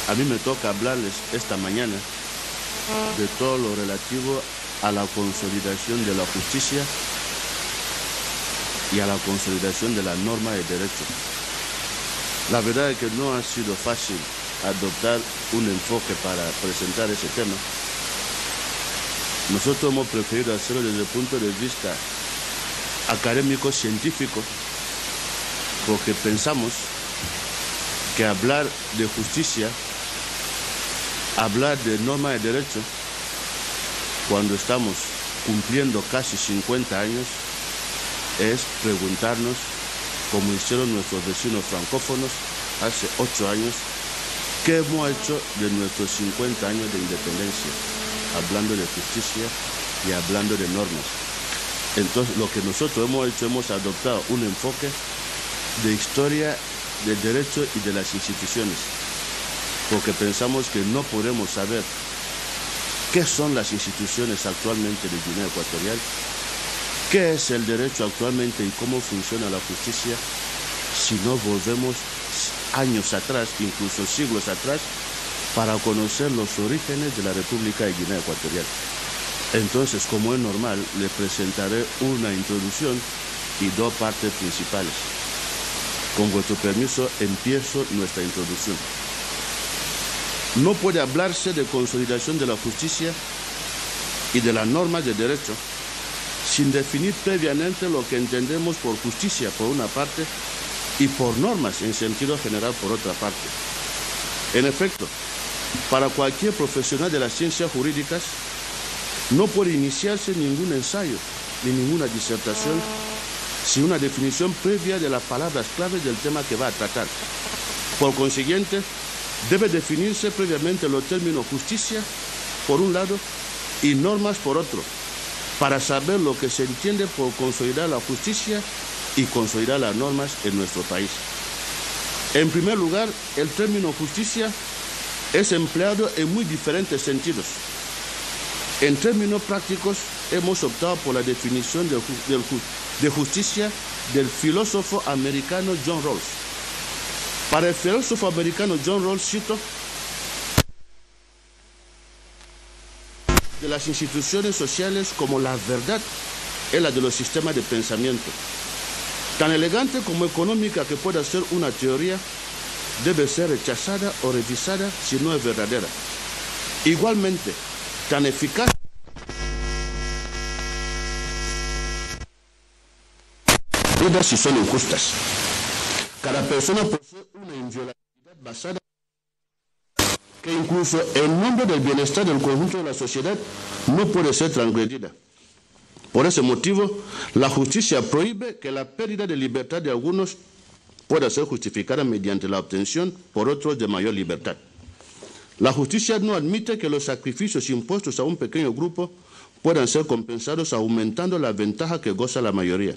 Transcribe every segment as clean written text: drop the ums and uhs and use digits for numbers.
a mí me toca hablarles esta mañana de todo lo relativo a la consolidación de la justicia y a la consolidación de la norma de derecho. La verdad es que no ha sido fácil adoptar un enfoque para presentar ese tema. Nosotros hemos preferido hacerlo desde el punto de vista académico, científico, porque pensamos que hablar de justicia, hablar de norma de derecho, cuando estamos cumpliendo casi 50 años, es preguntarnos, como hicieron nuestros vecinos francófonos hace 8 años, ¿qué hemos hecho de nuestros 50 años de independencia? Hablando de justicia y hablando de normas. Entonces, lo que nosotros hemos hecho, hemos adoptado un enfoque de historia del derecho y de las instituciones, porque pensamos que no podemos saber qué son las instituciones actualmente de Guinea Ecuatorial, qué es el derecho actualmente y cómo funciona la justicia, si no volvemos años atrás, incluso siglos atrás, para conocer los orígenes de la República de Guinea Ecuatorial. Entonces, como es normal, le presentaré una introducción y 2 partes principales. Con vuestro permiso, empiezo nuestra introducción. No puede hablarse de consolidación de la justicia y de las normas de derecho sin definir previamente lo que entendemos por justicia, por una parte, y por normas en sentido general, por otra parte. En efecto, para cualquier profesional de las ciencias jurídicas, no puede iniciarse ningún ensayo ni ninguna disertación sin una definición previa de las palabras claves del tema que va a tratar. Por consiguiente, debe definirse previamente los términos justicia, por un lado, y normas, por otro, para saber lo que se entiende por consolidar la justicia y consolidar las normas en nuestro país. En primer lugar, el término justicia es empleado en muy diferentes sentidos. En términos prácticos, hemos optado por la definición de justicia del filósofo americano John Rawls. Para el filósofo americano John Rawls, cito, de las instituciones sociales como la verdad es la de los sistemas de pensamiento. Tan elegante como económica que pueda ser una teoría, debe ser rechazada o revisada si no es verdadera. Igualmente, tan eficaz si son injustas. Cada persona posee una inviolabilidad basada que incluso en nombre del bienestar del conjunto de la sociedad no puede ser transgredida. Por ese motivo, la justicia prohíbe que la pérdida de libertad de algunos pueda ser justificada mediante la obtención por otros de mayor libertad. La justicia no admite que los sacrificios impuestos a un pequeño grupo puedan ser compensados aumentando la ventaja que goza la mayoría.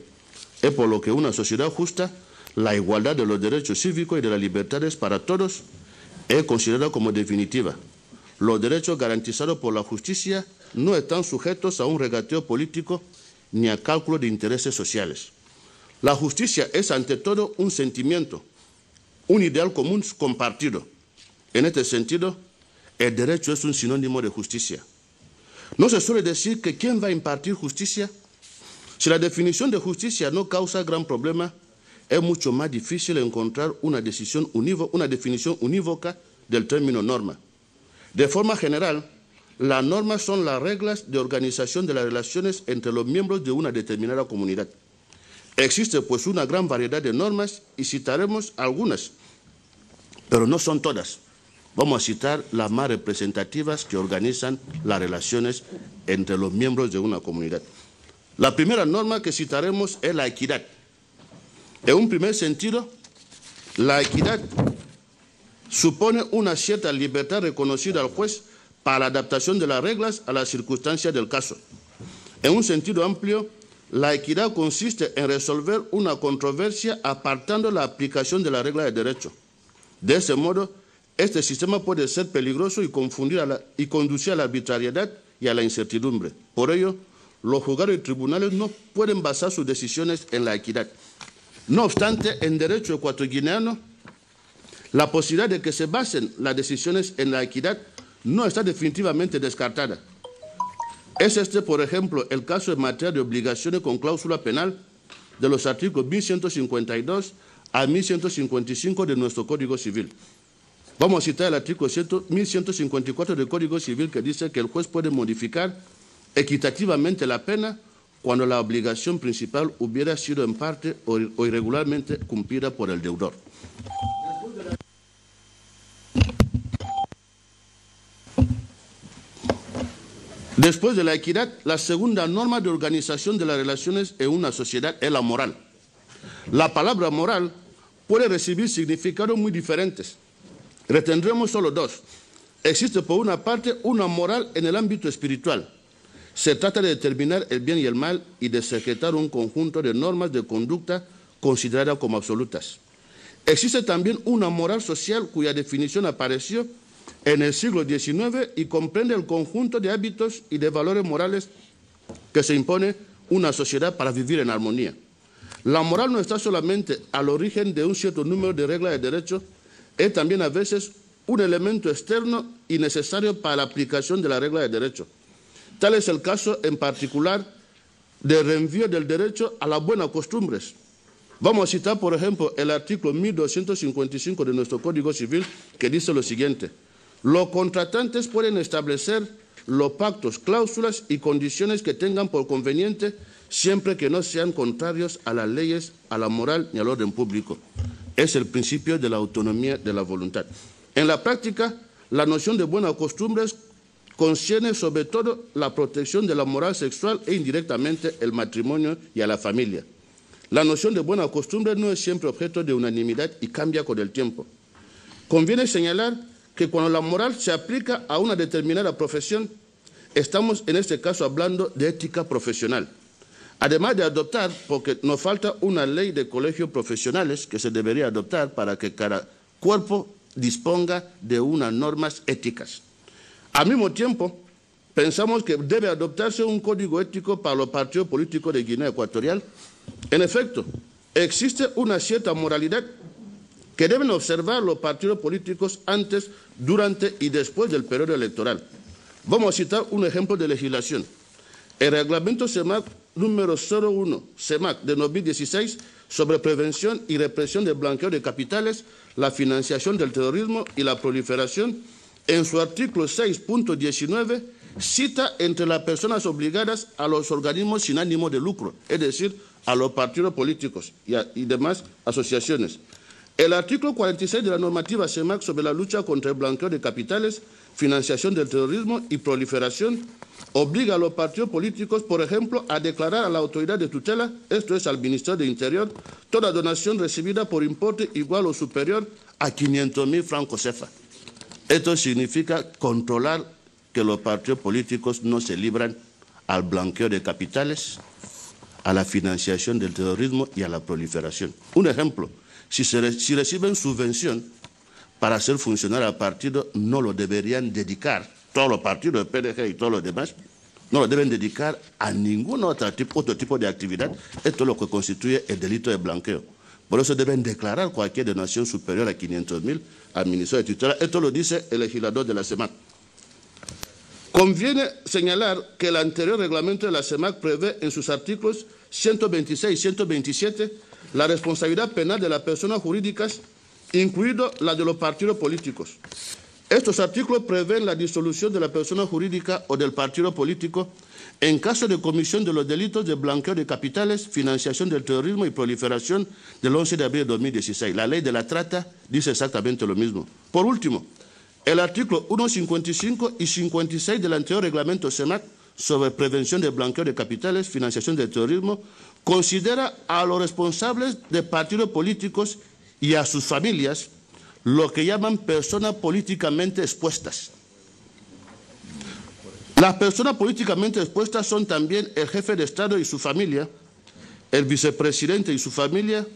Es por lo que una sociedad justa, la igualdad de los derechos cívicos y de las libertades para todos es considerada como definitiva. Los derechos garantizados por la justicia no están sujetos a un regateo político ni a cálculo de intereses sociales. La justicia es ante todo un sentimiento, un ideal común compartido. En este sentido, el derecho es un sinónimo de justicia. No se suele decir que ¿quién va a impartir justicia? Si la definición de justicia no causa gran problema, es mucho más difícil encontrar una definición unívoca del término norma. De forma general, las normas son las reglas de organización de las relaciones entre los miembros de una determinada comunidad. Existe pues una gran variedad de normas y citaremos algunas, pero no son todas. Vamos a citar las más representativas que organizan las relaciones entre los miembros de una comunidad. La primera norma que citaremos es la equidad. En un primer sentido, la equidad supone una cierta libertad reconocida al juez para la adaptación de las reglas a las circunstancias del caso. En un sentido amplio, la equidad consiste en resolver una controversia apartando la aplicación de la regla de derecho. De ese modo, este sistema puede ser peligroso y conducir a la arbitrariedad y a la incertidumbre. Por ello, los juzgados y tribunales no pueden basar sus decisiones en la equidad. No obstante, en derecho ecuatoguineano, La posibilidad de que se basen las decisiones en la equidad no está definitivamente descartada. Es este, por ejemplo, el caso en materia de obligaciones con cláusula penal de los artículos 1152 a 1155 de nuestro Código Civil. Vamos a citar el artículo 1154 del Código Civil, que dice que el juez puede modificar equitativamente la pena cuando la obligación principal hubiera sido en parte o irregularmente cumplida por el deudor. Después de la equidad, la segunda norma de organización de las relaciones en una sociedad es la moral. La palabra moral puede recibir significados muy diferentes. Retendremos solo dos. Existe, por una parte, una moral en el ámbito espiritual. Se trata de determinar el bien y el mal y de secretar un conjunto de normas de conducta consideradas como absolutas. Existe también una moral social cuya definición apareció en el siglo XIX y comprende el conjunto de hábitos y de valores morales que se impone una sociedad para vivir en armonía. La moral no está solamente al origen de un cierto número de reglas de derecho, es también a veces un elemento externo y necesario para la aplicación de la regla de derecho. Tal es el caso en particular del reenvío del derecho a las buenas costumbres. Vamos a citar, por ejemplo, el artículo 1255 de nuestro Código Civil, que dice lo siguiente: los contratantes pueden establecer los pactos, cláusulas y condiciones que tengan por conveniente, siempre que no sean contrarios a las leyes, a la moral ni al orden público. Es el principio de la autonomía de la voluntad. En la práctica, la noción de buenas costumbres concierne sobre todo la protección de la moral sexual e indirectamente el matrimonio y a la familia. La noción de buenas costumbres no es siempre objeto de unanimidad y cambia con el tiempo. Conviene señalar que cuando la moral se aplica a una determinada profesión, estamos en este caso hablando de ética profesional. Además de adoptar, porque nos falta una ley de colegios profesionales que se debería adoptar para que cada cuerpo disponga de unas normas éticas. Al mismo tiempo, pensamos que debe adoptarse un código ético para los partidos políticos de Guinea Ecuatorial. En efecto, existe una cierta moralidad que deben observar los partidos políticos antes, durante y después del periodo electoral. Vamos a citar un ejemplo de legislación. El reglamento CEMAC número 01, CEMAC de 2016, sobre prevención y represión del blanqueo de capitales, la financiación del terrorismo y la proliferación, en su artículo 6.19, cita entre las personas obligadas a los organismos sin ánimo de lucro, es decir, a los partidos políticos y demás asociaciones. El artículo 46 de la normativa CEMAC sobre la lucha contra el blanqueo de capitales, financiación del terrorismo y proliferación obliga a los partidos políticos, por ejemplo, a declarar a la autoridad de tutela, esto es al Ministerio de Interior, toda donación recibida por importe igual o superior a 500.000 francos CFA. Esto significa controlar que los partidos políticos no se libran al blanqueo de capitales, a la financiación del terrorismo y a la proliferación. Un ejemplo: si reciben subvención para ser funcionario al partido, no lo deberían dedicar, todos los partidos, el PDG y todos los demás, no lo deben dedicar a ningún otro tipo de actividad. Esto es lo que constituye el delito de blanqueo. Por eso deben declarar cualquier donación superior a 500.000 al Ministerio de Tutela. Esto lo dice el legislador de la CEMAC. Conviene señalar que el anterior reglamento de la CEMAC prevé en sus artículos 126 y 127 la responsabilidad penal de las personas jurídicas, incluido la de los partidos políticos. Estos artículos prevén la disolución de la persona jurídica o del partido político en caso de comisión de los delitos de blanqueo de capitales, financiación del terrorismo y proliferación del 11 de abril de 2016. La ley de la trata dice exactamente lo mismo. Por último, el artículo 155 y 56 del anterior reglamento CEMAC sobre prevención del blanqueo de capitales, financiación del terrorismo, considera a los responsables de partidos políticos y a sus familias lo que llaman personas políticamente expuestas. Las personas políticamente expuestas son también el jefe de Estado y su familia, el vicepresidente y su familia,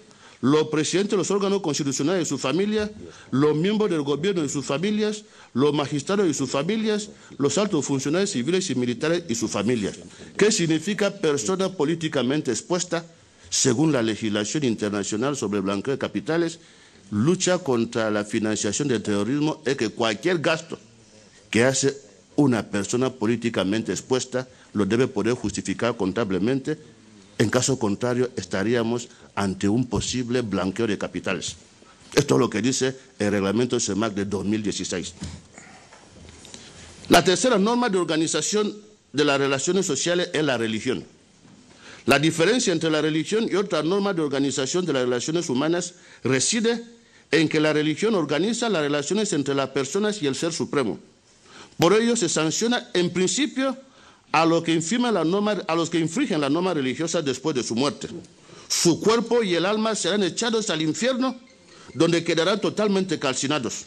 los presidentes de los órganos constitucionales y su familia, los miembros del gobierno y sus familias, los magistrados y sus familias, los altos funcionarios civiles y militares y sus familias. ¿Qué significa persona políticamente expuesta? Según la legislación internacional sobre blanqueo de capitales, lucha contra la financiación del terrorismo es que cualquier gasto que hace una persona políticamente expuesta lo debe poder justificar contablemente. En caso contrario, estaríamos ante un posible blanqueo de capitales. Esto es lo que dice el reglamento CEMAC de 2016. La tercera norma de organización de las relaciones sociales es la religión. La diferencia entre la religión y otra norma de organización de las relaciones humanas reside en que la religión organiza las relaciones entre las personas y el Ser Supremo. Por ello, se sanciona en principio a los que infringen la norma religiosa después de su muerte. Su cuerpo y el alma serán echados al infierno, donde quedarán totalmente calcinados.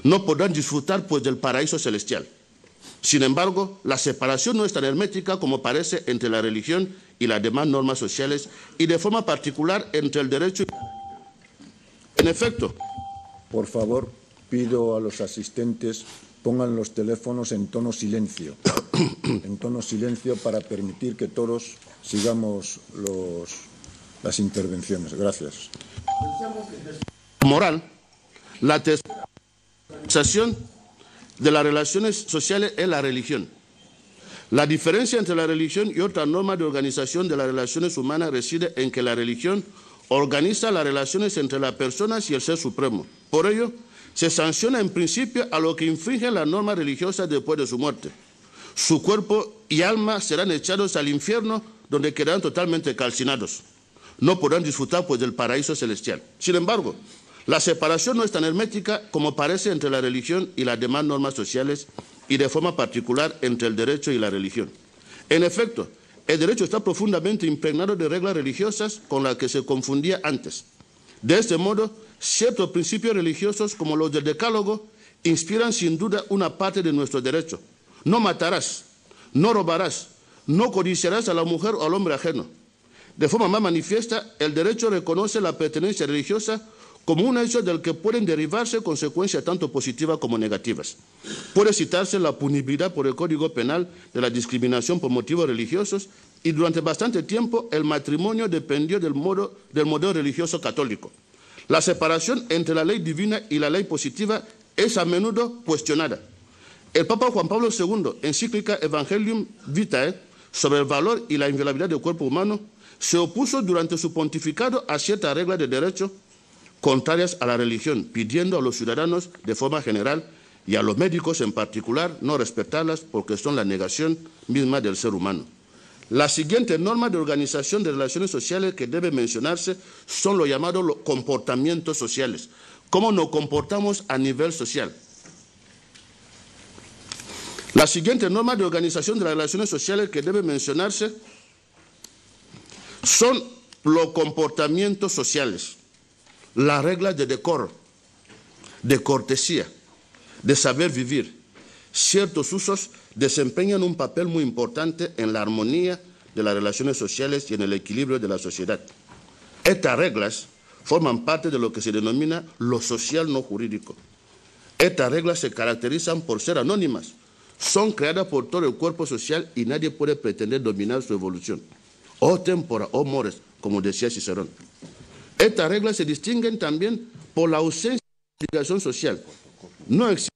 No podrán disfrutar, pues, del paraíso celestial. Sin embargo, la separación no es tan hermética como parece entre la religión y las demás normas sociales, y de forma particular entre el derecho. En efecto. Por favor, pido a los asistentes pongan los teléfonos en tono silencio, para permitir que todos sigamos las intervenciones. Gracias. Moral, la tercera organización de las relaciones sociales es la religión. La diferencia entre la religión y otra norma de organización de las relaciones humanas reside en que la religión organiza las relaciones entre las personas y el Ser Supremo. Por ello, se sanciona en principio a los que infringen la norma religiosa después de su muerte. Su cuerpo y alma serán echados al infierno, donde quedarán totalmente calcinados. No podrán disfrutar, pues, del paraíso celestial. Sin embargo, la separación no es tan hermética como parece entre la religión y las demás normas sociales, y de forma particular entre el derecho y la religión. En efecto, el derecho está profundamente impregnado de reglas religiosas con las que se confundía antes. De este modo, ciertos principios religiosos, como los del Decálogo, inspiran sin duda una parte de nuestro derecho. No matarás, no robarás, no codiciarás a la mujer o al hombre ajeno. De forma más manifiesta, el derecho reconoce la pertenencia religiosa como un hecho del que pueden derivarse consecuencias tanto positivas como negativas. Puede citarse la punibilidad por el Código Penal de la discriminación por motivos religiosos, y durante bastante tiempo el matrimonio dependió del modelo religioso católico. La separación entre la ley divina y la ley positiva es a menudo cuestionada. El Papa Juan Pablo II, encíclica Evangelium Vitae, sobre el valor y la inviolabilidad del cuerpo humano, se opuso durante su pontificado a ciertas reglas de derecho contrarias a la religión, pidiendo a los ciudadanos de forma general y a los médicos en particular no respetarlas porque son la negación misma del ser humano. Las siguientes normas de organización de relaciones sociales que deben mencionarse son los llamados comportamientos sociales. ¿Cómo nos comportamos a nivel social? Las siguientes normas de organización de las relaciones sociales que deben mencionarse son los comportamientos sociales, las reglas de decoro, de cortesía, de saber vivir. Ciertos usos desempeñan un papel muy importante en la armonía de las relaciones sociales y en el equilibrio de la sociedad. Estas reglas forman parte de lo que se denomina lo social no jurídico. Estas reglas se caracterizan por ser anónimas, son creadas por todo el cuerpo social y nadie puede pretender dominar su evolución. O tempora, o mores, como decía Cicerón. Estas reglas se distinguen también por la ausencia de obligación social. No existe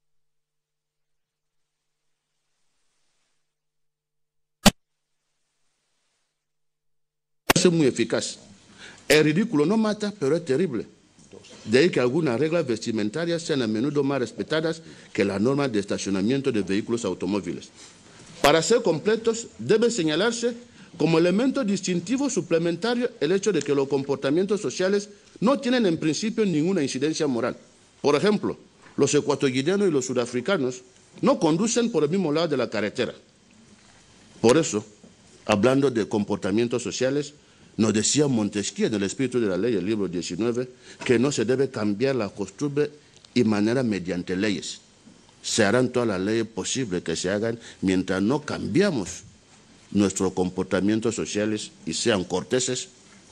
muy eficaz. El ridículo no mata, pero es terrible. De ahí que algunas reglas vestimentarias sean a menudo más respetadas que las normas de estacionamiento de vehículos automóviles. Para ser completos, debe señalarse como elemento distintivo suplementario el hecho de que los comportamientos sociales no tienen en principio ninguna incidencia moral. Por ejemplo, los ecuatoguineanos y los sudafricanos no conducen por el mismo lado de la carretera. Por eso, hablando de comportamientos sociales, nos decía Montesquieu en el espíritu de la ley, el libro 19, que no se debe cambiar la costumbre y manera mediante leyes. Se harán todas las leyes posibles que se hagan mientras no cambiamos nuestros comportamientos sociales y sean corteses,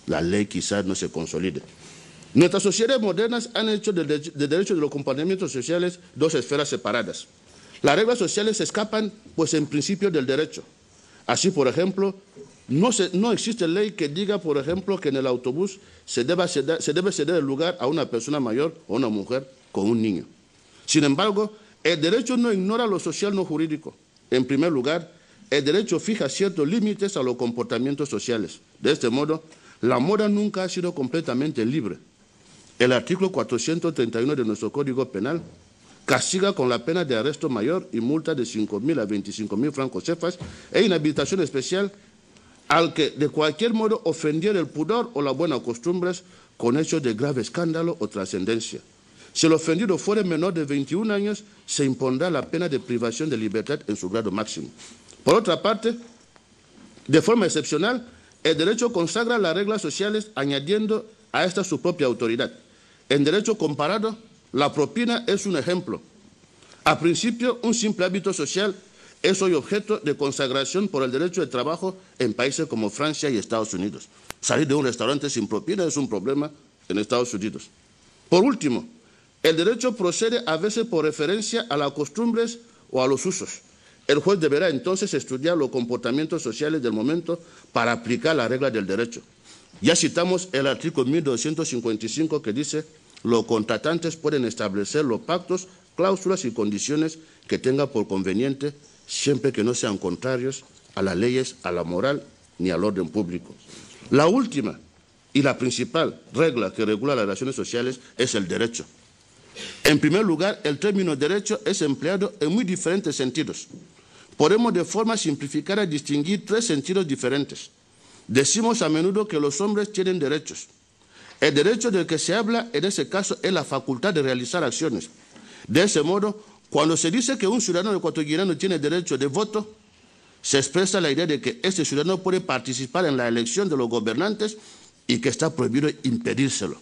la ley quizás no se consolide. Nuestras sociedades modernas han hecho del derecho de los comportamientos sociales dos esferas separadas. Las reglas sociales escapan, pues, en principio del derecho. Así, por ejemplo, No existe ley que diga, por ejemplo, que en el autobús se debe ceder el lugar a una persona mayor o una mujer con un niño. Sin embargo, el derecho no ignora lo social no jurídico. En primer lugar, el derecho fija ciertos límites a los comportamientos sociales. De este modo, la mora nunca ha sido completamente libre. El artículo 431 de nuestro Código Penal castiga con la pena de arresto mayor y multa de 5.000 a 25.000 francos cefas e inhabilitación especial al que de cualquier modo ofendiera el pudor o las buenas costumbres con hechos de grave escándalo o trascendencia. Si el ofendido fuere menor de 21 años, se impondrá la pena de privación de libertad en su grado máximo. Por otra parte, de forma excepcional, el derecho consagra las reglas sociales añadiendo a esta su propia autoridad. En derecho comparado, la propina es un ejemplo. A principio, un simple hábito social es hoy objeto de consagración por el derecho de trabajo en países como Francia y Estados Unidos. Salir de un restaurante sin propina es un problema en Estados Unidos. Por último, el derecho procede a veces por referencia a las costumbres o a los usos. El juez deberá entonces estudiar los comportamientos sociales del momento para aplicar la regla del derecho. Ya citamos el artículo 1255 que dice: los contratantes pueden establecer los pactos, cláusulas y condiciones que tengan por conveniente, siempre que no sean contrarios a las leyes, a la moral ni al orden público. La última y la principal regla que regula las relaciones sociales es el derecho. En primer lugar, el término derecho es empleado en muy diferentes sentidos. Podemos de forma simplificada distinguir tres sentidos diferentes. Decimos a menudo que los hombres tienen derechos. El derecho del que se habla en ese caso es la facultad de realizar acciones. De ese modo, cuando se dice que un ciudadano ecuatoriano tiene derecho de voto, se expresa la idea de que este ciudadano puede participar en la elección de los gobernantes y que está prohibido impedírselo.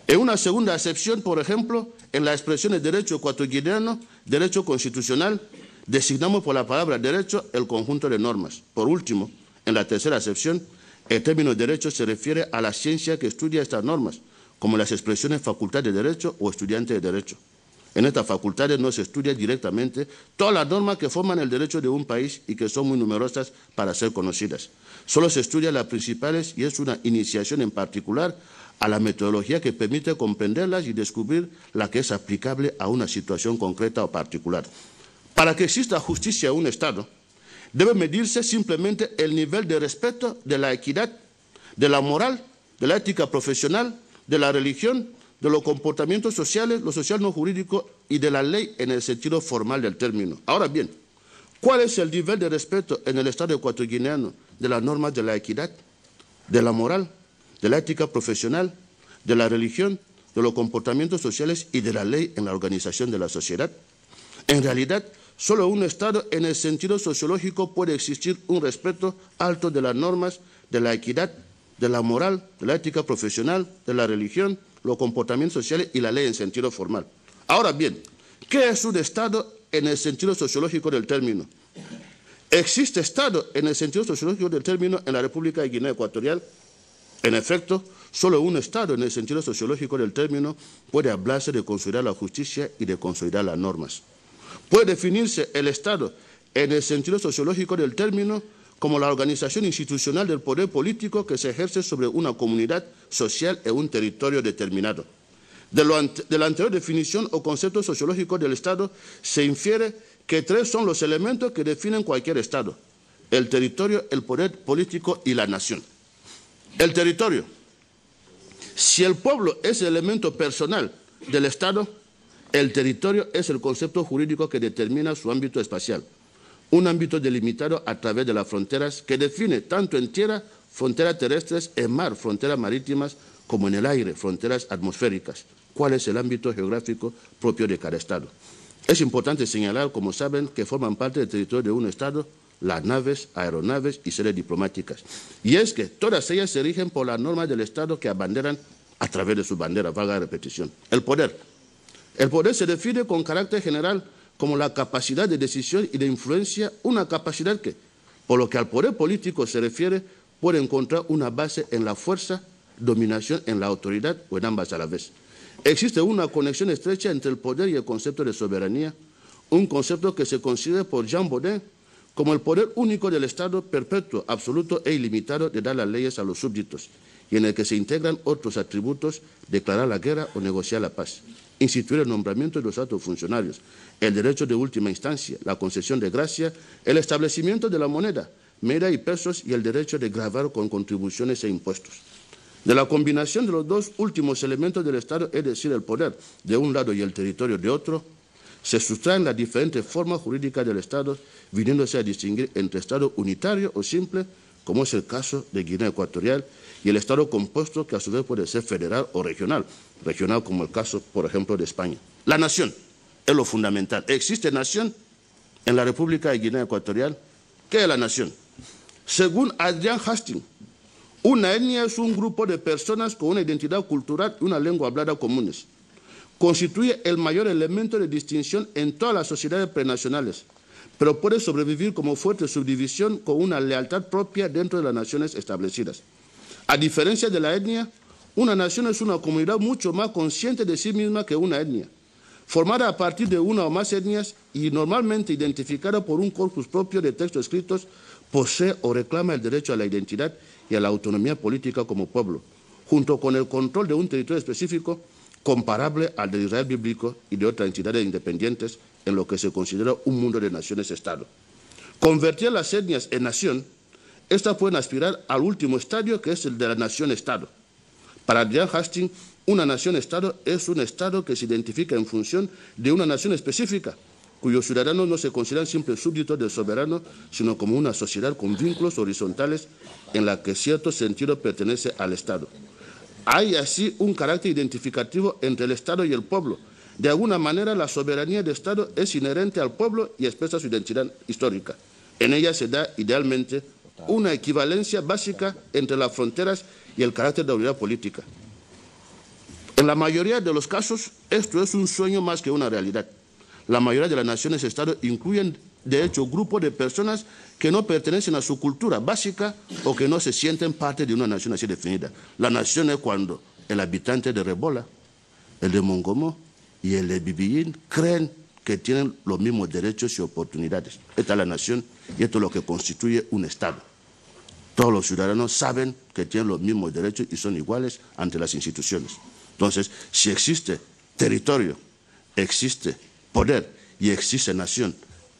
En una segunda acepción, por ejemplo, en la expresión de derecho ecuatoriano, derecho constitucional, designamos por la palabra derecho el conjunto de normas. Por último, en la tercera acepción, el término derecho se refiere a la ciencia que estudia estas normas, como las expresiones facultad de derecho o estudiante de derecho. En estas facultades no se estudia directamente todas las normas que forman el derecho de un país y que son muy numerosas para ser conocidas. Solo se estudian las principales y es una iniciación en particular a la metodología que permite comprenderlas y descubrir la que es aplicable a una situación concreta o particular. Para que exista justicia en un Estado, debe medirse simplemente el nivel de respeto de la equidad, de la moral, de la ética profesional, de la religión, de los comportamientos sociales, lo social no jurídico y de la ley en el sentido formal del término. Ahora bien, ¿cuál es el nivel de respeto en el Estado ecuatoriano de las normas de la equidad, de la moral, de la ética profesional, de la religión, de los comportamientos sociales y de la ley en la organización de la sociedad? En realidad, solo en un Estado en el sentido sociológico puede existir un respeto alto de las normas de la equidad, de la moral, de la ética profesional, de la religión, los comportamientos sociales y la ley en sentido formal. Ahora bien, ¿qué es un Estado en el sentido sociológico del término? ¿Existe Estado en el sentido sociológico del término en la República de Guinea Ecuatorial? En efecto, solo un Estado en el sentido sociológico del término puede hablarse de consolidar la justicia y de consolidar las normas. Puede definirse el Estado en el sentido sociológico del término como la organización institucional del poder político que se ejerce sobre una comunidad social en un territorio determinado. De la anterior definición o concepto sociológico del Estado se infiere que tres son los elementos que definen cualquier Estado: el territorio, el poder político y la nación. El territorio. Si el pueblo es el elemento personal del Estado, el territorio es el concepto jurídico que determina su ámbito espacial, un ámbito delimitado a través de las fronteras que define tanto en tierra, fronteras terrestres, en mar, fronteras marítimas, como en el aire, fronteras atmosféricas. ¿Cuál es el ámbito geográfico propio de cada Estado? Es importante señalar, como saben, que forman parte del territorio de un Estado las naves, aeronaves y sedes diplomáticas. Y es que todas ellas se rigen por las normas del Estado que abanderan a través de su bandera, valga la repetición. El poder. El poder se define con carácter general como la capacidad de decisión y de influencia, una capacidad que, por lo que al poder político se refiere, puede encontrar una base en la fuerza, dominación, en la autoridad o en ambas a la vez. Existe una conexión estrecha entre el poder y el concepto de soberanía, un concepto que se considera por Jean Bodin como el poder único del Estado, perpetuo, absoluto e ilimitado de dar las leyes a los súbditos, y en el que se integran otros atributos, declarar la guerra o negociar la paz, instituir el nombramiento de los altos funcionarios, el derecho de última instancia, la concesión de gracia, el establecimiento de la moneda, medida y pesos y el derecho de gravar con contribuciones e impuestos. De la combinación de los dos últimos elementos del Estado, es decir, el poder de un lado y el territorio de otro, se sustraen las diferentes formas jurídicas del Estado, viniéndose a distinguir entre Estado unitario o simple, como es el caso de Guinea Ecuatorial, y el Estado compuesto, que a su vez puede ser federal o regional, como el caso, por ejemplo, de España. La nación es lo fundamental. ¿Existe nación en la República de Guinea Ecuatorial? ¿Qué es la nación? Según Adrian Hastings, una etnia es un grupo de personas con una identidad cultural y una lengua hablada comunes. Constituye el mayor elemento de distinción en todas las sociedades prenacionales, pero puede sobrevivir como fuerte subdivisión con una lealtad propia dentro de las naciones establecidas. A diferencia de la etnia, una nación es una comunidad mucho más consciente de sí misma que una etnia, formada a partir de una o más etnias y normalmente identificada por un corpus propio de textos escritos, posee o reclama el derecho a la identidad y a la autonomía política como pueblo, junto con el control de un territorio específico comparable al de Israel bíblico y de otras entidades independientes en lo que se considera un mundo de naciones-estado. Convertir las etnias en nación, estas pueden aspirar al último estadio, que es el de la nación-estado. Para Adrian Hastings, una nación-estado es un estado que se identifica en función de una nación específica, cuyos ciudadanos no se consideran simples súbditos del soberano, sino como una sociedad con vínculos horizontales en la que cierto sentido pertenece al Estado. Hay así un carácter identificativo entre el Estado y el pueblo. De alguna manera, la soberanía del Estado es inherente al pueblo y expresa su identidad histórica. En ella se da, idealmente, una equivalencia básica entre las fronteras y el carácter de unidad política. En la mayoría de los casos, esto es un sueño más que una realidad. La mayoría de las naciones-estado incluyen, de hecho, grupos de personas que no pertenecen a su cultura básica o que no se sienten parte de una nación así definida. La nación es cuando el habitante de Rebola, el de Mongomo y el de Bibillín creen que tienen los mismos derechos y oportunidades. Esta es la nación y esto es lo que constituye un Estado. Todos los ciudadanos saben que tienen los mismos derechos y son iguales ante las instituciones. Entonces, si existe territorio, existe poder y existe nación,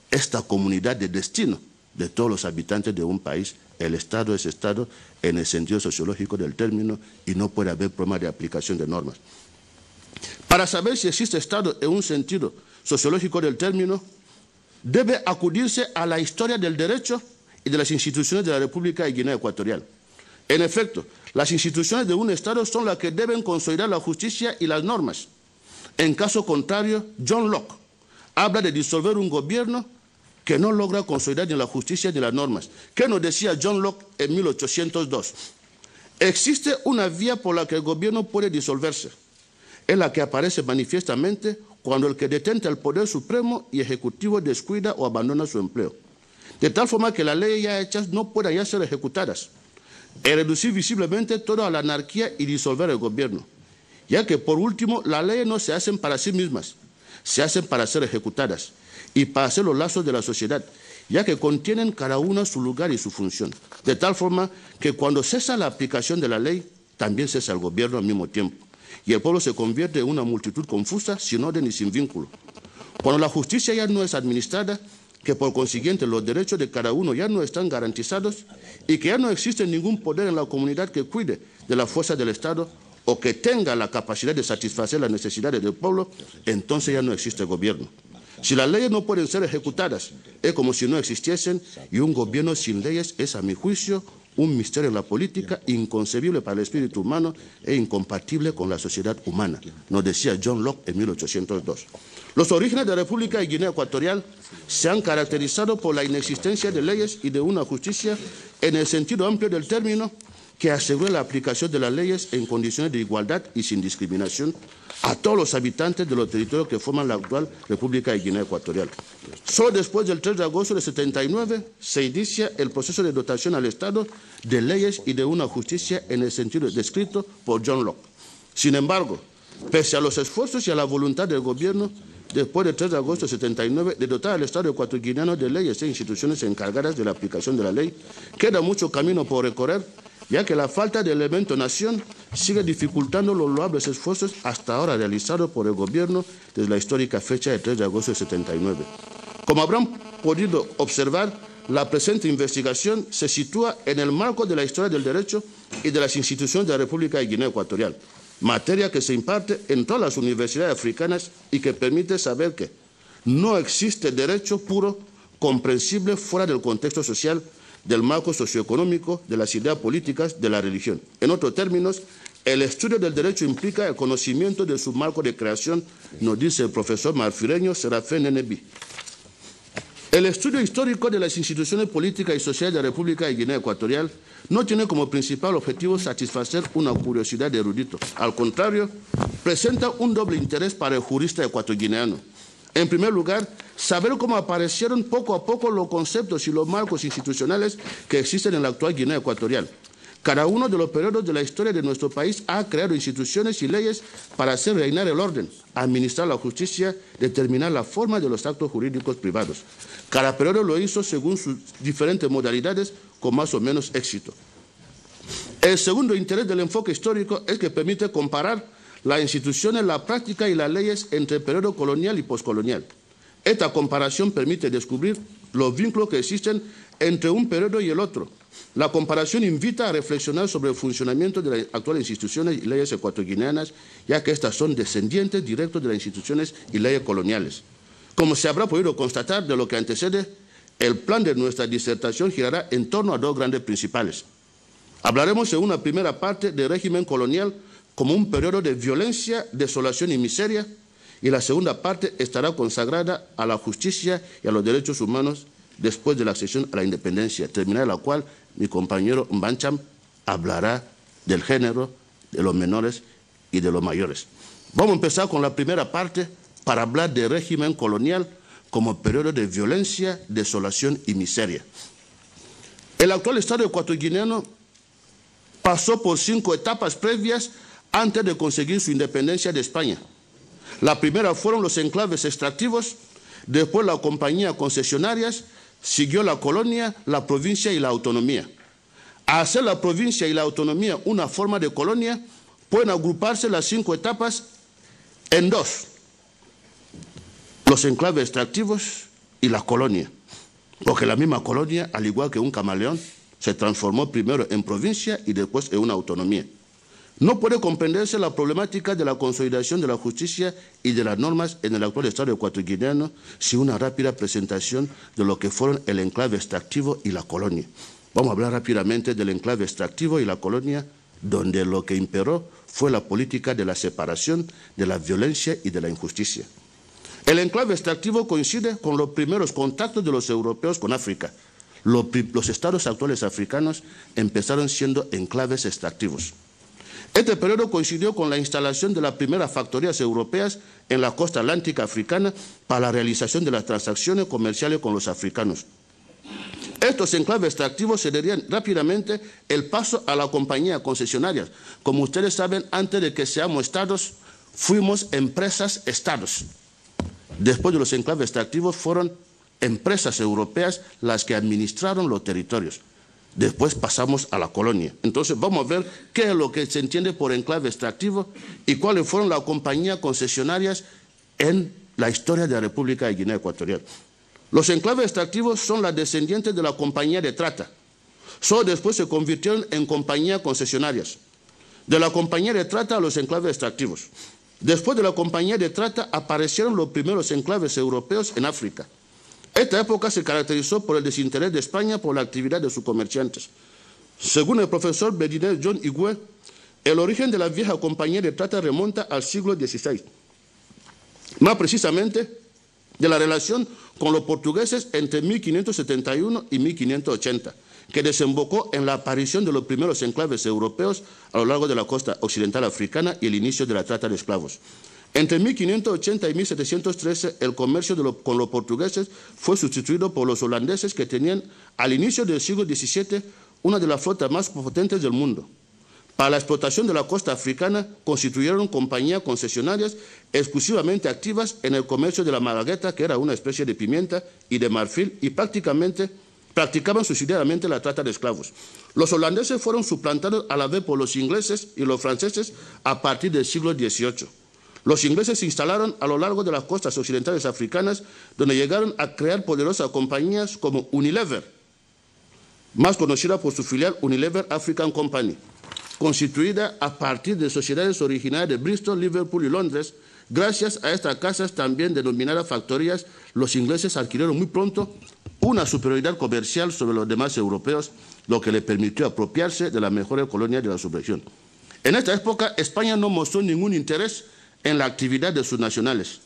esta comunidad de destino de todos los habitantes de un país, el Estado es Estado en el sentido sociológico del término y no puede haber problema de aplicación de normas. Para saber si existe Estado en un sentido sociológico del término, debe acudirse a la historia del derecho y de las instituciones de la República de Guinea Ecuatorial. En efecto, las instituciones de un Estado son las que deben consolidar la justicia y las normas. En caso contrario, John Locke habla de disolver un gobierno que no logra consolidar ni la justicia ni las normas. ¿Qué nos decía John Locke en 1802? Existe una vía por la que el gobierno puede disolverse. Es la que aparece manifiestamente cuando el que detenta el poder supremo y ejecutivo descuida o abandona su empleo. De tal forma que las leyes ya hechas no puedan ya ser ejecutadas. Es reducir visiblemente toda la anarquía y disolver el gobierno. Ya que, por último, las leyes no se hacen para sí mismas, se hacen para ser ejecutadas y para hacer los lazos de la sociedad, ya que contienen cada una su lugar y su función. De tal forma que cuando cesa la aplicación de la ley, también cesa el gobierno al mismo tiempo. Y el pueblo se convierte en una multitud confusa, sin orden y sin vínculo. Cuando la justicia ya no es administrada, que por consiguiente los derechos de cada uno ya no están garantizados y que ya no existe ningún poder en la comunidad que cuide de la fuerza del Estado o que tenga la capacidad de satisfacer las necesidades del pueblo, entonces ya no existe gobierno. Si las leyes no pueden ser ejecutadas, es como si no existiesen, y un gobierno sin leyes es, a mi juicio, un misterio en la política inconcebible para el espíritu humano e incompatible con la sociedad humana, nos decía John Locke en 1802. Los orígenes de la República de Guinea Ecuatorial se han caracterizado por la inexistencia de leyes y de una justicia en el sentido amplio del término que asegure la aplicación de las leyes en condiciones de igualdad y sin discriminación a todos los habitantes de los territorios que forman la actual República de Guinea Ecuatorial. Solo después del 3 de agosto de 79 se inicia el proceso de dotación al Estado de leyes y de una justicia en el sentido descrito por John Locke. Sin embargo, pese a los esfuerzos y a la voluntad del gobierno después del 3 de agosto de 79, de dotar al Estado ecuatoguineano de leyes e instituciones encargadas de la aplicación de la ley, queda mucho camino por recorrer, ya que la falta de elemento nación sigue dificultando los loables esfuerzos hasta ahora realizados por el gobierno desde la histórica fecha del 3 de agosto de 79. Como habrán podido observar, la presente investigación se sitúa en el marco de la historia del derecho y de las instituciones de la República de Guinea Ecuatorial, materia que se imparte en todas las universidades africanas y que permite saber que no existe derecho puro comprensible fuera del contexto social, del marco socioeconómico, de las ideas políticas, de la religión. En otros términos, el estudio del derecho implica el conocimiento de su marco de creación, nos dice el profesor marfireño Serafín Nenebi. El estudio histórico de las instituciones políticas y sociales de la República de Guinea Ecuatorial no tiene como principal objetivo satisfacer una curiosidad de erudito. Al contrario, presenta un doble interés para el jurista ecuatoguineano. En primer lugar, saber cómo aparecieron poco a poco los conceptos y los marcos institucionales que existen en la actual Guinea Ecuatorial. Cada uno de los periodos de la historia de nuestro país ha creado instituciones y leyes para hacer reinar el orden, administrar la justicia, determinar la forma de los actos jurídicos privados. Cada periodo lo hizo según sus diferentes modalidades con más o menos éxito. El segundo interés del enfoque histórico es que permite comparar las instituciones, la práctica y las leyes entre el periodo colonial y poscolonial. Esta comparación permite descubrir los vínculos que existen entre un periodo y el otro. La comparación invita a reflexionar sobre el funcionamiento de las actuales instituciones y leyes ecuatoguineanas, ya que estas son descendientes directos de las instituciones y leyes coloniales. Como se habrá podido constatar de lo que antecede, el plan de nuestra disertación girará en torno a dos grandes principales. Hablaremos en una primera parte del régimen colonial como un periodo de violencia, desolación y miseria, y la segunda parte estará consagrada a la justicia y a los derechos humanos después de la accesión a la independencia, terminada la cual mi compañero Mbancham hablará del género, de los menores y de los mayores. Vamos a empezar con la primera parte para hablar del régimen colonial como periodo de violencia, desolación y miseria. El actual Estado ecuatoguineano pasó por 5 etapas previas antes de conseguir su independencia de España. La primera fueron los enclaves extractivos, después la compañía concesionarias, siguió la colonia, la provincia y la autonomía. Al hacer la provincia y la autonomía una forma de colonia, pueden agruparse las 5 etapas en 2. Los enclaves extractivos y la colonia. Porque la misma colonia, al igual que un camaleón, se transformó primero en provincia y después en una autonomía. No puede comprenderse la problemática de la consolidación de la justicia y de las normas en el actual Estado ecuatoguineano sin una rápida presentación de lo que fueron el enclave extractivo y la colonia. Vamos a hablar rápidamente del enclave extractivo y la colonia, donde lo que imperó fue la política de la separación, de la violencia y de la injusticia. El enclave extractivo coincide con los primeros contactos de los europeos con África. Los estados actuales africanos empezaron siendo enclaves extractivos. Este periodo coincidió con la instalación de las primeras factorías europeas en la costa atlántica africana para la realización de las transacciones comerciales con los africanos. Estos enclaves extractivos cederían rápidamente el paso a la compañía concesionarias. Como ustedes saben, antes de que seamos estados, fuimos empresas-estados. Después de los enclaves extractivos fueron empresas europeas las que administraron los territorios. Después pasamos a la colonia. Entonces vamos a ver qué es lo que se entiende por enclave extractivo y cuáles fueron las compañías concesionarias en la historia de la República de Guinea Ecuatorial. Los enclaves extractivos son las descendientes de la compañía de trata. Solo después se convirtieron en compañías concesionarias. De la compañía de trata a los enclaves extractivos. Después de la compañía de trata aparecieron los primeros enclaves europeos en África. Esta época se caracterizó por el desinterés de España por la actividad de sus comerciantes. Según el profesor Bediner John Igwe, el origen de la vieja compañía de trata remonta al siglo XVI. Más precisamente, de la relación con los portugueses entre 1571 y 1580, que desembocó en la aparición de los primeros enclaves europeos a lo largo de la costa occidental africana y el inicio de la trata de esclavos. Entre 1580 y 1713, el comercio con los portugueses fue sustituido por los holandeses, que tenían al inicio del siglo XVII una de las flotas más potentes del mundo. para la explotación de la costa africana constituyeron compañías concesionarias exclusivamente activas en el comercio de la malagueta, que era una especie de pimienta, y de marfil, y practicaban subsidiariamente la trata de esclavos. Los holandeses fueron suplantados a la vez por los ingleses y los franceses a partir del siglo XVIII. Los ingleses se instalaron a lo largo de las costas occidentales africanas, donde llegaron a crear poderosas compañías como Unilever, más conocida por su filial Unilever African Company, constituida a partir de sociedades originarias de Bristol, Liverpool y Londres. Gracias a estas casas, también denominadas factorías, los ingleses adquirieron muy pronto una superioridad comercial sobre los demás europeos, lo que le permitió apropiarse de las mejores colonias de la subregión. En esta época, España no mostró ningún interés en la actividad de sus nacionales.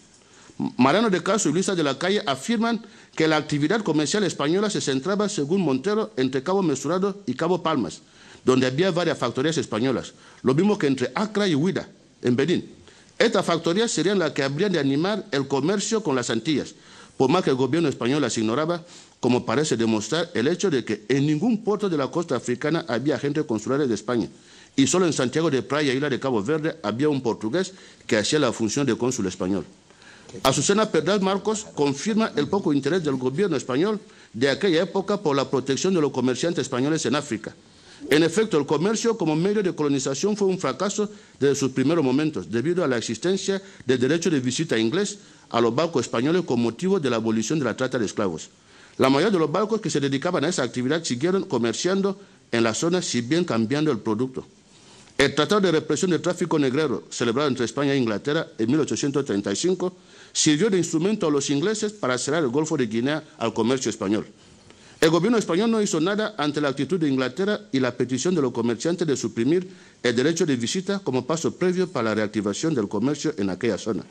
Mariano de Castro y Luisa de la Calle afirman que la actividad comercial española se centraba, según Montero, entre Cabo Mesurado y Cabo Palmas, donde había varias factorías españolas, lo mismo que entre Accra y Huida, en Benín. Estas factorías serían las que habrían de animar el comercio con las Antillas, por más que el gobierno español las ignoraba, como parece demostrar el hecho de que en ningún puerto de la costa africana había agentes consulares de España, y solo en Santiago de Praia, isla de Cabo Verde, había un portugués que hacía la función de cónsul español. Azucena Perdal Marcos confirma el poco interés del gobierno español de aquella época por la protección de los comerciantes españoles en África. En efecto, el comercio como medio de colonización fue un fracaso desde sus primeros momentos, debido a la existencia del derecho de visita inglés a los barcos españoles con motivo de la abolición de la trata de esclavos. La mayoría de los barcos que se dedicaban a esa actividad siguieron comerciando en la zona, si bien cambiando el producto. El Tratado de Represión del Tráfico Negrero, celebrado entre España e Inglaterra en 1835, sirvió de instrumento a los ingleses para cerrar el Golfo de Guinea al comercio español. El gobierno español no hizo nada ante la actitud de Inglaterra y la petición de los comerciantes de suprimir el derecho de visita como paso previo para la reactivación del comercio en aquella zona.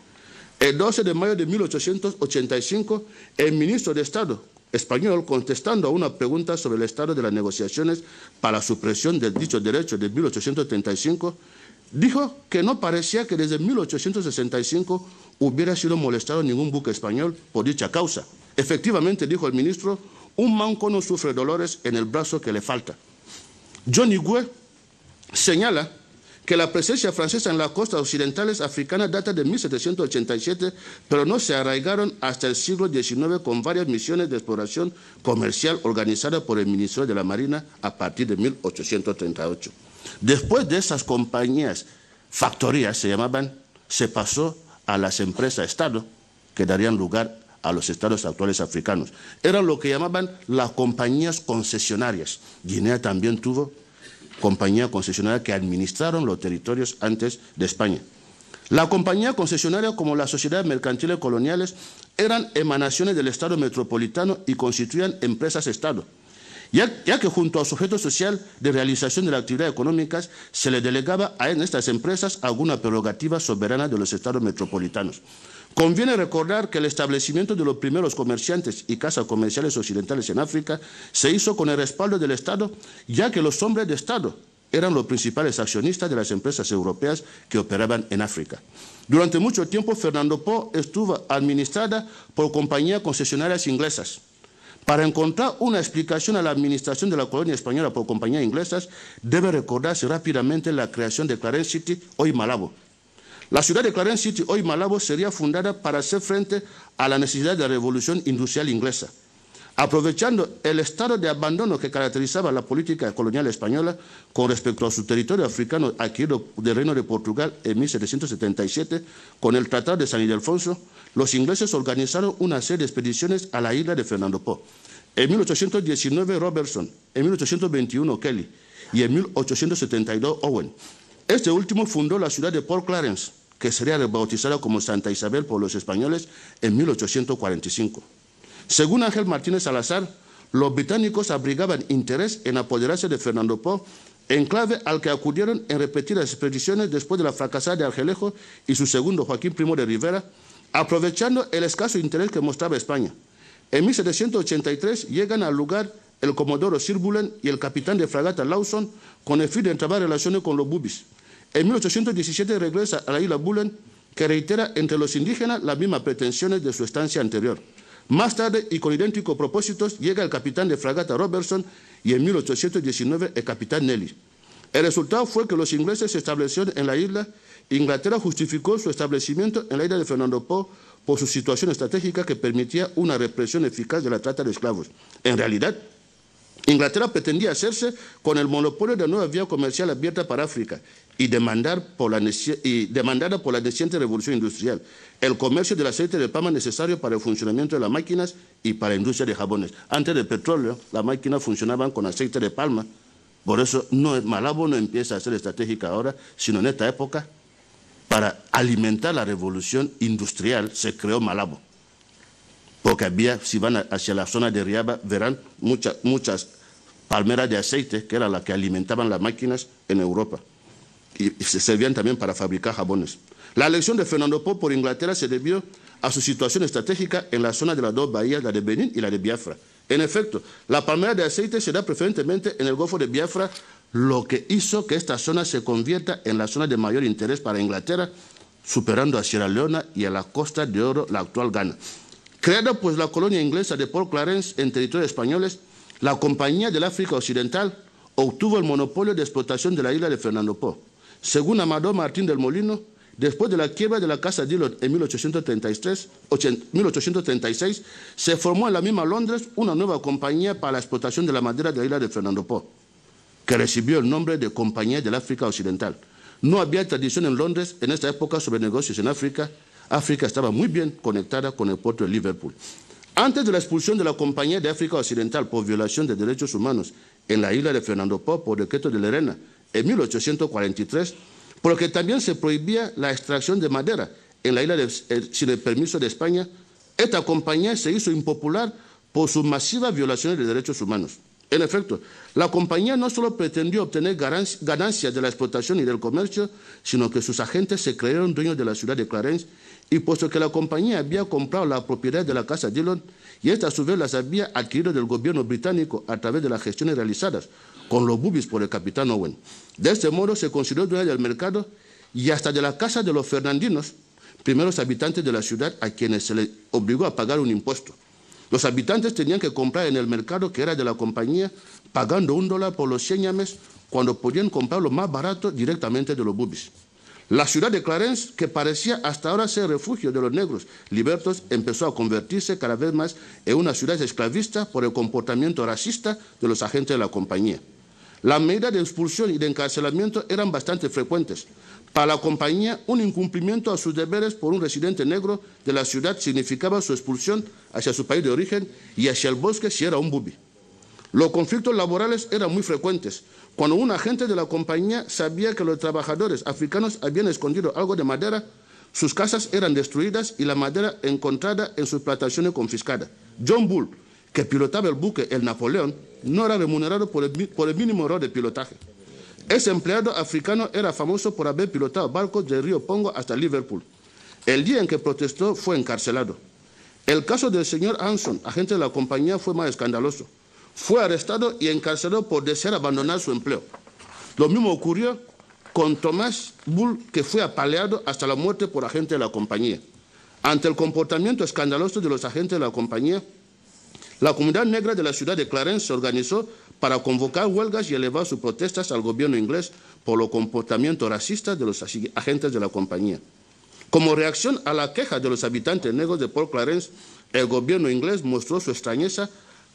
El 12 de mayo de 1885, el ministro de Estado español, contestando a una pregunta sobre el estado de las negociaciones para la supresión del dicho derecho de 1835, dijo que no parecía que desde 1865 hubiera sido molestado ningún buque español por dicha causa. Efectivamente, dijo el ministro, un manco no sufre dolores en el brazo que le falta. John Higué señala que la presencia francesa en las costas occidentales africanas data de 1787, pero no se arraigaron hasta el siglo XIX con varias misiones de exploración comercial organizadas por el Ministerio de la Marina a partir de 1838. Después de esas compañías, factorías se llamaban, se pasó a las empresas-estado que darían lugar a los estados actuales africanos. Eran lo que llamaban las compañías concesionarias. Guinea también tuvo compañía concesionaria que administraron los territorios antes de España. La compañía concesionaria, como las sociedades mercantiles coloniales, eran emanaciones del Estado metropolitano y constituían empresas-Estado, ya que junto al sujeto social de realización de las actividades económicas se le delegaba a estas empresas alguna prerrogativa soberana de los estados metropolitanos. Conviene recordar que el establecimiento de los primeros comerciantes y casas comerciales occidentales en África se hizo con el respaldo del Estado, ya que los hombres de Estado eran los principales accionistas de las empresas europeas que operaban en África. Durante mucho tiempo, Fernando Po estuvo administrada por compañías concesionarias inglesas. Para encontrar una explicación a la administración de la colonia española por compañías inglesas, debe recordarse rápidamente la creación de Clarence City, hoy Malabo. La ciudad de Clarence City, hoy Malabo, sería fundada para hacer frente a la necesidad de la revolución industrial inglesa. Aprovechando el estado de abandono que caracterizaba la política colonial española con respecto a su territorio africano adquirido del Reino de Portugal en 1777, con el Tratado de San Ildefonso, los ingleses organizaron una serie de expediciones a la isla de Fernando Po. En 1819, Robertson, en 1821, Kelly y en 1872, Owen. Este último fundó la ciudad de Port Clarence, que sería rebautizada como Santa Isabel por los españoles en 1845. Según Ángel Martínez Salazar, los británicos abrigaban interés en apoderarse de Fernando Po, enclave al que acudieron en repetidas expediciones después de la fracasada de Argelejo y su segundo, Joaquín Primo de Rivera, aprovechando el escaso interés que mostraba España. En 1783 llegan al lugar el comodoro Sir Bullen y el capitán de fragata Lawson con el fin de entrabar relaciones con los bubis. En 1817 regresa a la isla Bullen, que reitera entre los indígenas las mismas pretensiones de su estancia anterior. Más tarde, y con idénticos propósitos, llega el capitán de fragata Robertson y en 1819 el capitán Nelly. El resultado fue que los ingleses se establecieron en la isla. Inglaterra justificó su establecimiento en la isla de Fernando Po por su situación estratégica que permitía una represión eficaz de la trata de esclavos. En realidad, Inglaterra pretendía hacerse con el monopolio de la nueva vía comercial abierta para África y demandada por la naciente revolución industrial el comercio del aceite de palma necesario para el funcionamiento de las máquinas y para la industria de jabones. Antes del petróleo, las máquinas funcionaban con aceite de palma. Por eso Malabo no empieza a ser estratégica ahora, sino en esta época. Para alimentar la revolución industrial se creó Malabo. Porque había, si van hacia la zona de Riaba, verán muchas palmeras de aceite, que eran las que alimentaban las máquinas en Europa. Y se servían también para fabricar jabones. La elección de Fernando Po por Inglaterra se debió a su situación estratégica en la zona de las dos bahías, la de Benín y la de Biafra. En efecto, la palmera de aceite se da preferentemente en el Golfo de Biafra, lo que hizo que esta zona se convierta en la zona de mayor interés para Inglaterra, superando a Sierra Leona y a la Costa de Oro, la actual Ghana. Creada pues la colonia inglesa de Port Clarence en territorios españoles, la Compañía del África Occidental obtuvo el monopolio de explotación de la isla de Fernando Po. Según Amador Martín del Molino, después de la quiebra de la Casa Dillon en 1836, se formó en la misma Londres una nueva compañía para la explotación de la madera de la isla de Fernando Po, que recibió el nombre de Compañía del África Occidental. No había tradición en Londres en esta época sobre negocios en África. África estaba muy bien conectada con el puerto de Liverpool. Antes de la expulsión de la Compañía de África Occidental por violación de derechos humanos en la isla de Fernando Po por decreto de Lerena en 1843, porque también se prohibía la extracción de madera en la isla sin el permiso de España, esta compañía se hizo impopular por sus masivas violaciones de derechos humanos. En efecto, la compañía no solo pretendió obtener ganancias de la explotación y del comercio, sino que sus agentes se creyeron dueños de la ciudad de Clarence, y puesto que la compañía había comprado la propiedad de la Casa Dillon, y esta a su vez las había adquirido del gobierno británico a través de las gestiones realizadas con los boobies por el capitán Owen. De este modo se consideró dueña del mercado y hasta de la casa de los fernandinos, primeros habitantes de la ciudad a quienes se les obligó a pagar un impuesto. Los habitantes tenían que comprar en el mercado que era de la compañía, pagando $1 por los 100 ñames, cuando podían comprarlo más barato directamente de los boobies. La ciudad de Clarence, que parecía hasta ahora ser refugio de los negros libertos, empezó a convertirse cada vez más en una ciudad esclavista por el comportamiento racista de los agentes de la compañía. Las medidas de expulsión y de encarcelamiento eran bastante frecuentes. Para la compañía, un incumplimiento a sus deberes por un residente negro de la ciudad significaba su expulsión hacia su país de origen y hacia el bosque si era un bubi. Los conflictos laborales eran muy frecuentes. Cuando un agente de la compañía sabía que los trabajadores africanos habían escondido algo de madera, sus casas eran destruidas y la madera encontrada en sus plantaciones confiscada. John Bull, que pilotaba el buque el Napoleón, no era remunerado por el mínimo error de pilotaje. Ese empleado africano era famoso por haber pilotado barcos del río Pongo hasta Liverpool. El día en que protestó fue encarcelado. El caso del señor Anson, agente de la compañía, fue más escandaloso. Fue arrestado y encarcelado por desear abandonar su empleo. Lo mismo ocurrió con Thomas Bull, que fue apaleado hasta la muerte por agente de la compañía. Ante el comportamiento escandaloso de los agentes de la compañía, la comunidad negra de la ciudad de Clarence se organizó para convocar huelgas y elevar sus protestas al gobierno inglés por los comportamientos racistas de los agentes de la compañía. Como reacción a la queja de los habitantes negros de Port Clarence, el gobierno inglés mostró su extrañeza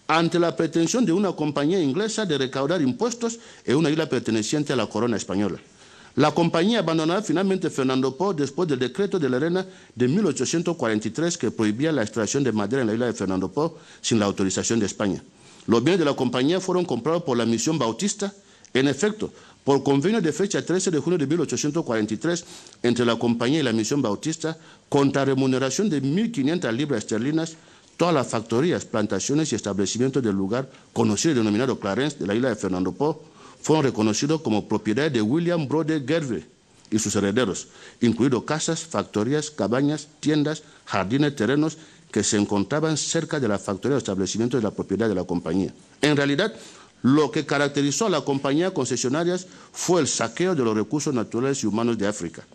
ante la pretensión de una compañía inglesa de recaudar impuestos en una isla perteneciente a la corona española. La compañía abandonará finalmente Fernando Po después del decreto de Lerena de 1843 que prohibía la extracción de madera en la isla de Fernando Po sin la autorización de España. Los bienes de la compañía fueron comprados por la Misión Bautista. En efecto, por convenio de fecha 13 de junio de 1843 entre la compañía y la Misión Bautista, contra remuneración de 1.500 libras esterlinas, todas las factorías, plantaciones y establecimientos del lugar, conocido y denominado Clarence, de la isla de Fernando Po, fueron reconocidos como propiedad de William Brode Gervais y sus herederos, incluidos casas, factorías, cabañas, tiendas, jardines, terrenos que se encontraban cerca de la factoría o establecimientos de la propiedad de la compañía. En realidad, lo que caracterizó a la compañía concesionarias fue el saqueo de los recursos naturales y humanos de África.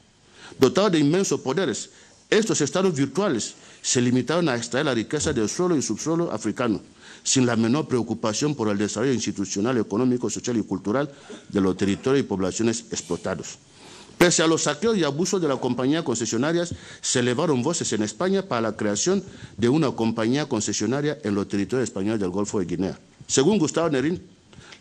Dotado de inmensos poderes, Estos estados virtuales se limitaron a extraer la riqueza del suelo y subsuelo africano, sin la menor preocupación por el desarrollo institucional, económico, social y cultural de los territorios y poblaciones explotados. Pese a los saqueos y abusos de las compañías concesionarias, se elevaron voces en España para la creación de una compañía concesionaria en los territorios españoles del Golfo de Guinea. Según Gustavo Nerín,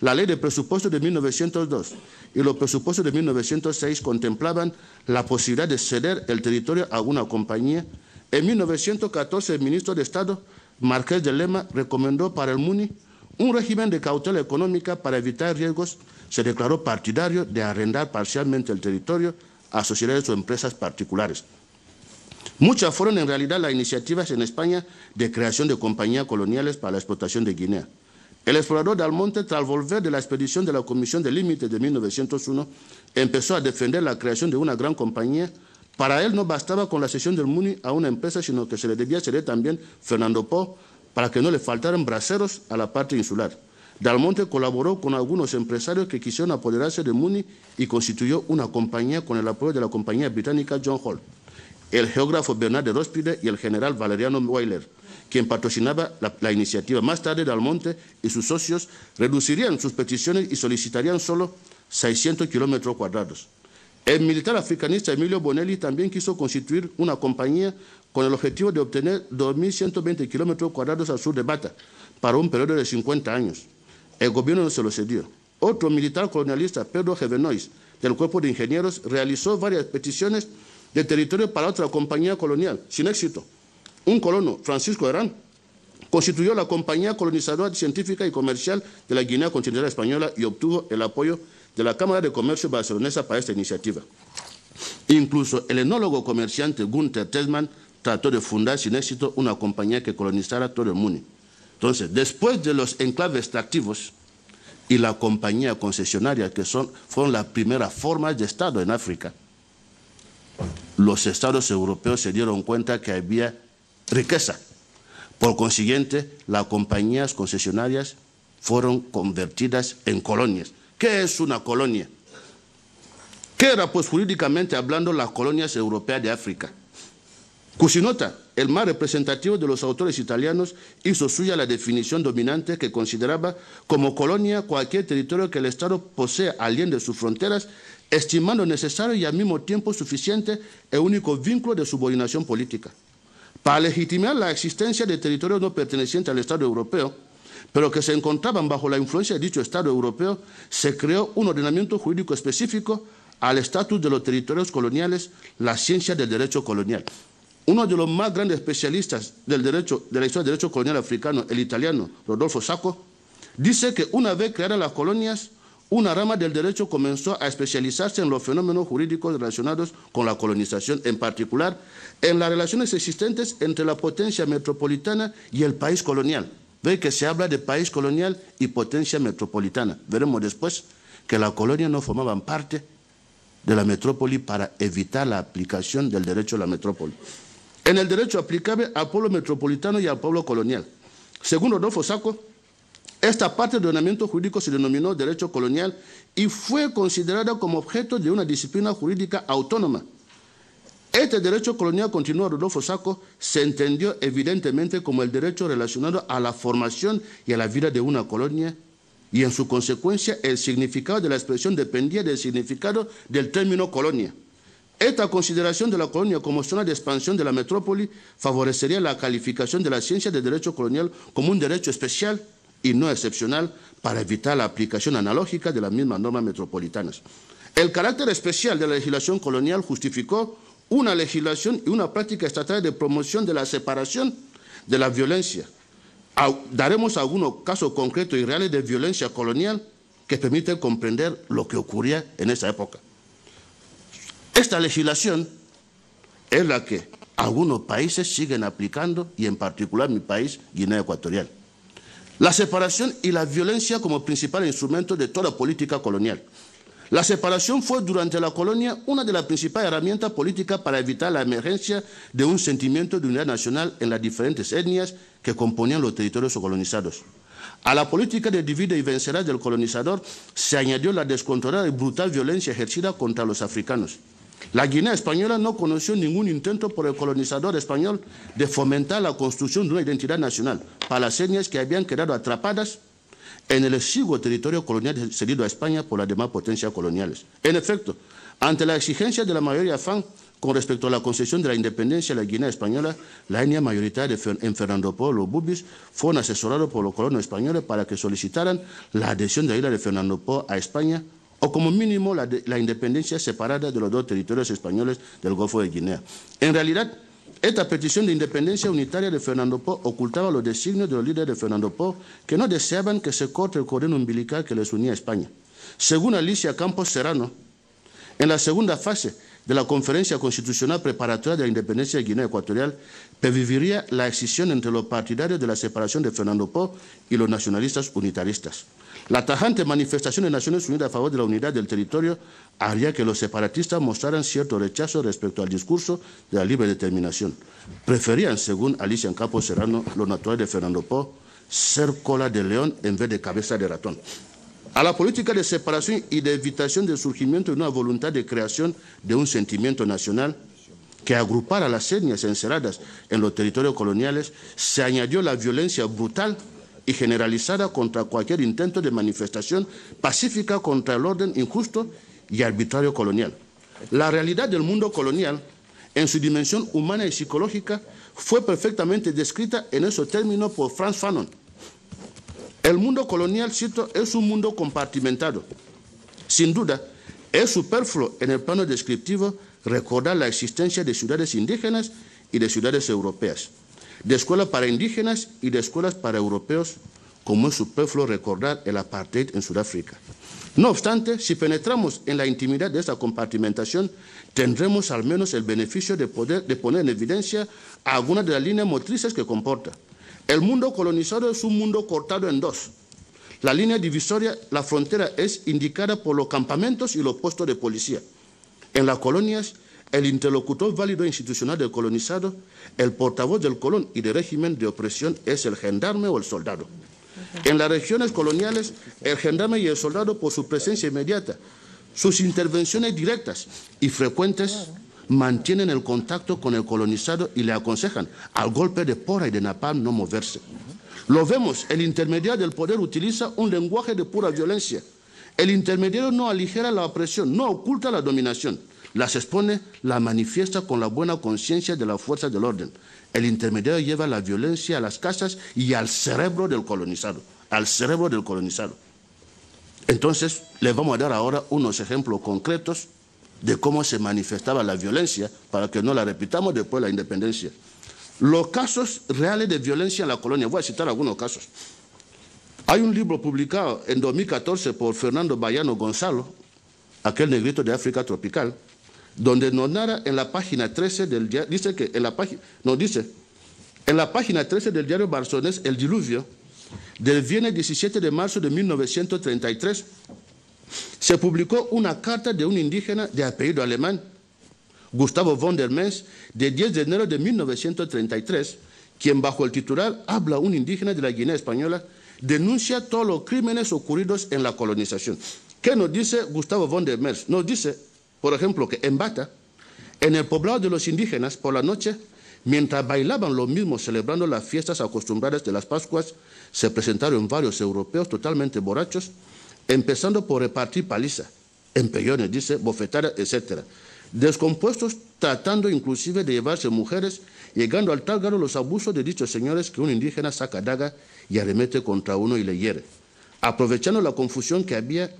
la ley de presupuestos de 1902 y los presupuestos de 1906 contemplaban la posibilidad de ceder el territorio a una compañía. En 1914, el ministro de Estado, Marqués de Lema, recomendó para el MUNI un régimen de cautela económica para evitar riesgos. Se declaró partidario de arrendar parcialmente el territorio a sociedades o empresas particulares. Muchas fueron en realidad las iniciativas en España de creación de compañías coloniales para la explotación de Guinea. El explorador de Almonte, tras volver de la expedición de la Comisión de Límites de 1901, empezó a defender la creación de una gran compañía. Para él no bastaba con la cesión del MUNI a una empresa, sino que se le debía ceder también Fernando Po para que no le faltaran braceros a la parte insular. De Almonte colaboró con algunos empresarios que quisieron apoderarse del MUNI y constituyó una compañía con el apoyo de la compañía británica John Hall, el geógrafo Bernard de Rospide y el general Valeriano Weyler, quien patrocinaba la iniciativa. Más tarde, de Almonte y sus socios reducirían sus peticiones y solicitarían solo 600 kilómetros cuadrados. El militar africanista Emilio Bonelli también quiso constituir una compañía con el objetivo de obtener 2.120 kilómetros cuadrados al sur de Bata para un periodo de 50 años. El gobierno no se lo cedió. Otro militar colonialista, Pedro Gevenois, del Cuerpo de Ingenieros, realizó varias peticiones de territorio para otra compañía colonial, sin éxito. Un colono, Francisco Herrán, constituyó la compañía colonizadora científica y comercial de la Guinea Continental Española y obtuvo el apoyo de la Cámara de Comercio barcelonesa para esta iniciativa. Incluso el enólogo comerciante Gunther Telsmann trató de fundar sin éxito una compañía que colonizara todo el MUNI. Entonces, después de los enclaves extractivos y la compañía concesionaria, que fueron las primeras formas de Estado en África, los estados europeos se dieron cuenta que había riqueza. Por consiguiente, las compañías concesionarias fueron convertidas en colonias. ¿Qué es una colonia? ¿Qué era, pues, jurídicamente hablando, las colonias europeas de África? Cusinota, el más representativo de los autores italianos, hizo suya la definición dominante que consideraba como colonia cualquier territorio que el Estado posea alien de sus fronteras, estimando necesario y al mismo tiempo suficiente el único vínculo de subordinación política. Para legitimar la existencia de territorios no pertenecientes al Estado europeo, pero que se encontraban bajo la influencia de dicho Estado europeo, se creó un ordenamiento jurídico específico al estatus de los territorios coloniales, la ciencia del derecho colonial. Uno de los más grandes especialistas de la historia del derecho colonial africano, el italiano Rodolfo Sacco, dice que una vez creadas las colonias, una rama del derecho comenzó a especializarse en los fenómenos jurídicos relacionados con la colonización, en particular en las relaciones existentes entre la potencia metropolitana y el país colonial. Ve que se habla de país colonial y potencia metropolitana. Veremos después que las colonias no formaban parte de la metrópoli para evitar la aplicación del derecho a la metrópoli. En el derecho aplicable al pueblo metropolitano y al pueblo colonial. Según Rodolfo Sacco, esta parte del ordenamiento jurídico se denominó derecho colonial y fue considerada como objeto de una disciplina jurídica autónoma. Este derecho colonial, continúa Rodolfo Sacco, se entendió evidentemente como el derecho relacionado a la formación y a la vida de una colonia, y en su consecuencia el significado de la expresión dependía del significado del término colonia. Esta consideración de la colonia como zona de expansión de la metrópoli favorecería la calificación de la ciencia del derecho colonial como un derecho especial y no excepcional para evitar la aplicación analógica de las mismas normas metropolitanas. El carácter especial de la legislación colonial justificó una legislación y una práctica estatal de promoción de la separación de la violencia. Daremos algunos casos concretos y reales de violencia colonial que permiten comprender lo que ocurría en esa época. Esta legislación es la que algunos países siguen aplicando, y en particular mi país, Guinea Ecuatorial. La separación y la violencia como principal instrumento de toda política colonial. La separación fue durante la colonia una de las principales herramientas políticas para evitar la emergencia de un sentimiento de unidad nacional en las diferentes etnias que componían los territorios colonizados. A la política de divide y vencerás del colonizador se añadió la descontrolada y brutal violencia ejercida contra los africanos. La Guinea española no conoció ningún intento por el colonizador español de fomentar la construcción de una identidad nacional para las etnias que habían quedado atrapadas en el exiguo territorio colonial cedido a España por las demás potencias coloniales. En efecto, ante la exigencia de la mayoría FAN con respecto a la concesión de la independencia de la Guinea española, la etnia mayoritaria en Fernando Poo, los Bubis, fueron asesorados por los colonos españoles para que solicitaran la adhesión de la isla de Fernando Poo a España o como mínimo la independencia separada de los dos territorios españoles del Golfo de Guinea. En realidad, esta petición de independencia unitaria de Fernando Poo ocultaba los designios de los líderes de Fernando Poo que no deseaban que se corte el cordón umbilical que les unía a España. Según Alicia Campos Serrano, en la segunda fase de la Conferencia Constitucional Preparatoria de la Independencia de Guinea Ecuatorial, perviviría la escisión entre los partidarios de la separación de Fernando Poo y los nacionalistas unitaristas. La tajante manifestación de Naciones Unidas a favor de la unidad del territorio haría que los separatistas mostraran cierto rechazo respecto al discurso de la libre determinación. Preferían, según Alicia Campos Serrano, los naturales de Fernando Poo, ser cola de león en vez de cabeza de ratón. A la política de separación y de evitación del surgimiento de una voluntad de creación de un sentimiento nacional que agrupara a las etnias encerradas en los territorios coloniales, se añadió la violencia brutal y generalizada contra cualquier intento de manifestación pacífica contra el orden injusto y arbitrario colonial. La realidad del mundo colonial, en su dimensión humana y psicológica, fue perfectamente descrita en esos términos por Frantz Fanon. El mundo colonial, cito, es un mundo compartimentado. Sin duda, es superfluo en el plano descriptivo recordar la existencia de ciudades indígenas y de ciudades europeas, de escuelas para indígenas y de escuelas para europeos, como es superfluo recordar el apartheid en Sudáfrica. No obstante, si penetramos en la intimidad de esta compartimentación, tendremos al menos el beneficio de poner en evidencia algunas de las líneas motrices que comporta. El mundo colonizado es un mundo cortado en dos. La línea divisoria, la frontera, es indicada por los campamentos y los puestos de policía. En las colonias, el interlocutor válido institucional del colonizado, el portavoz del colón y del régimen de opresión es el gendarme o el soldado. En las regiones coloniales, el gendarme y el soldado, por su presencia inmediata, sus intervenciones directas y frecuentes, mantienen el contacto con el colonizado y le aconsejan al golpe de porra y de napalm no moverse. Lo vemos, el intermediario del poder utiliza un lenguaje de pura violencia. El intermediario no aligera la opresión, no oculta la dominación, las expone, la manifiesta con la buena conciencia de la fuerza del orden. El intermediario lleva la violencia a las casas y al cerebro del colonizado, Entonces, les vamos a dar ahora unos ejemplos concretos de cómo se manifestaba la violencia para que no la repitamos después de la independencia. Los casos reales de violencia en la colonia, voy a citar algunos casos. Hay un libro publicado en 2014 por Fernando Bayano Gonzalo, aquel negrito de África tropical, donde nos narra en la página 13 del diario, en la página 13 del diario barcelonés El Diluvio, del viernes 17 de marzo de 1933, se publicó una carta de un indígena de apellido alemán, Gustavo von der Mens, de 10 de enero de 1933, quien bajo el titular Habla un indígena de la Guinea Española, denuncia todos los crímenes ocurridos en la colonización. ¿Qué nos dice Gustavo von der Mens? Nos dice, por ejemplo, que en Bata, en el poblado de los indígenas, por la noche, mientras bailaban los mismos celebrando las fiestas acostumbradas de las Pascuas, se presentaron varios europeos totalmente borrachos, empezando por repartir paliza, empellones, dice, bofetadas, etc. Descompuestos, tratando inclusive de llevarse mujeres, llegando al tal grado los abusos de dichos señores que un indígena saca daga y arremete contra uno y le hiere. Aprovechando la confusión que había,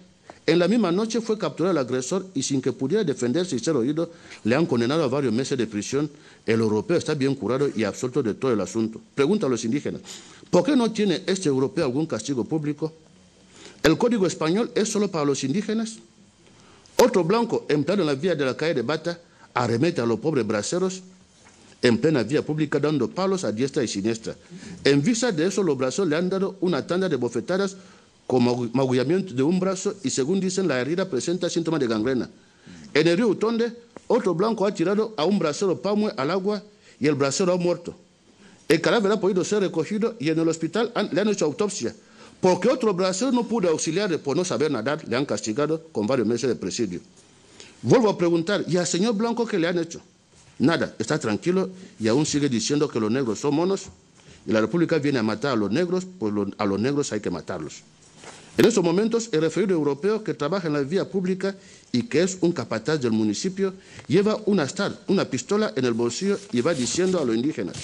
en la misma noche fue capturado el agresor y sin que pudiera defenderse y ser oído, le han condenado a varios meses de prisión. El europeo está bien curado y absuelto de todo el asunto. Pregunta a los indígenas, ¿por qué no tiene este europeo algún castigo público? ¿El código español es solo para los indígenas? Otro blanco, empleado en la vía de la calle de Bata, arremete a los pobres braceros en plena vía pública dando palos a diestra y siniestra. En vista de eso, los braceros le han dado una tanda de bofetadas con magullamiento de un brazo y, según dicen, la herida presenta síntomas de gangrena. En el río Utonde, otro blanco ha tirado a un bracero palmo al agua y el bracero ha muerto. El cadáver ha podido ser recogido y en el hospital le han hecho autopsia. Porque otro bracero no pudo auxiliarle por no saber nadar, le han castigado con varios meses de presidio. Vuelvo a preguntar, ¿y al señor Blanco qué le han hecho? Nada, está tranquilo y aún sigue diciendo que los negros son monos y la República viene a matar a los negros, pues a los negros hay que matarlos. En estos momentos, el referido europeo que trabaja en la vía pública y que es un capataz del municipio, lleva una pistola en el bolsillo y va diciendo a los indígenas: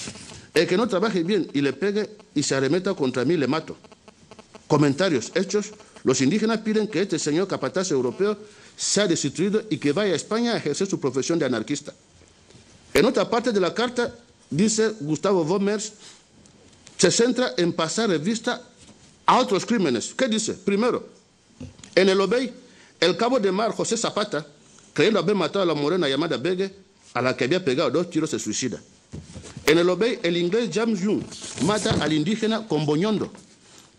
el que no trabaje bien y le pegue y se arremeta contra mí, le mato. Comentarios hechos, los indígenas piden que este señor capataz europeo sea destituido y que vaya a España a ejercer su profesión de anarquista. En otra parte de la carta, dice Gustavo Vommers, se centra en pasar revista a otros crímenes. ¿Qué dice? Primero, en el Obey, el cabo de mar José Zapata, creyendo haber matado a la morena llamada Begue, a la que había pegado 2 tiros, se suicida. En el Obey, el inglés James Young mata al indígena con Boñondo.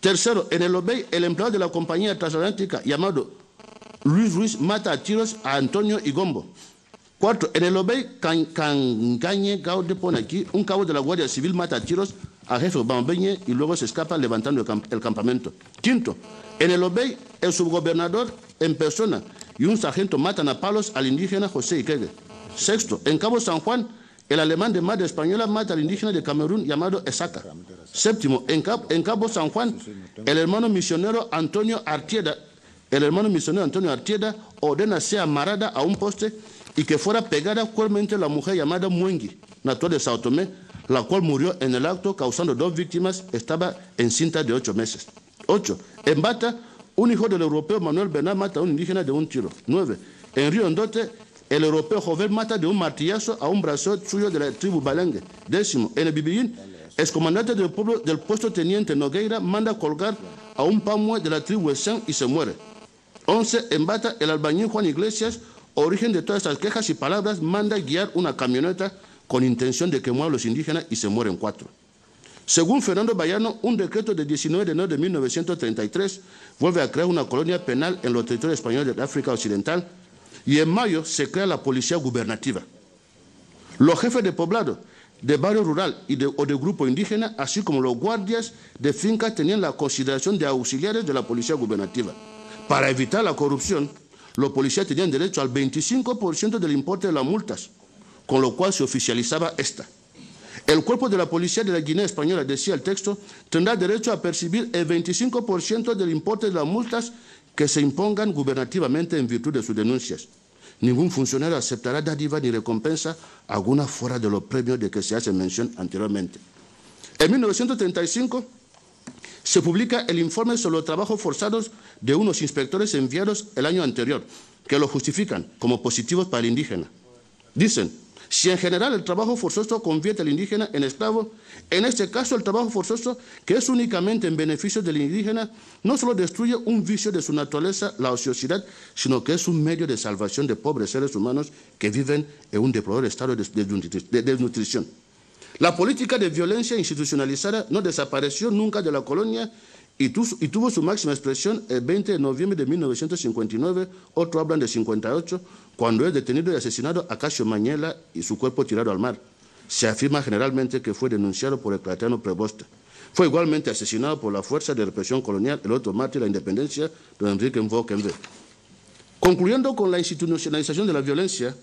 Tercero, en el Obey, el empleado de la compañía transatlántica llamado Luis Ruiz mata a tiros a Antonio Igombo. Cuarto, en el Obey, Cangañe Gaude pone aquí, un cabo de la Guardia Civil mata a tiros al jefe Bambeñe y luego se escapa levantando el campamento. Quinto, en el Obey, el subgobernador en persona y un sargento matan a palos al indígena José Iquegue. Sexto, en Cabo San Juan, el alemán de madre española mata al indígena de Camerún llamado Esaka. Séptimo, en Cabo San Juan, el hermano misionero Antonio Artieda ordena ser amarrada a un poste y que fuera pegada cruelmente la mujer llamada Muengui, natural de Sao Tomé, la cual murió en el acto causando 2 víctimas, estaba encinta de 8 meses. 8. En Bata, un hijo del europeo Manuel Bernal mata a un indígena de un tiro. 9. En Río Ndote, el europeo Jovel mata de un martillazo a un brazo suyo de la tribu Balengue. 10. En el Bibillín, excomandante del puesto teniente Nogueira manda colgar a un pamue de la tribu Essén y se muere. 11. En Bata, el albañil Juan Iglesias, origen de todas estas quejas y palabras, manda guiar una camioneta con intención de quemar a los indígenas y se mueren 4. Según Fernando Bayano, un decreto de 19 de enero de 1933 vuelve a crear una colonia penal en los territorios españoles de África Occidental y en mayo se crea la policía gubernativa. Los jefes de poblado, de barrio rural o de grupo indígena, así como los guardias de fincas, tenían la consideración de auxiliares de la policía gubernativa. Para evitar la corrupción, los policías tenían derecho al 25% del importe de las multas, con lo cual se oficializaba esta. El cuerpo de la policía de la Guinea Española, decía el texto, tendrá derecho a percibir el 25% del importe de las multas que se impongan gubernativamente en virtud de sus denuncias. Ningún funcionario aceptará dádiva ni recompensa alguna fuera de los premios de que se hace mención anteriormente. En 1935 se publica el informe sobre los trabajos forzados de unos inspectores enviados el año anterior, que lo justifican como positivos para el indígena. Dicen: si en general el trabajo forzoso convierte al indígena en esclavo, en este caso el trabajo forzoso, que es únicamente en beneficio del indígena, no solo destruye un vicio de su naturaleza, la ociosidad, sino que es un medio de salvación de pobres seres humanos que viven en un deplorable estado de desnutrición. La política de violencia institucionalizada no desapareció nunca de la colonia y tuvo su máxima expresión el 20 de noviembre de 1959, otros hablan de 58, cuando es detenido y asesinado Acacio Mañela y su cuerpo tirado al mar. Se afirma generalmente que fue denunciado por el claretiano Preboste. Fue igualmente asesinado por la fuerza de represión colonial, el otro mártir de la independencia, don Enrique Mvokenve. Concluyendo con la institucionalización de la violencia,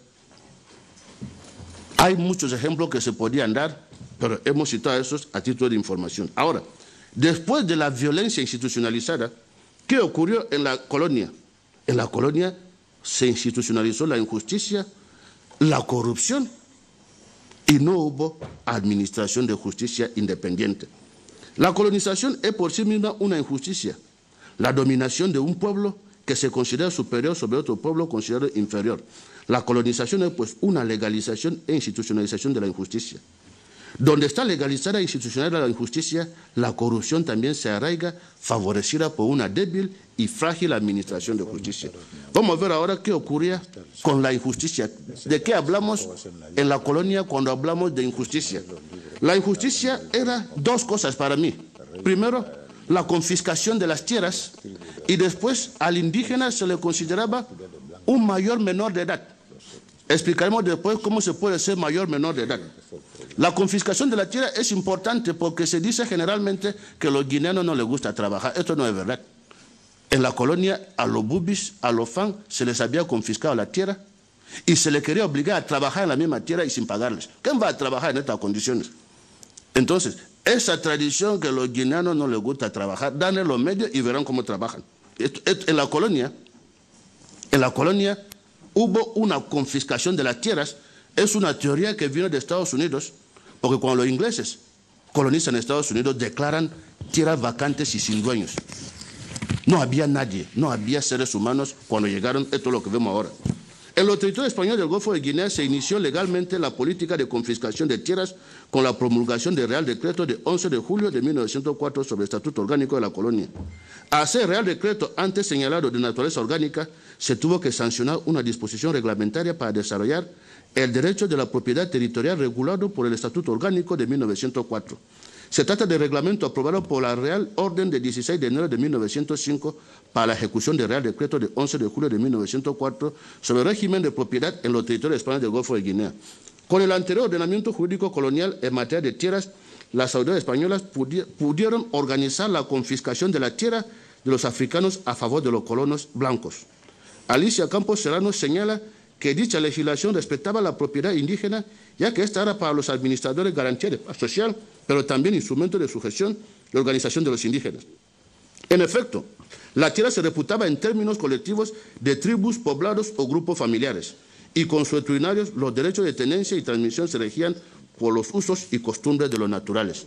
hay muchos ejemplos que se podrían dar, pero hemos citado esos a título de información. Ahora, después de la violencia institucionalizada, ¿qué ocurrió en la colonia? En la colonia se institucionalizó la injusticia, la corrupción y no hubo administración de justicia independiente. La colonización es por sí misma una injusticia, la dominación de un pueblo que se considera superior sobre otro pueblo considerado inferior. La colonización es pues una legalización e institucionalización de la injusticia. Donde está legalizada e institucionalizada la injusticia, la corrupción también se arraiga, favorecida por una débil y frágil administración de justicia. Vamos a ver ahora qué ocurría con la injusticia. ¿De qué hablamos en la colonia cuando hablamos de injusticia? La injusticia era 2 cosas para mí. Primero, la confiscación de las tierras y después al indígena se le consideraba un mayor menor de edad. Explicaremos después cómo se puede ser mayor menor de edad. La confiscación de la tierra es importante porque se dice generalmente que a los guineanos no les gusta trabajar. Esto no es verdad. En la colonia, a los bubis, a los fan, se les había confiscado la tierra y se le quería obligar a trabajar en la misma tierra y sin pagarles. ¿Quién va a trabajar en estas condiciones? Entonces, esa tradición que a los guineanos no les gusta trabajar, danle los medios y verán cómo trabajan. En la colonia hubo una confiscación de las tierras. Es una teoría que viene de Estados Unidos, porque cuando los ingleses colonizan Estados Unidos, declaran tierras vacantes y sin dueños. No había nadie, no había seres humanos cuando llegaron. Esto es lo que vemos ahora. En los territorios españoles del Golfo de Guinea se inició legalmente la política de confiscación de tierras con la promulgación del Real Decreto de 11 de julio de 1904 sobre el Estatuto Orgánico de la Colonia. A ese Real Decreto antes señalado de naturaleza orgánica, se tuvo que sancionar una disposición reglamentaria para desarrollar el derecho de la propiedad territorial regulado por el Estatuto Orgánico de 1904. Se trata del reglamento aprobado por la Real Orden de 16 de enero de 1905 para la ejecución del Real Decreto de 11 de julio de 1904 sobre el régimen de propiedad en los territorios españoles del Golfo de Guinea. Con el anterior ordenamiento jurídico colonial en materia de tierras, las autoridades españolas pudieron organizar la confiscación de la tierra de los africanos a favor de los colonos blancos. Alicia Campos Serrano señala que dicha legislación respetaba la propiedad indígena, ya que esta era para los administradores garantía de paz social, pero también instrumento de sujeción y organización de los indígenas. En efecto, la tierra se reputaba en términos colectivos de tribus, poblados o grupos familiares, y consuetudinarios los derechos de tenencia y transmisión se regían por los usos y costumbres de los naturales.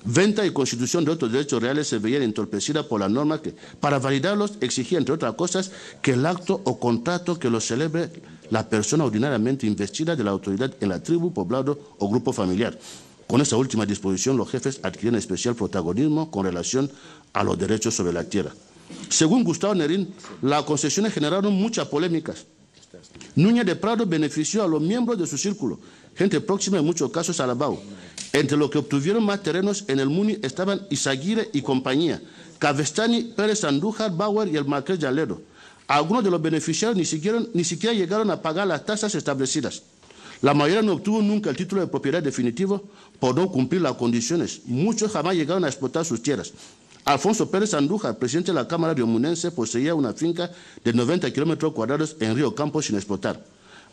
Venta y constitución de otros derechos reales se veían entorpecidas por la norma que, para validarlos, exigía, entre otras cosas, que el acto o contrato que los celebre la persona ordinariamente investida de la autoridad en la tribu, poblado o grupo familiar. Con esta última disposición, los jefes adquirían especial protagonismo con relación a los derechos sobre la tierra. Según Gustavo Nerín, las concesiones generaron muchas polémicas. Núñez de Prado benefició a los miembros de su círculo, gente próxima en muchos casos a Labao. Entre los que obtuvieron más terrenos en el Muni estaban Izaguirre y compañía, Cavestani, Pérez Andújar, Bauer y el Marqués de Aledo. Algunos de los beneficiarios ni siquiera llegaron a pagar las tasas establecidas. La mayoría no obtuvo nunca el título de propiedad definitivo por no cumplir las condiciones. Muchos jamás llegaron a explotar sus tierras. Alfonso Pérez Andújar, presidente de la Cámara Riomunense, poseía una finca de 90 kilómetros cuadrados en Río Campos sin explotar.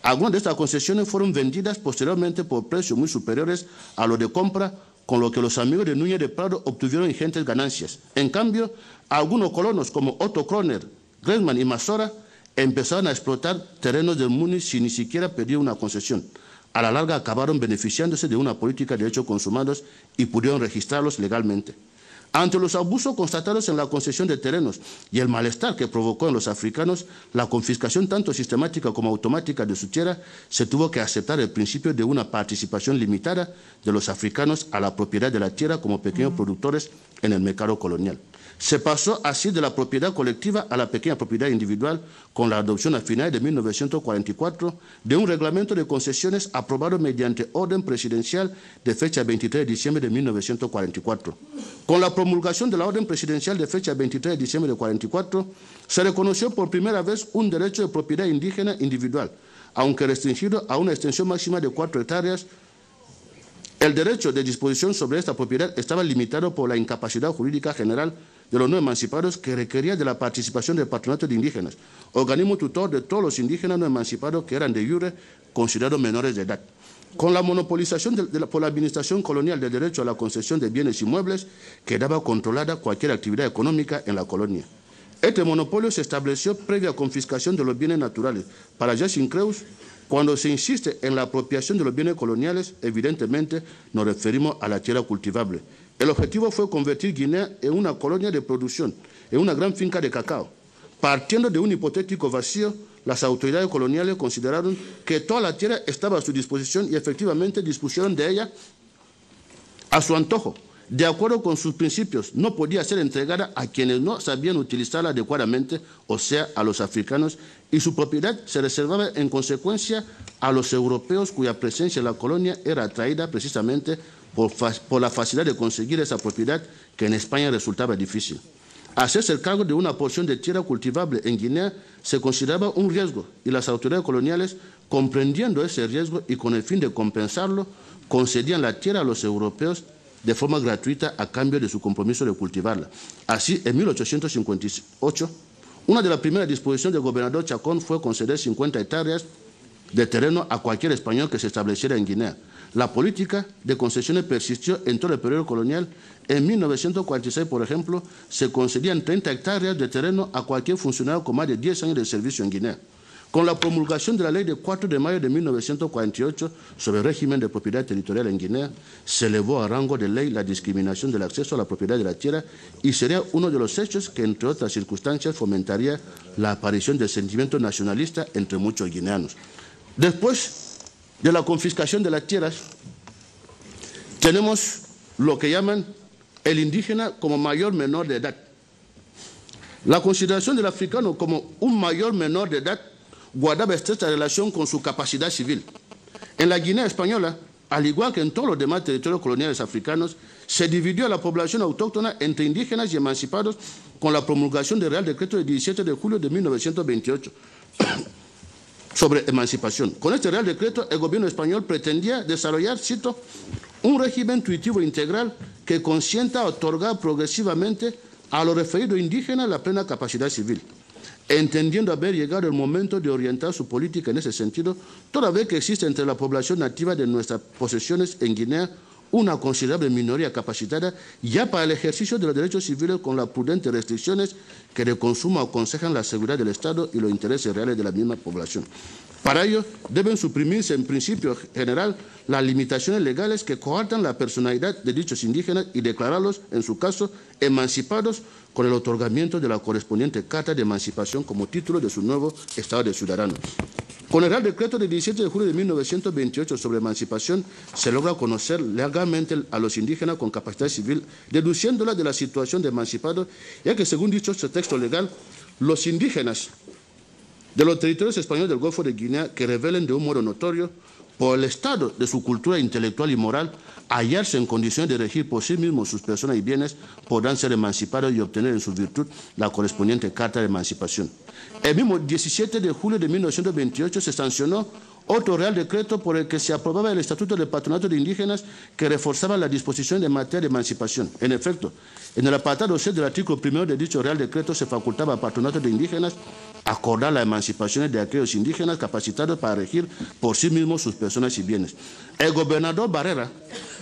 Algunas de estas concesiones fueron vendidas posteriormente por precios muy superiores a los de compra, con lo que los amigos de Núñez de Prado obtuvieron ingentes ganancias. En cambio, algunos colonos como Otto Kroner, Gressman y Mazora empezaron a explotar terrenos del Muni sin ni siquiera pedir una concesión. A la larga acabaron beneficiándose de una política de hechos consumados y pudieron registrarlos legalmente. Ante los abusos constatados en la concesión de terrenos y el malestar que provocó en los africanos, la confiscación tanto sistemática como automática de su tierra, se tuvo que aceptar el principio de una participación limitada de los africanos a la propiedad de la tierra como pequeños productores en el mercado colonial. Se pasó así de la propiedad colectiva a la pequeña propiedad individual con la adopción a finales de 1944 de un reglamento de concesiones aprobado mediante orden presidencial de fecha 23 de diciembre de 1944. Con la promulgación de la orden presidencial de fecha 23 de diciembre de 1944, se reconoció por primera vez un derecho de propiedad indígena individual, aunque restringido a una extensión máxima de 4 hectáreas. El derecho de disposición sobre esta propiedad estaba limitado por la incapacidad jurídica general de los no emancipados que requería de la participación del Patronato de Indígenas, organismo tutor de todos los indígenas no emancipados que eran de jure considerados menores de edad. Con la monopolización por la administración colonial del derecho a la concesión de bienes inmuebles, quedaba controlada cualquier actividad económica en la colonia. Este monopolio se estableció previa confiscación de los bienes naturales. Para Jacin Creus, cuando se insiste en la apropiación de los bienes coloniales, evidentemente nos referimos a la tierra cultivable. El objetivo fue convertir Guinea en una colonia de producción, en una gran finca de cacao. Partiendo de un hipotético vacío, las autoridades coloniales consideraron que toda la tierra estaba a su disposición y efectivamente dispusieron de ella a su antojo. De acuerdo con sus principios, no podía ser entregada a quienes no sabían utilizarla adecuadamente, o sea, a los africanos, y su propiedad se reservaba en consecuencia a los europeos cuya presencia en la colonia era atraída precisamente por la facilidad de conseguir esa propiedad que en España resultaba difícil. Hacerse el cargo de una porción de tierra cultivable en Guinea se consideraba un riesgo y las autoridades coloniales, comprendiendo ese riesgo y con el fin de compensarlo, concedían la tierra a los europeos de forma gratuita a cambio de su compromiso de cultivarla. Así, en 1858, una de las primeras disposiciones del gobernador Chacón fue conceder 50 hectáreas de terreno a cualquier español que se estableciera en Guinea. La política de concesiones persistió en todo el periodo colonial. En 1946, por ejemplo, se concedían 30 hectáreas de terreno a cualquier funcionario con más de 10 años de servicio en Guinea. Con la promulgación de la ley de 4 de mayo de 1948 sobre el régimen de propiedad territorial en Guinea, se elevó a rango de ley la discriminación del acceso a la propiedad de la tierra y sería uno de los hechos que, entre otras circunstancias, fomentaría la aparición del sentimiento nacionalista entre muchos guineanos. Después de la confiscación de las tierras, tenemos lo que llaman el indígena como mayor menor de edad. La consideración del africano como un mayor menor de edad guardaba estrecha relación con su capacidad civil. En la Guinea española, al igual que en todos los demás territorios coloniales africanos, se dividió a la población autóctona entre indígenas y emancipados con la promulgación del Real Decreto del 17 de julio de 1928 sobre emancipación. Con este Real Decreto, el gobierno español pretendía desarrollar, cito, un régimen intuitivo integral que consienta otorgar progresivamente a los referidos indígenas la plena capacidad civil, entendiendo haber llegado el momento de orientar su política en ese sentido, toda vez que existe entre la población nativa de nuestras posesiones en Guinea una considerable minoría capacitada ya para el ejercicio de los derechos civiles con las prudentes restricciones que de consumo aconsejan la seguridad del Estado y los intereses reales de la misma población. Para ello, deben suprimirse en principio general las limitaciones legales que coartan la personalidad de dichos indígenas y declararlos, en su caso, emancipados con el otorgamiento de la correspondiente Carta de Emancipación como título de su nuevo Estado de ciudadano. Con el Real Decreto del 17 de julio de 1928 sobre emancipación, se logra conocer legalmente a los indígenas con capacidad civil, deduciéndola de la situación de emancipados, ya que, según dicho texto legal, los indígenas de los territorios españoles del Golfo de Guinea que revelen de un modo notorio, por el estado de su cultura intelectual y moral, hallarse en condiciones de regir por sí mismos sus personas y bienes, podrán ser emancipados y obtener en su virtud la correspondiente Carta de Emancipación. El mismo 17 de julio de 1928 se sancionó otro Real Decreto por el que se aprobaba el Estatuto del Patronato de Indígenas que reforzaba la disposición en materia de emancipación. En efecto, en el apartado C del artículo 1 de dicho Real Decreto se facultaba al Patronato de Indígenas acordar las emancipaciones de aquellos indígenas capacitados para regir por sí mismos sus personas y bienes. El gobernador Barrera,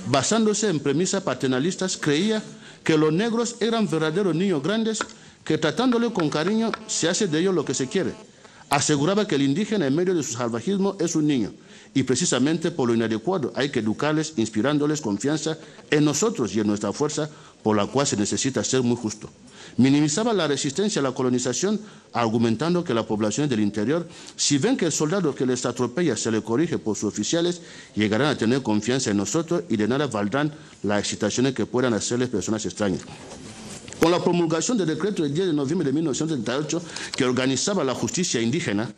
basándose en premisas paternalistas, creía que los negros eran verdaderos niños grandes que tratándole con cariño se hace de ellos lo que se quiere. Aseguraba que el indígena en medio de su salvajismo es un niño y precisamente por lo inadecuado hay que educarles inspirándoles confianza en nosotros y en nuestra fuerza por la cual se necesita ser muy justo. Minimizaba la resistencia a la colonización argumentando que las poblaciones del interior, si ven que el soldado que les atropella se le corrige por sus oficiales, llegarán a tener confianza en nosotros y de nada valdrán las excitaciones que puedan hacerles personas extrañas. Con la promulgación del decreto del 10 de noviembre de 1938 que organizaba la justicia indígena,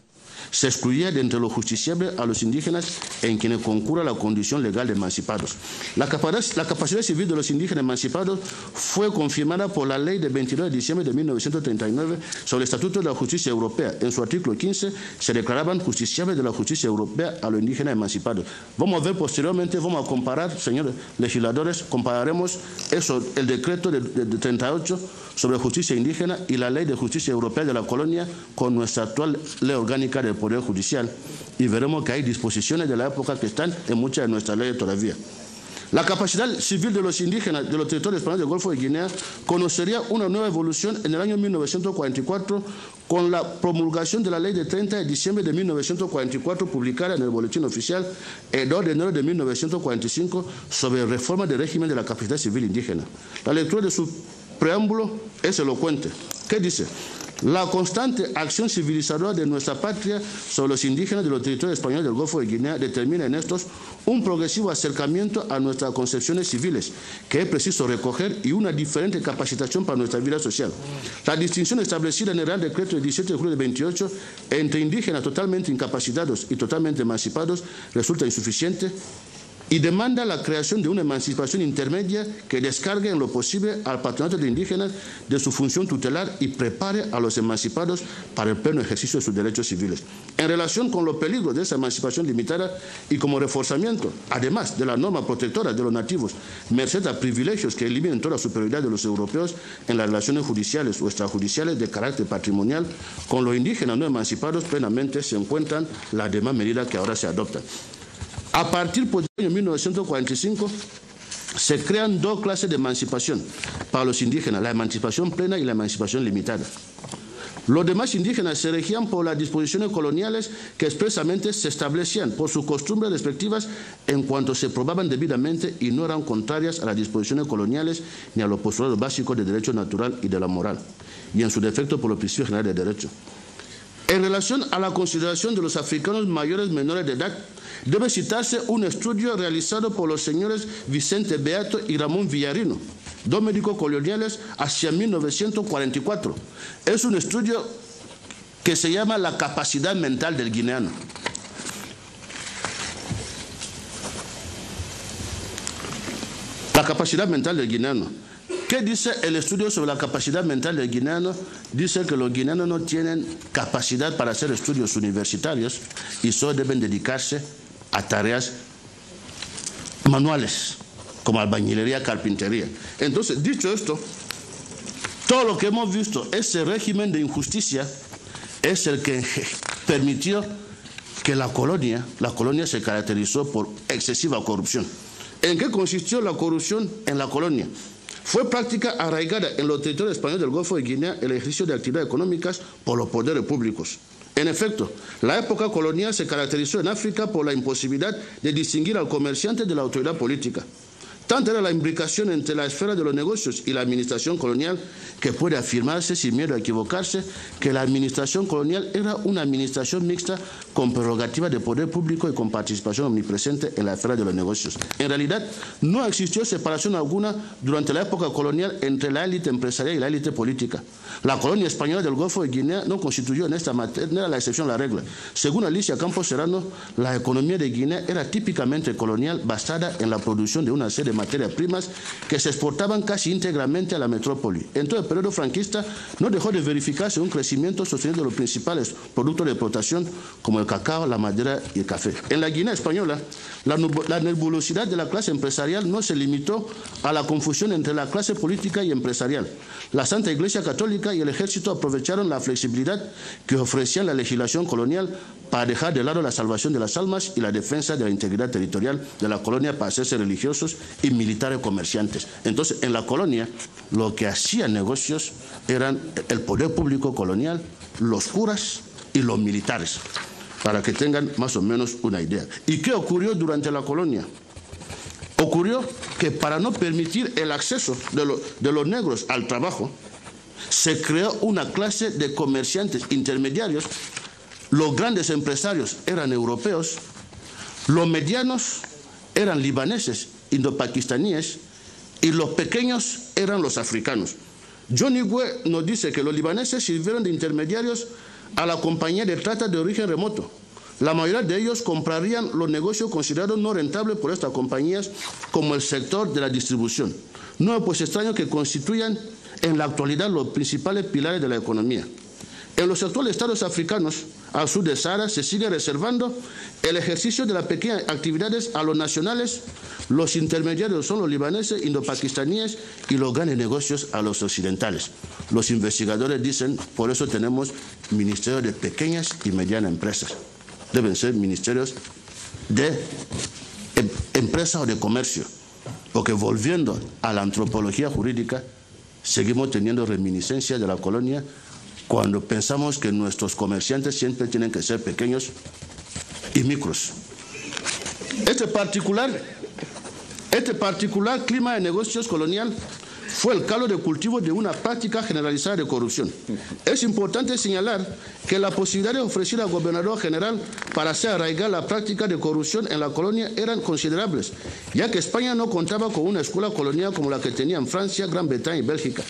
se excluía de entre los justiciables a los indígenas en quienes concurra la condición legal de emancipados. La capacidad civil de los indígenas emancipados fue confirmada por la ley de 22 de diciembre de 1939 sobre el Estatuto de la Justicia Europea. En su artículo 15 se declaraban justiciables de la justicia europea a los indígenas emancipados. Vamos a ver posteriormente, vamos a comparar, señores legisladores, compararemos eso, el decreto de 38 sobre justicia indígena y la ley de justicia europea de la colonia con nuestra actual ley orgánica del Poder Judicial y veremos que hay disposiciones de la época que están en muchas de nuestras leyes todavía. La capacidad civil de los indígenas de los territorios españoles del Golfo de Guinea conocería una nueva evolución en el año 1944 con la promulgación de la ley de 30 de diciembre de 1944 publicada en el Boletín Oficial el 2 de enero de 1945 sobre reforma del régimen de la capacidad civil indígena. La lectura de su preámbulo es elocuente. ¿Qué dice? La constante acción civilizadora de nuestra patria sobre los indígenas de los territorios españoles del Golfo de Guinea determina en estos un progresivo acercamiento a nuestras concepciones civiles, que es preciso recoger y una diferente capacitación para nuestra vida social. La distinción establecida en el Real Decreto del 17 de julio de 28 entre indígenas totalmente incapacitados y totalmente emancipados resulta insuficiente y demanda la creación de una emancipación intermedia que descargue en lo posible al patronato de indígenas de su función tutelar y prepare a los emancipados para el pleno ejercicio de sus derechos civiles. En relación con los peligros de esa emancipación limitada y como reforzamiento, además de la norma protectora de los nativos, merced a privilegios que eliminen toda superioridad de los europeos en las relaciones judiciales o extrajudiciales de carácter patrimonial, con los indígenas no emancipados plenamente se encuentran las demás medidas que ahora se adoptan. A partir del año 1945 se crean dos clases de emancipación para los indígenas, la emancipación plena y la emancipación limitada. Los demás indígenas se regían por las disposiciones coloniales que expresamente se establecían por sus costumbres respectivas en cuanto se probaban debidamente y no eran contrarias a las disposiciones coloniales ni a los postulados básicos del derecho natural y de la moral, y en su defecto por los principios generales de derecho. En relación a la consideración de los africanos mayores menores de edad, debe citarse un estudio realizado por los señores Vicente Beato y Ramón Villarino, dos médicos coloniales, hacia 1944. Es un estudio que se llama La capacidad mental del guineano. La capacidad mental del guineano. ¿Qué dice el estudio sobre la capacidad mental del guineano? Dice que los guineanos no tienen capacidad para hacer estudios universitarios y solo deben dedicarse a tareas manuales, como albañilería, carpintería. Entonces, dicho esto, todo lo que hemos visto, ese régimen de injusticia, es el que permitió que la colonia se caracterizó por excesiva corrupción. ¿En qué consistió la corrupción en la colonia? Fue práctica arraigada en los territorios españoles del Golfo de Guinea el ejercicio de actividades económicas por los poderes públicos. En efecto, la época colonial se caracterizó en África por la imposibilidad de distinguir al comerciante de la autoridad política. Tanta era la imbricación entre la esfera de los negocios y la administración colonial que puede afirmarse, sin miedo a equivocarse, que la administración colonial era una administración mixta con prerrogativa de poder público y con participación omnipresente en la esfera de los negocios. En realidad, no existió separación alguna durante la época colonial entre la élite empresarial y la élite política. La colonia española del Golfo de Guinea no constituyó en esta materia, no era la excepción a la regla. Según Alicia Campos Serrano, la economía de Guinea era típicamente colonial, basada en la producción de una serie de materias primas que se exportaban casi íntegramente a la metrópoli. En todo el periodo franquista no dejó de verificarse un crecimiento sostenido de los principales productos de explotación como el cacao, la madera y el café. En la Guinea española, la nebulosidad de la clase empresarial no se limitó a la confusión entre la clase política y empresarial. La Santa Iglesia Católica y el Ejército aprovecharon la flexibilidad que ofrecía la legislación colonial para dejar de lado la salvación de las almas y la defensa de la integridad territorial de la colonia para hacerse religiosos y militares comerciantes. Entonces, en la colonia, lo que hacían negocios eran el poder público colonial, los curas y los militares, para que tengan más o menos una idea. ¿Y qué ocurrió durante la colonia? Ocurrió que para no permitir el acceso de los negros al trabajo, se creó una clase de comerciantes intermediarios. Los grandes empresarios eran europeos, los medianos eran libaneses, indopakistaníes, y los pequeños eran los africanos. John Igwe nos dice que los libaneses sirvieron de intermediarios a la compañía de trata de origen remoto. La mayoría de ellos comprarían los negocios considerados no rentables por estas compañías, como el sector de la distribución. No es pues extraño que constituyan en la actualidad los principales pilares de la economía. En los actuales estados africanos, al sur del Sahara, se sigue reservando el ejercicio de las pequeñas actividades a los nacionales. Los intermediarios son los libaneses, indopakistaníes, y los grandes negocios a los occidentales. Los investigadores dicen, por eso tenemos ministerios de pequeñas y medianas empresas. Deben ser ministerios de empresa o de comercio, porque volviendo a la antropología jurídica, seguimos teniendo reminiscencias de la colonia cuando pensamos que nuestros comerciantes siempre tienen que ser pequeños y micros. Este particular clima de negocios colonial fue el caldo de cultivo de una práctica generalizada de corrupción. Es importante señalar que la posibilidad de ofrecer al gobernador general para hacer arraigar la práctica de corrupción en la colonia eran considerables, ya que España no contaba con una escuela colonial como la que tenían Francia, Gran Bretaña y Bélgica,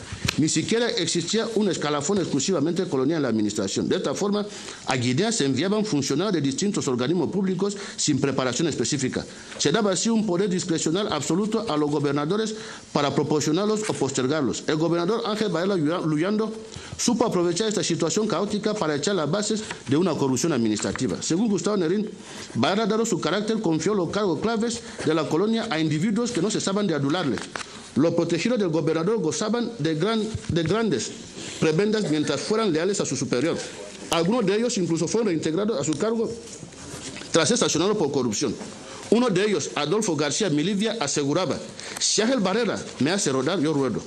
Ni siquiera existía un escalafón exclusivamente colonial en la administración. De esta forma, a Guinea se enviaban funcionarios de distintos organismos públicos sin preparación específica. Se daba así un poder discrecional absoluto a los gobernadores para proporcionarlos o postergarlos. El gobernador Ángel Varela Luyando supo aprovechar esta situación caótica para echar las bases de una corrupción administrativa. Según Gustavo Nerín, Varela, dado su carácter, confió los cargos claves de la colonia a individuos que no cesaban de adularle. Los protegidos del gobernador gozaban de grandes prebendas mientras fueran leales a su superior. Algunos de ellos incluso fueron reintegrados a su cargo tras ser sancionados por corrupción. Uno de ellos, Adolfo García Milivia, aseguraba: si Ángel Varela me hace rodar, yo ruedo.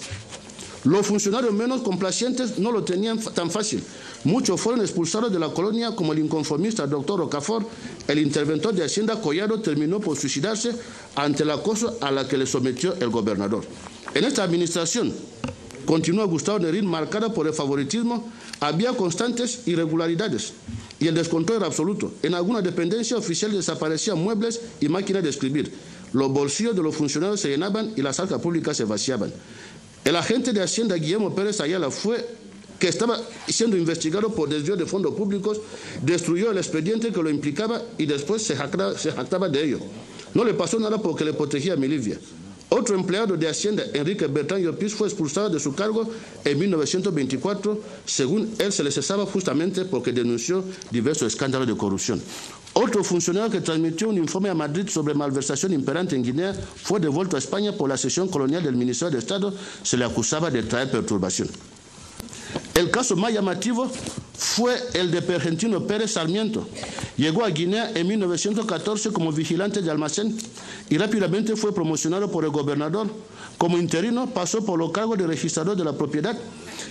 Los funcionarios menos complacientes no lo tenían tan fácil. Muchos fueron expulsados de la colonia, como el inconformista doctor Rocafort. El interventor de Hacienda Collado terminó por suicidarse ante el acoso a la que le sometió el gobernador. En esta administración, continúa Gustavo Nerín, marcada por el favoritismo, había constantes irregularidades y el descontrol era absoluto. En alguna dependencia oficial desaparecían muebles y máquinas de escribir. Los bolsillos de los funcionarios se llenaban y las arcas públicas se vaciaban. El agente de Hacienda, Guillermo Pérez Ayala, que estaba siendo investigado por desvío de fondos públicos, destruyó el expediente que lo implicaba y después se jactaba de ello. No le pasó nada porque le protegía a Milivia. Otro empleado de Hacienda, Enrique Bertrán Llopis, fue expulsado de su cargo en 1924. Según él, se le cesaba justamente porque denunció diversos escándalos de corrupción. Otro funcionario que transmitió un informe a Madrid sobre malversación imperante en Guinea fue devuelto a España por la sesión colonial del Ministerio de Estado. Se le acusaba de traer perturbación. El caso más llamativo fue el de Pergentino Pérez Sarmiento. Llegó a Guinea en 1914 como vigilante de almacén y rápidamente fue promocionado por el gobernador. Como interino pasó por los cargos de registrador de la propiedad,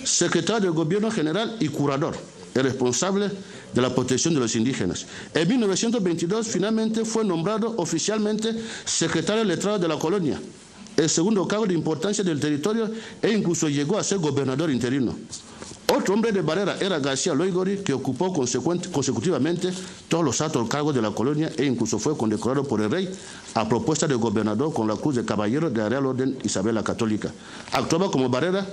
secretario del gobierno general y curador, el responsable de la protección de los indígenas. En 1922 finalmente fue nombrado oficialmente secretario letrado de la colonia, el segundo cargo de importancia del territorio, e incluso llegó a ser gobernador interino. Otro hombre de Varela era García Loigori, que ocupó consecutivamente todos los altos cargos de la colonia e incluso fue condecorado por el rey a propuesta del gobernador con la cruz de caballero de la Real Orden Isabel la Católica. Actuaba como Varela,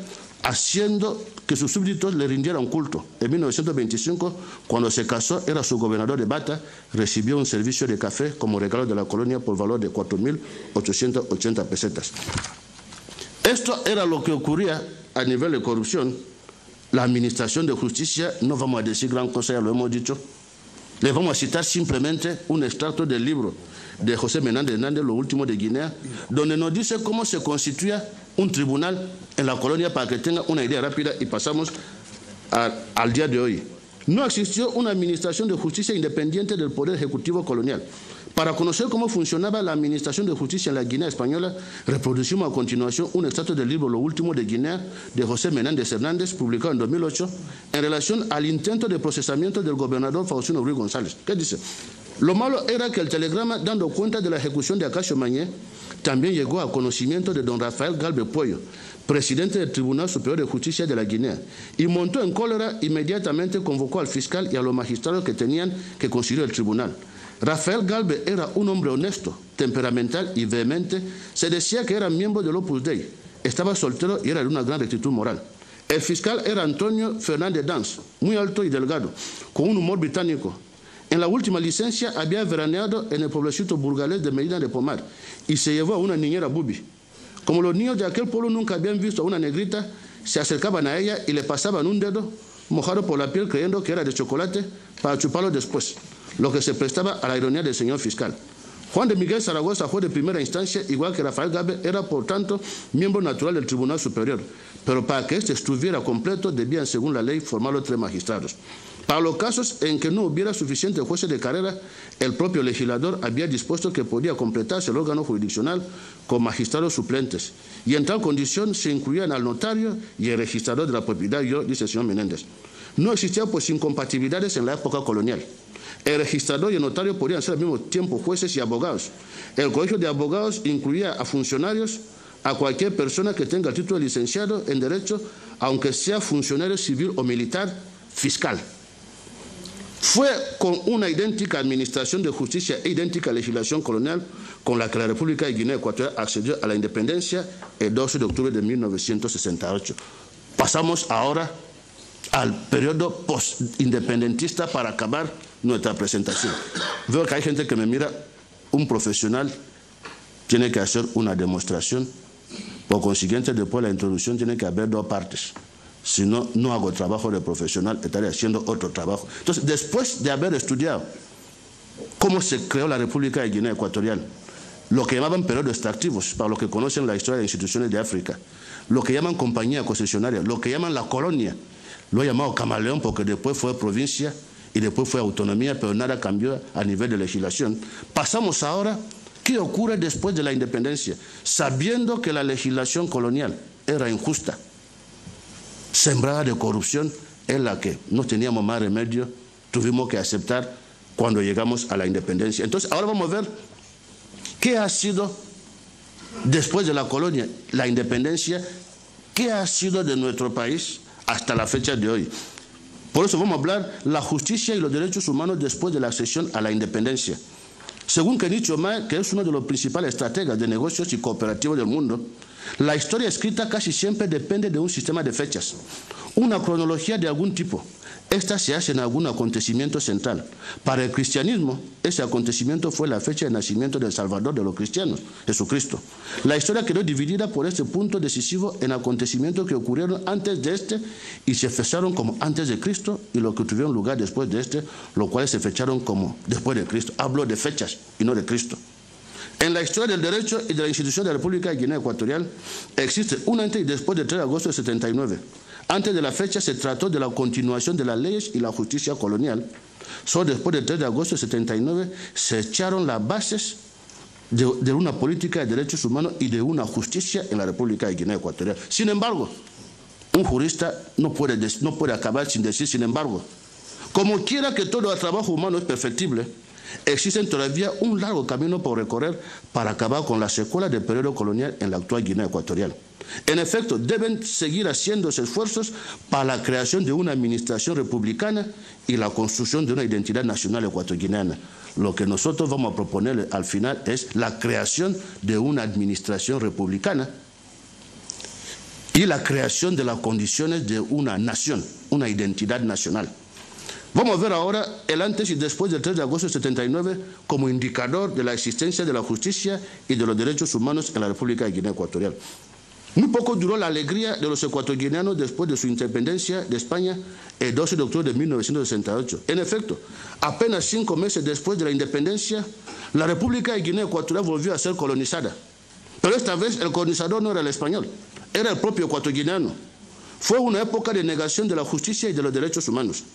haciendo que sus súbditos le rindieran culto. En 1925, cuando se casó, era su gobernador de Bata, recibió un servicio de café como regalo de la colonia por valor de 4.880 pesetas. Esto era lo que ocurría a nivel de corrupción. La administración de justicia, no vamos a decir gran cosa, ya lo hemos dicho. Les vamos a citar simplemente un extracto del libro de José Menéndez Hernández, Lo Último de Guinea, donde nos dice cómo se constituía un tribunal en la colonia para que tenga una idea rápida y pasamos al día de hoy. No existió una administración de justicia independiente del poder ejecutivo colonial. Para conocer cómo funcionaba la administración de justicia en la Guinea española, reproducimos a continuación un extracto del libro Lo Último de Guinea de José Menéndez Hernández, publicado en 2008, en relación al intento de procesamiento del gobernador Faustino Ruiz González. ¿Qué dice? Lo malo era que el telegrama, dando cuenta de la ejecución de Acacio Mañé, también llegó a conocimiento de don Rafael Galvez Puello, presidente del Tribunal Superior de Justicia de la Guinea, y montó en cólera. Inmediatamente convocó al fiscal y a los magistrados que tenían que constituir el tribunal. Rafael Galvez era un hombre honesto, temperamental y vehemente. Se decía que era miembro del Opus Dei, estaba soltero y era de una gran rectitud moral. El fiscal era Antonio Fernández Dans, muy alto y delgado, con un humor británico. En la última licencia había veraneado en el pueblecito burgalés de Medina de Pomar y se llevó a una niñera Bubi. Como los niños de aquel pueblo nunca habían visto a una negrita, se acercaban a ella y le pasaban un dedo mojado por la piel creyendo que era de chocolate para chuparlo después, lo que se prestaba a la ironía del señor fiscal. Juan de Miguel Zaragoza fue de primera instancia, igual que Rafael Galvez, era por tanto miembro natural del Tribunal Superior, pero para que éste estuviera completo debían, según la ley, formarlo 3 magistrados. Para los casos en que no hubiera suficientes jueces de carrera, el propio legislador había dispuesto que podía completarse el órgano jurisdiccional con magistrados suplentes, y en tal condición se incluían al notario y el registrador de la propiedad, dice el señor Menéndez. No existían pues incompatibilidades en la época colonial. El registrador y el notario podían ser al mismo tiempo jueces y abogados. El colegio de abogados incluía a funcionarios, a cualquier persona que tenga el título de licenciado en Derecho, aunque sea funcionario civil o militar, fiscal. Fue con una idéntica administración de justicia e idéntica legislación colonial con la que la República de Guinea Ecuatorial accedió a la independencia el 12 de octubre de 1968. Pasamos ahora al periodo post-independentista para acabar nuestra presentación. Veo que hay gente que me mira, un profesional tiene que hacer una demostración, por consiguiente después de la introducción tiene que haber dos partes. Si no, no hago trabajo de profesional, estaré haciendo otro trabajo. Entonces, después de haber estudiado cómo se creó la República de Guinea Ecuatorial, lo que llamaban periodos extractivos, para los que conocen la historia de instituciones de África, lo que llaman compañía concesionaria, lo que llaman la colonia, lo he llamado camaleón porque después fue provincia y después fue autonomía, pero nada cambió a nivel de legislación. Pasamos ahora, ¿qué ocurre después de la independencia? Sabiendo que la legislación colonial era injusta, sembrada de corrupción, es la que no teníamos más remedio, tuvimos que aceptar cuando llegamos a la independencia. Entonces, ahora vamos a ver qué ha sido después de la colonia, la independencia, qué ha sido de nuestro país hasta la fecha de hoy. Por eso vamos a hablar de la justicia y los derechos humanos después de la accesión a la independencia. Según Kenichi Ohmae, que es uno de los principales estrategas de negocios y cooperativos del mundo, la historia escrita casi siempre depende de un sistema de fechas, una cronología de algún tipo. Esta se hace en algún acontecimiento central. Para el cristianismo, ese acontecimiento fue la fecha de nacimiento del Salvador de los cristianos, Jesucristo. La historia quedó dividida por este punto decisivo en acontecimientos que ocurrieron antes de este y se fecharon como antes de Cristo, y los que tuvieron lugar después de este, los cuales se fecharon como después de Cristo. Hablo de fechas y no de Cristo. En la historia del derecho y de la institución de la República de Guinea Ecuatorial existe un antes y después del 3 de agosto de 79. Antes de la fecha se trató de la continuación de las leyes y la justicia colonial. Solo después del 3 de agosto de 79 se echaron las bases de una política de derechos humanos y de una justicia en la República de Guinea Ecuatorial. Sin embargo, un jurista no puede acabar sin decir sin embargo. Como quiera que todo el trabajo humano es perfectible, existe todavía un largo camino por recorrer para acabar con la secuela del periodo colonial en la actual Guinea Ecuatorial. En efecto, deben seguir haciéndose esfuerzos para la creación de una administración republicana y la construcción de una identidad nacional ecuatoguineana. Lo que nosotros vamos a proponer al final es la creación de una administración republicana y la creación de las condiciones de una nación, una identidad nacional. Vamos a ver ahora el antes y después del 3 de agosto de 79 como indicador de la existencia de la justicia y de los derechos humanos en la República de Guinea Ecuatorial. Muy poco duró la alegría de los ecuatoguineanos después de su independencia de España el 12 de octubre de 1968. En efecto, apenas 5 meses después de la independencia, la República de Guinea Ecuatorial volvió a ser colonizada. Pero esta vez el colonizador no era el español, era el propio ecuatoguineano. Fue una época de negación de la justicia y de los derechos humanos.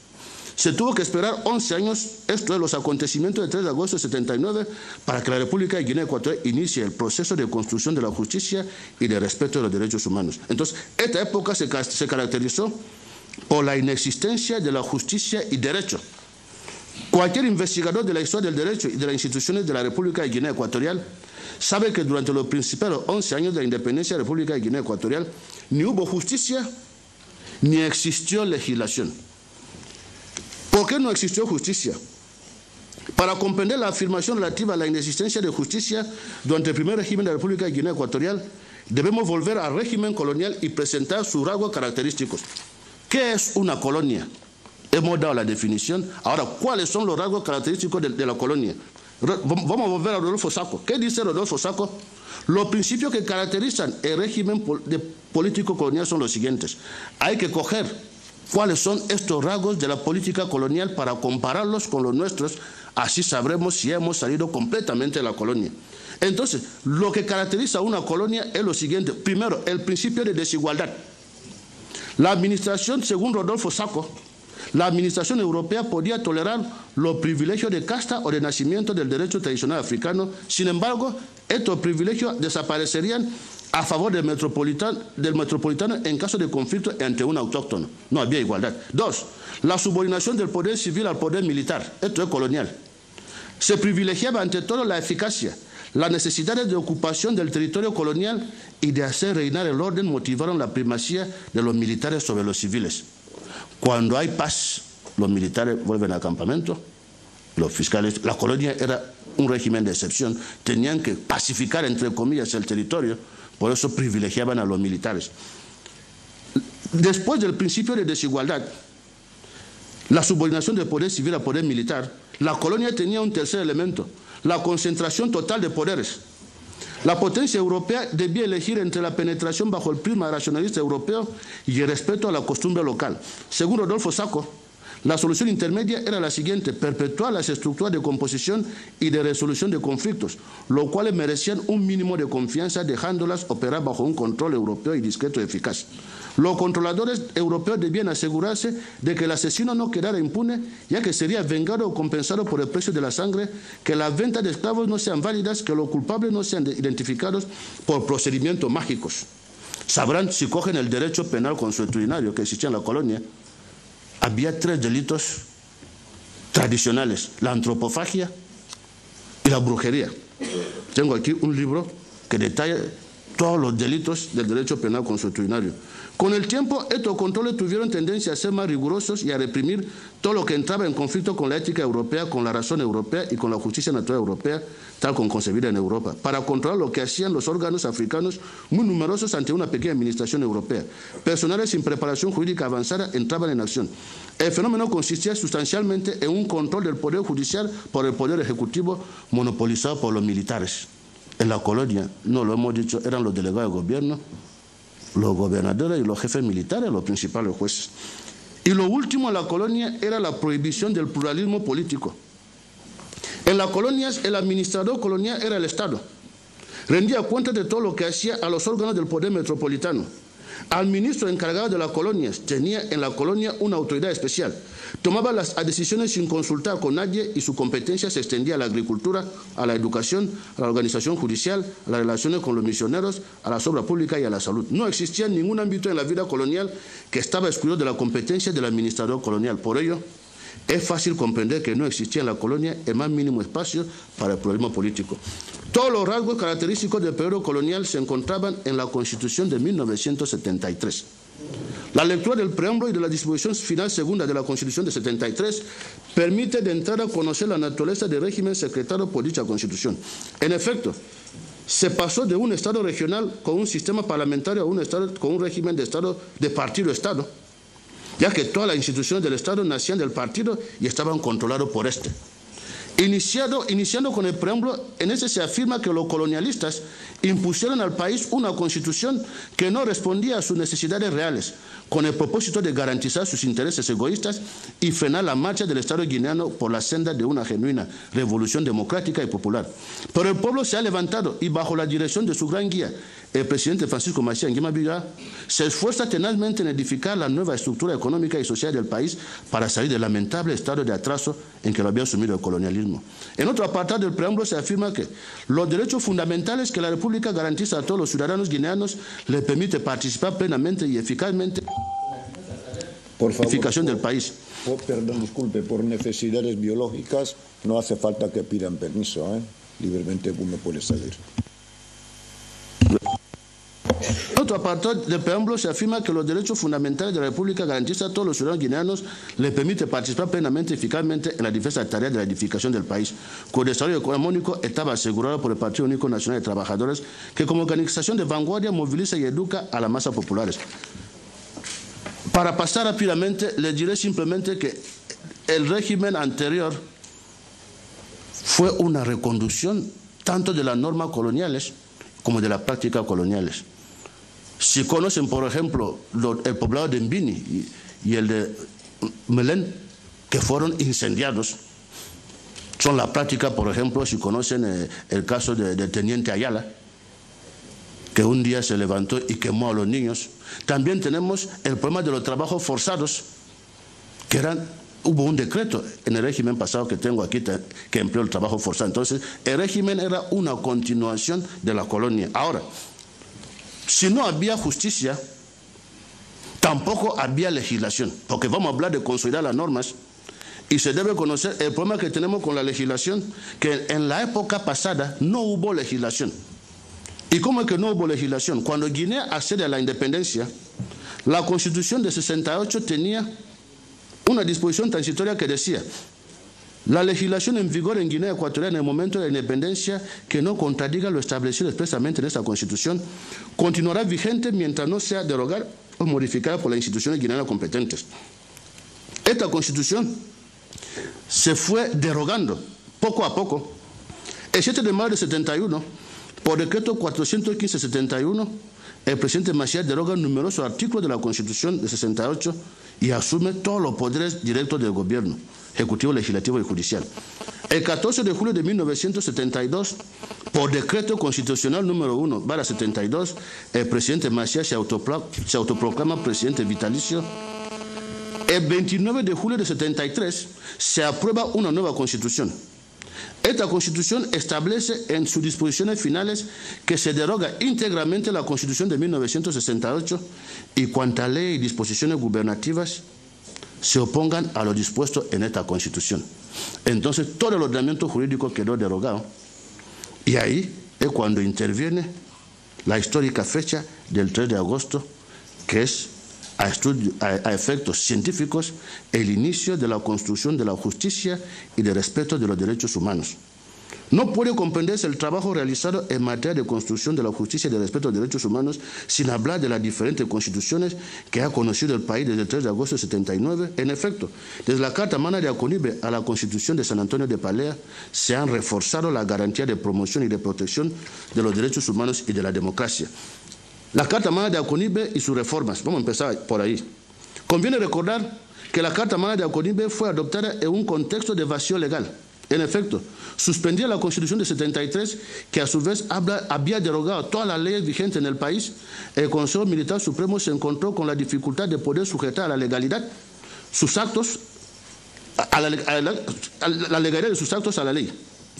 Se tuvo que esperar 11 años, esto es los acontecimientos del 3 de agosto de 79, para que la República de Guinea Ecuatorial inicie el proceso de construcción de la justicia y de respeto de los derechos humanos. Entonces, esta época se caracterizó por la inexistencia de la justicia y derecho. Cualquier investigador de la historia del derecho y de las instituciones de la República de Guinea Ecuatorial sabe que durante los principales 11 años de la independencia de la República de Guinea Ecuatorial ni hubo justicia ni existió legislación. ¿Por qué no existió justicia? Para comprender la afirmación relativa a la inexistencia de justicia durante el primer régimen de la República de Guinea Ecuatorial, debemos volver al régimen colonial y presentar sus rasgos característicos. ¿Qué es una colonia? Hemos dado la definición. Ahora, ¿cuáles son los rasgos característicos de la colonia? Vamos a volver a Rodolfo Sacco. ¿Qué dice Rodolfo Sacco? Los principios que caracterizan el régimen político colonial son los siguientes. Hay que coger cuáles son estos rasgos de la política colonial para compararlos con los nuestros, así sabremos si hemos salido completamente de la colonia. Entonces, lo que caracteriza a una colonia es lo siguiente. Primero, el principio de desigualdad. La administración, según Rodolfo Sacco, la administración europea podía tolerar los privilegios de casta o de nacimiento del derecho tradicional africano. Sin embargo, estos privilegios desaparecerían a favor del metropolitano en caso de conflicto entre un autóctono. No había igualdad. 2. La subordinación del poder civil al poder militar. Esto es colonial. Se privilegiaba ante todo la eficacia. Las necesidades de ocupación del territorio colonial y de hacer reinar el orden motivaron la primacía de los militares sobre los civiles. Cuando hay paz, los militares vuelven al campamento, los fiscales, la colonia era un régimen de excepción, tenían que pacificar, entre comillas, el territorio, por eso privilegiaban a los militares. Después del principio de desigualdad, la subordinación del poder civil al poder militar, la colonia tenía un tercer elemento, la concentración total de poderes. La potencia europea debía elegir entre la penetración bajo el prisma racionalista europeo y el respeto a la costumbre local. Según Rodolfo Sacco, la solución intermedia era la siguiente: perpetuar las estructuras de composición y de resolución de conflictos, lo cual merecían un mínimo de confianza, dejándolas operar bajo un control europeo y discreto y eficaz. Los controladores europeos debían asegurarse de que el asesino no quedara impune, ya que sería vengado o compensado por el precio de la sangre, que las ventas de esclavos no sean válidas, que los culpables no sean identificados por procedimientos mágicos. Sabrán, si cogen el derecho penal consuetudinario que existía en la colonia, había 3 delitos tradicionales: la antropofagia y la brujería. Tengo aquí un libro que detalla todos los delitos del derecho penal consuetudinario. Con el tiempo, estos controles tuvieron tendencia a ser más rigurosos y a reprimir todo lo que entraba en conflicto con la ética europea, con la razón europea y con la justicia natural europea, tal como concebida en Europa, para controlar lo que hacían los órganos africanos, muy numerosos ante una pequeña administración europea. Personales sin preparación jurídica avanzada entraban en acción. El fenómeno consistía sustancialmente en un control del poder judicial por el poder ejecutivo, monopolizado por los militares. En la colonia, no lo hemos dicho, eran los delegados de gobierno, los gobernadores y los jefes militares, los principales jueces. Y lo último en la colonia era la prohibición del pluralismo político. En las colonias, el administrador colonial era el Estado. Rendía cuenta de todo lo que hacía a los órganos del poder metropolitano. Al ministro encargado de las colonias tenía en la colonia una autoridad especial. Tomaba las decisiones sin consultar con nadie y su competencia se extendía a la agricultura, a la educación, a la organización judicial, a las relaciones con los misioneros, a las obras públicas y a la salud. No existía ningún ámbito en la vida colonial que estaba excluido de la competencia del administrador colonial. Por ello, es fácil comprender que no existía en la colonia el más mínimo espacio para el pluralismo político. Todos los rasgos característicos del periodo colonial se encontraban en la Constitución de 1973. La lectura del preámbulo y de la disposición final segunda de la Constitución de 73 permite de entrada conocer la naturaleza del régimen secretado por dicha Constitución. En efecto, se pasó de un Estado regional con un sistema parlamentario a un Estado con un régimen de Estado de partido-Estado, ya que todas las instituciones del Estado nacían del partido y estaban controladas por este. Iniciando con el preámbulo, en ese se afirma que los colonialistas impusieron al país una constitución que no respondía a sus necesidades reales, con el propósito de garantizar sus intereses egoístas y frenar la marcha del Estado guineano por la senda de una genuina revolución democrática y popular. Pero el pueblo se ha levantado y bajo la dirección de su gran guía, el presidente Francisco Maciá Nguema Biya, se esfuerza tenazmente en edificar la nueva estructura económica y social del país para salir del lamentable estado de atraso en que lo había sumido el colonialismo. En otro apartado del preámbulo se afirma que los derechos fundamentales que la República garantiza a todos los ciudadanos guineanos le permite participar plenamente y eficazmente en la edificación del país. Perdón, disculpe, por necesidades biológicas no hace falta que pidan permiso, libremente uno puede salir. En otro apartado del preámbulo se afirma que los derechos fundamentales de la República garantizan a todos los ciudadanos guineanos le permite participar plenamente y eficazmente en la diversas tareas de la edificación del país, cuyo desarrollo económico estaba asegurado por el Partido Único Nacional de Trabajadores, que como organización de vanguardia moviliza y educa a las masas populares. Para pasar rápidamente, les diré simplemente que el régimen anterior fue una reconducción tanto de las normas coloniales como de las prácticas coloniales. Si conocen, por ejemplo, el poblado de Mbini y el de Melén, que fueron incendiados, son la práctica, por ejemplo, si conocen el caso del teniente Ayala, que un día se levantó y quemó a los niños. También tenemos el problema de los trabajos forzados, que hubo un decreto en el régimen pasado que tengo aquí que empleó el trabajo forzado. Entonces, el régimen era una continuación de la colonia. Ahora, si no había justicia, tampoco había legislación, porque vamos a hablar de consolidar las normas y se debe conocer el problema que tenemos con la legislación, que en la época pasada no hubo legislación. ¿Y cómo es que no hubo legislación? Cuando Guinea accede a la independencia, la Constitución de 68 tenía una disposición transitoria que decía: la legislación en vigor en Guinea Ecuatorial en el momento de la independencia que no contradiga lo establecido expresamente en esta Constitución continuará vigente mientras no sea derogada o modificada por las instituciones guineanas competentes. Esta constitución se fue derogando poco a poco. El 7 de mayo de 71, por decreto 415-71, el presidente Machia deroga numerosos artículos de la Constitución de 68 y asume todos los poderes directos del gobierno, ejecutivo, legislativo y judicial. El 14 de julio de 1972, por decreto constitucional número 1/72, el presidente Machia se autoproclama presidente vitalicio. El 29 de julio de 73 se aprueba una nueva constitución. Esta constitución establece en sus disposiciones finales que se deroga íntegramente la constitución de 1968 y cuanta ley y disposiciones gubernativas se opongan a lo dispuesto en esta constitución. Entonces todo el ordenamiento jurídico quedó derogado y ahí es cuando interviene la histórica fecha del 3 de agosto, que es a efectos científicos el inicio de la construcción de la justicia y de respeto de los derechos humanos. No puede comprenderse el trabajo realizado en materia de construcción de la justicia y de respeto de los derechos humanos sin hablar de las diferentes constituciones que ha conocido el país desde el 3 de agosto de 79. En efecto, desde la Carta Magna de Aconibe a la Constitución de San Antonio de Palea se han reforzado la garantía de promoción y de protección de los derechos humanos y de la democracia. La Carta Magna de Aconibe y sus reformas. Vamos a empezar por ahí. Conviene recordar que la Carta Magna de Aconibe fue adoptada en un contexto de vacío legal. En efecto, suspendía la Constitución de 73, que a su vez había derogado todas las leyes vigentes en el país. El Consejo Militar Supremo se encontró con la dificultad de poder sujetar a la legalidad sus actos, la legalidad de sus actos a la ley,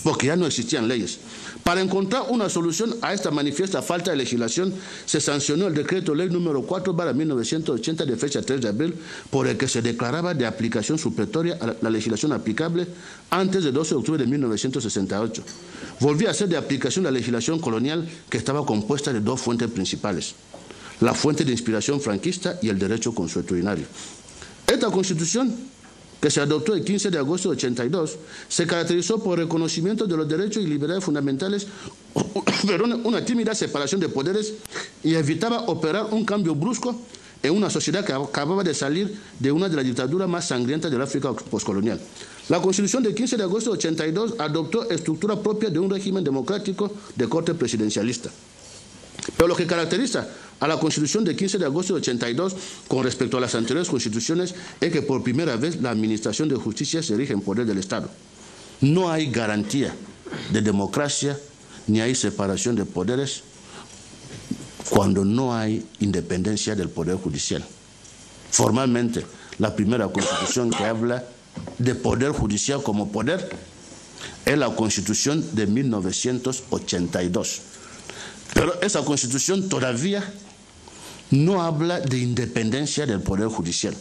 porque ya no existían leyes. Para encontrar una solución a esta manifiesta falta de legislación, se sancionó el decreto ley número 4/1980 de fecha 3 de abril, por el que se declaraba de aplicación supletoria a la legislación aplicable antes del 12 de octubre de 1968. Volvía a ser de aplicación la legislación colonial, que estaba compuesta de dos fuentes principales: la fuente de inspiración franquista y el derecho consuetudinario. Esta constitución, que se adoptó el 15 de agosto de 82, se caracterizó por el reconocimiento de los derechos y libertades fundamentales, una tímida separación de poderes, y evitaba operar un cambio brusco en una sociedad que acababa de salir de una de las dictaduras más sangrientas del África postcolonial. La Constitución del 15 de agosto de 82 adoptó estructura propia de un régimen democrático de corte presidencialista. Pero lo que caracteriza a la Constitución del 15 de agosto de 82 con respecto a las anteriores constituciones es que por primera vez la administración de justicia se rige en poder del Estado. No hay garantía de democracia ni hay separación de poderes cuando no hay independencia del poder judicial. Formalmente, la primera constitución que habla de poder judicial como poder es la Constitución de 1982. Pero esa constitución todavía no habla de independencia del poder judicial.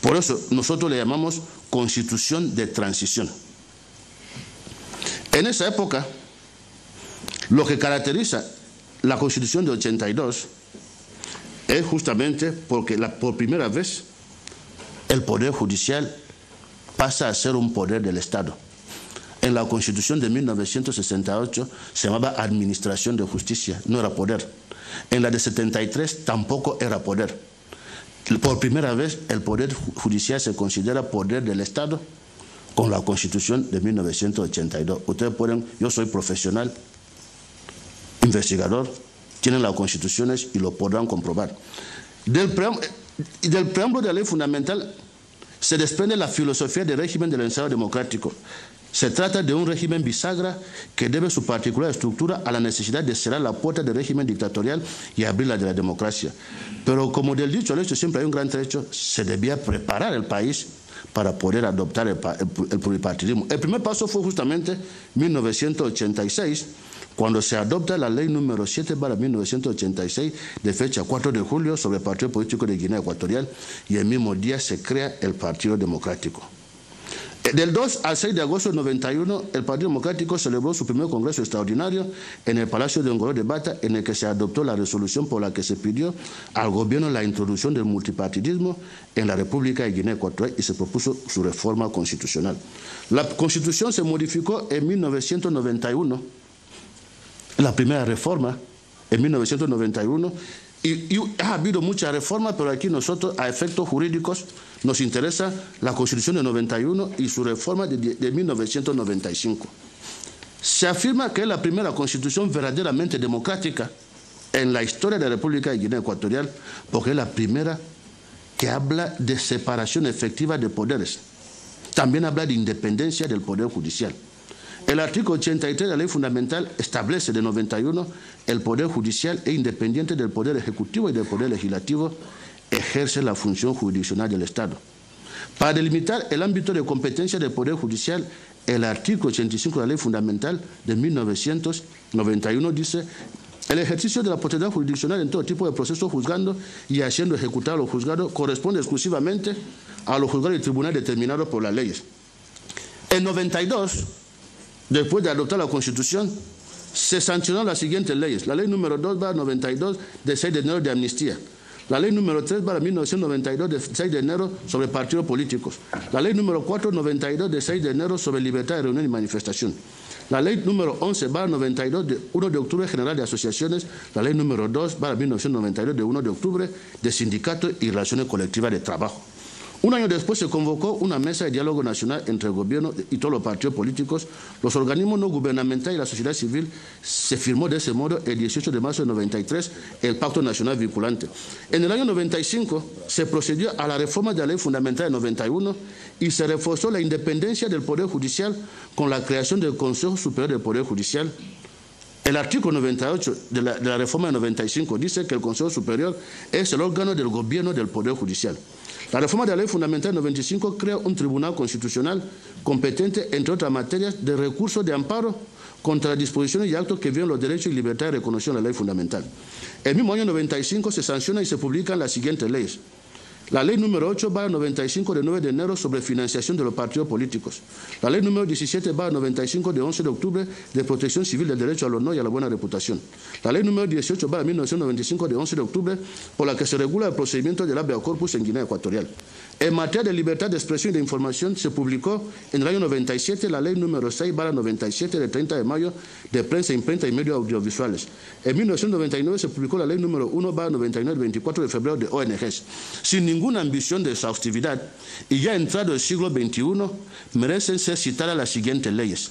Por eso nosotros le llamamos constitución de transición. En esa época, lo que caracteriza la Constitución de 82 es justamente porque por primera vez el poder judicial pasa a ser un poder del Estado. En la Constitución de 1968 se llamaba Administración de Justicia, no era poder. En la de 73 tampoco era poder. Por primera vez el poder judicial se considera poder del Estado con la Constitución de 1982. Ustedes pueden, yo soy profesional, investigador, tienen las constituciones y lo podrán comprobar. Del preámbulo de la ley fundamental se desprende la filosofía del régimen del Estado democrático. Se trata de un régimen bisagra que debe su particular estructura a la necesidad de cerrar la puerta del régimen dictatorial y abrirla de la democracia. Pero como del dicho al hecho siempre hay un gran trecho, se debía preparar el país para poder adoptar el pluripartidismo. El primer paso fue justamente 1986, cuando se adopta la ley número 7/1986 de fecha 4 de julio sobre el Partido Político de Guinea Ecuatorial, y el mismo día se crea el Partido Democrático. Del 2 al 6 de agosto de 91, el Partido Democrático celebró su primer congreso extraordinario en el Palacio de Ngolo de Bata, en el que se adoptó la resolución por la que se pidió al gobierno la introducción del multipartidismo en la República de Guinea Ecuatorial y se propuso su reforma constitucional. La Constitución se modificó en 1991, la primera reforma en 1991, Y ha habido muchas reformas, pero aquí nosotros, a efectos jurídicos, nos interesa la Constitución de 91 y su reforma de 1995. Se afirma que es la primera constitución verdaderamente democrática en la historia de la República de Guinea Ecuatorial, porque es la primera que habla de separación efectiva de poderes. También habla de independencia del Poder Judicial. El artículo 83 de la Ley Fundamental establece de 91 el Poder Judicial es independiente del Poder Ejecutivo y del Poder Legislativo, ejerce la función jurisdiccional del Estado. Para delimitar el ámbito de competencia del Poder Judicial, el artículo 85 de la Ley Fundamental de 1991 dice: el ejercicio de la potestad jurisdiccional en todo tipo de procesos juzgando y haciendo ejecutar a los juzgados corresponde exclusivamente a los juzgados y tribunales determinados por las leyes. En 92, después de adoptar la Constitución, se sancionaron las siguientes leyes. La ley número 2/92 de 6 de enero de amnistía. La ley número 3/1992 de 6 de enero sobre partidos políticos. La ley número 4/92 de 6 de enero sobre libertad de reunión y manifestación. La ley número 11/92 de 1 de octubre general de asociaciones. La ley número 2/1992 de 1 de octubre de sindicatos y relaciones colectivas de trabajo. Un año después se convocó una mesa de diálogo nacional entre el gobierno y todos los partidos políticos, los organismos no gubernamentales y la sociedad civil. Se firmó de ese modo el 18 de marzo de 93 el Pacto Nacional Vinculante. En el año 95 se procedió a la reforma de la Ley Fundamental de 91 y se reforzó la independencia del Poder Judicial con la creación del Consejo Superior del Poder Judicial. El artículo 98 de la reforma de 95 dice que el Consejo Superior es el órgano del gobierno del Poder Judicial. La reforma de la Ley Fundamental de 95 crea un tribunal constitucional competente, entre otras materias, de recursos de amparo contra las disposiciones y actos que violan los derechos y libertades reconocidos en la Ley Fundamental. El mismo año 95 se sanciona y se publican las siguientes leyes. La ley número 8/95 de 9 de enero sobre financiación de los partidos políticos. La ley número 17/95 de 11 de octubre de protección civil del derecho al honor y a la buena reputación. La ley número 18/1995 de 11 de octubre por la que se regula el procedimiento del habeas corpus en Guinea Ecuatorial. En materia de libertad de expresión y de información se publicó en el año 97 la ley número 6/97 de 30 de mayo de prensa, imprenta y medios audiovisuales. En 1999 se publicó la ley número 1/99 de 24 de febrero de ONGs. Sin ninguna ambición de exhaustividad y ya entrado el siglo XXI, merecen ser citadas las siguientes leyes.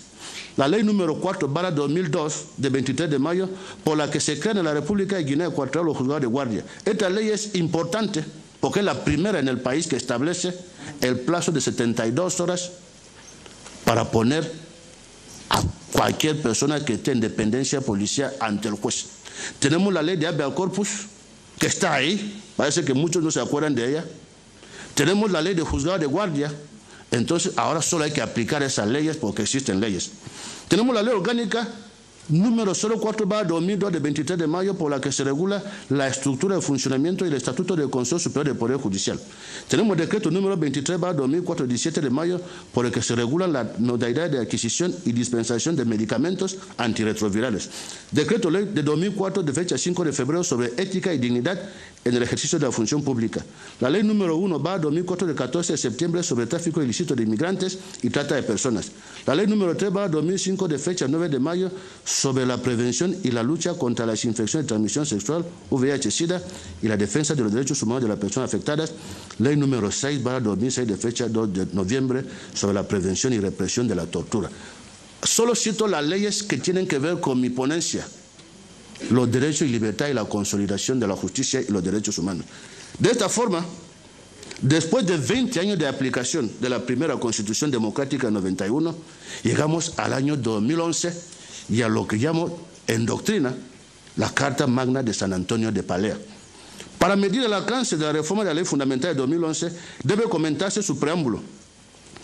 La ley número 4/2002 de 23 de mayo por la que se crean en la República de Guinea Ecuatorial los juzgados de guardia. Esta ley es importante porque es la primera en el país que establece el plazo de 72 horas para poner a cualquier persona que esté en dependencia policial ante el juez. Tenemos la ley de habeas corpus, que está ahí, parece que muchos no se acuerdan de ella. Tenemos la ley de juzgado de guardia, entonces ahora solo hay que aplicar esas leyes porque existen leyes. Tenemos la ley orgánica número 04/2002 de 23 de mayo por la que se regula la estructura de funcionamiento y el estatuto del Consejo Superior del Poder Judicial. Tenemos el decreto número 23/2004 de 17 de mayo por el que se regulan las modalidades de adquisición y dispensación de medicamentos antirretrovirales. Decreto ley de 2004 de fecha 5 de febrero sobre ética y dignidad en el ejercicio de la función pública. La ley número 1/2004 de 14 de septiembre sobre tráfico ilícito de inmigrantes y trata de personas. La ley número 3/2005 de fecha 9 de mayo sobre la prevención y la lucha contra las infecciones de transmisión sexual, VIH-Sida, y la defensa de los derechos humanos de las personas afectadas. Ley número 6/2006 de fecha 2 de noviembre sobre la prevención y represión de la tortura. Solo cito las leyes que tienen que ver con mi ponencia: los derechos y libertad y la consolidación de la justicia y los derechos humanos. De esta forma, después de 20 años de aplicación de la primera Constitución Democrática de 91, llegamos al año 2011 y a lo que llamo en doctrina la Carta Magna de San Antonio de Palea. Para medir el alcance de la reforma de la Ley Fundamental de 2011 debe comentarse su preámbulo.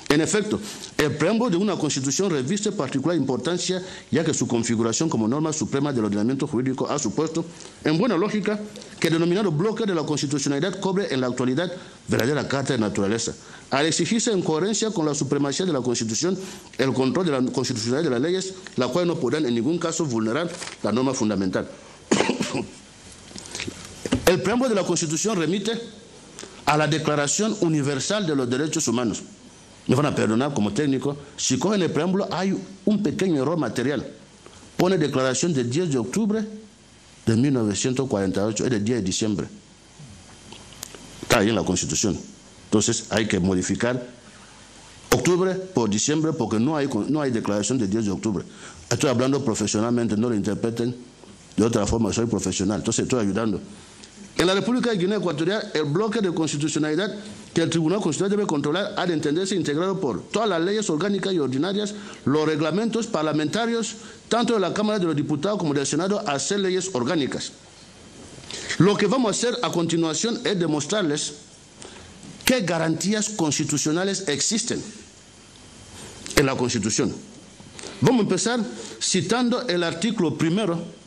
En efecto, el preámbulo de una Constitución reviste particular importancia, ya que su configuración como norma suprema del ordenamiento jurídico ha supuesto, en buena lógica, que el denominado bloque de la constitucionalidad cobre en la actualidad verdadera carta de naturaleza, al exigirse en coherencia con la supremacía de la Constitución el control de la constitucionalidad de las leyes, la cual no podrán en ningún caso vulnerar la norma fundamental. El preámbulo de la Constitución remite a la Declaración Universal de los Derechos Humanos. Me van a perdonar como técnico, si cogen el preámbulo hay un pequeño error material. Pone declaración del 10 de octubre de de 1948 es del 10 de diciembre. Está ahí en la Constitución. Entonces hay que modificar octubre por diciembre porque no hay declaración del 10 de octubre. Estoy hablando profesionalmente, no lo interpreten de otra forma, soy profesional, entonces estoy ayudando. En la República de Guinea Ecuatorial, el bloque de constitucionalidad que el Tribunal Constitucional debe controlar ha de entenderse integrado por todas las leyes orgánicas y ordinarias, los reglamentos parlamentarios, tanto de la Cámara de los Diputados como del Senado, a ser leyes orgánicas. Lo que vamos a hacer a continuación es demostrarles qué garantías constitucionales existen en la Constitución. Vamos a empezar citando el artículo primero.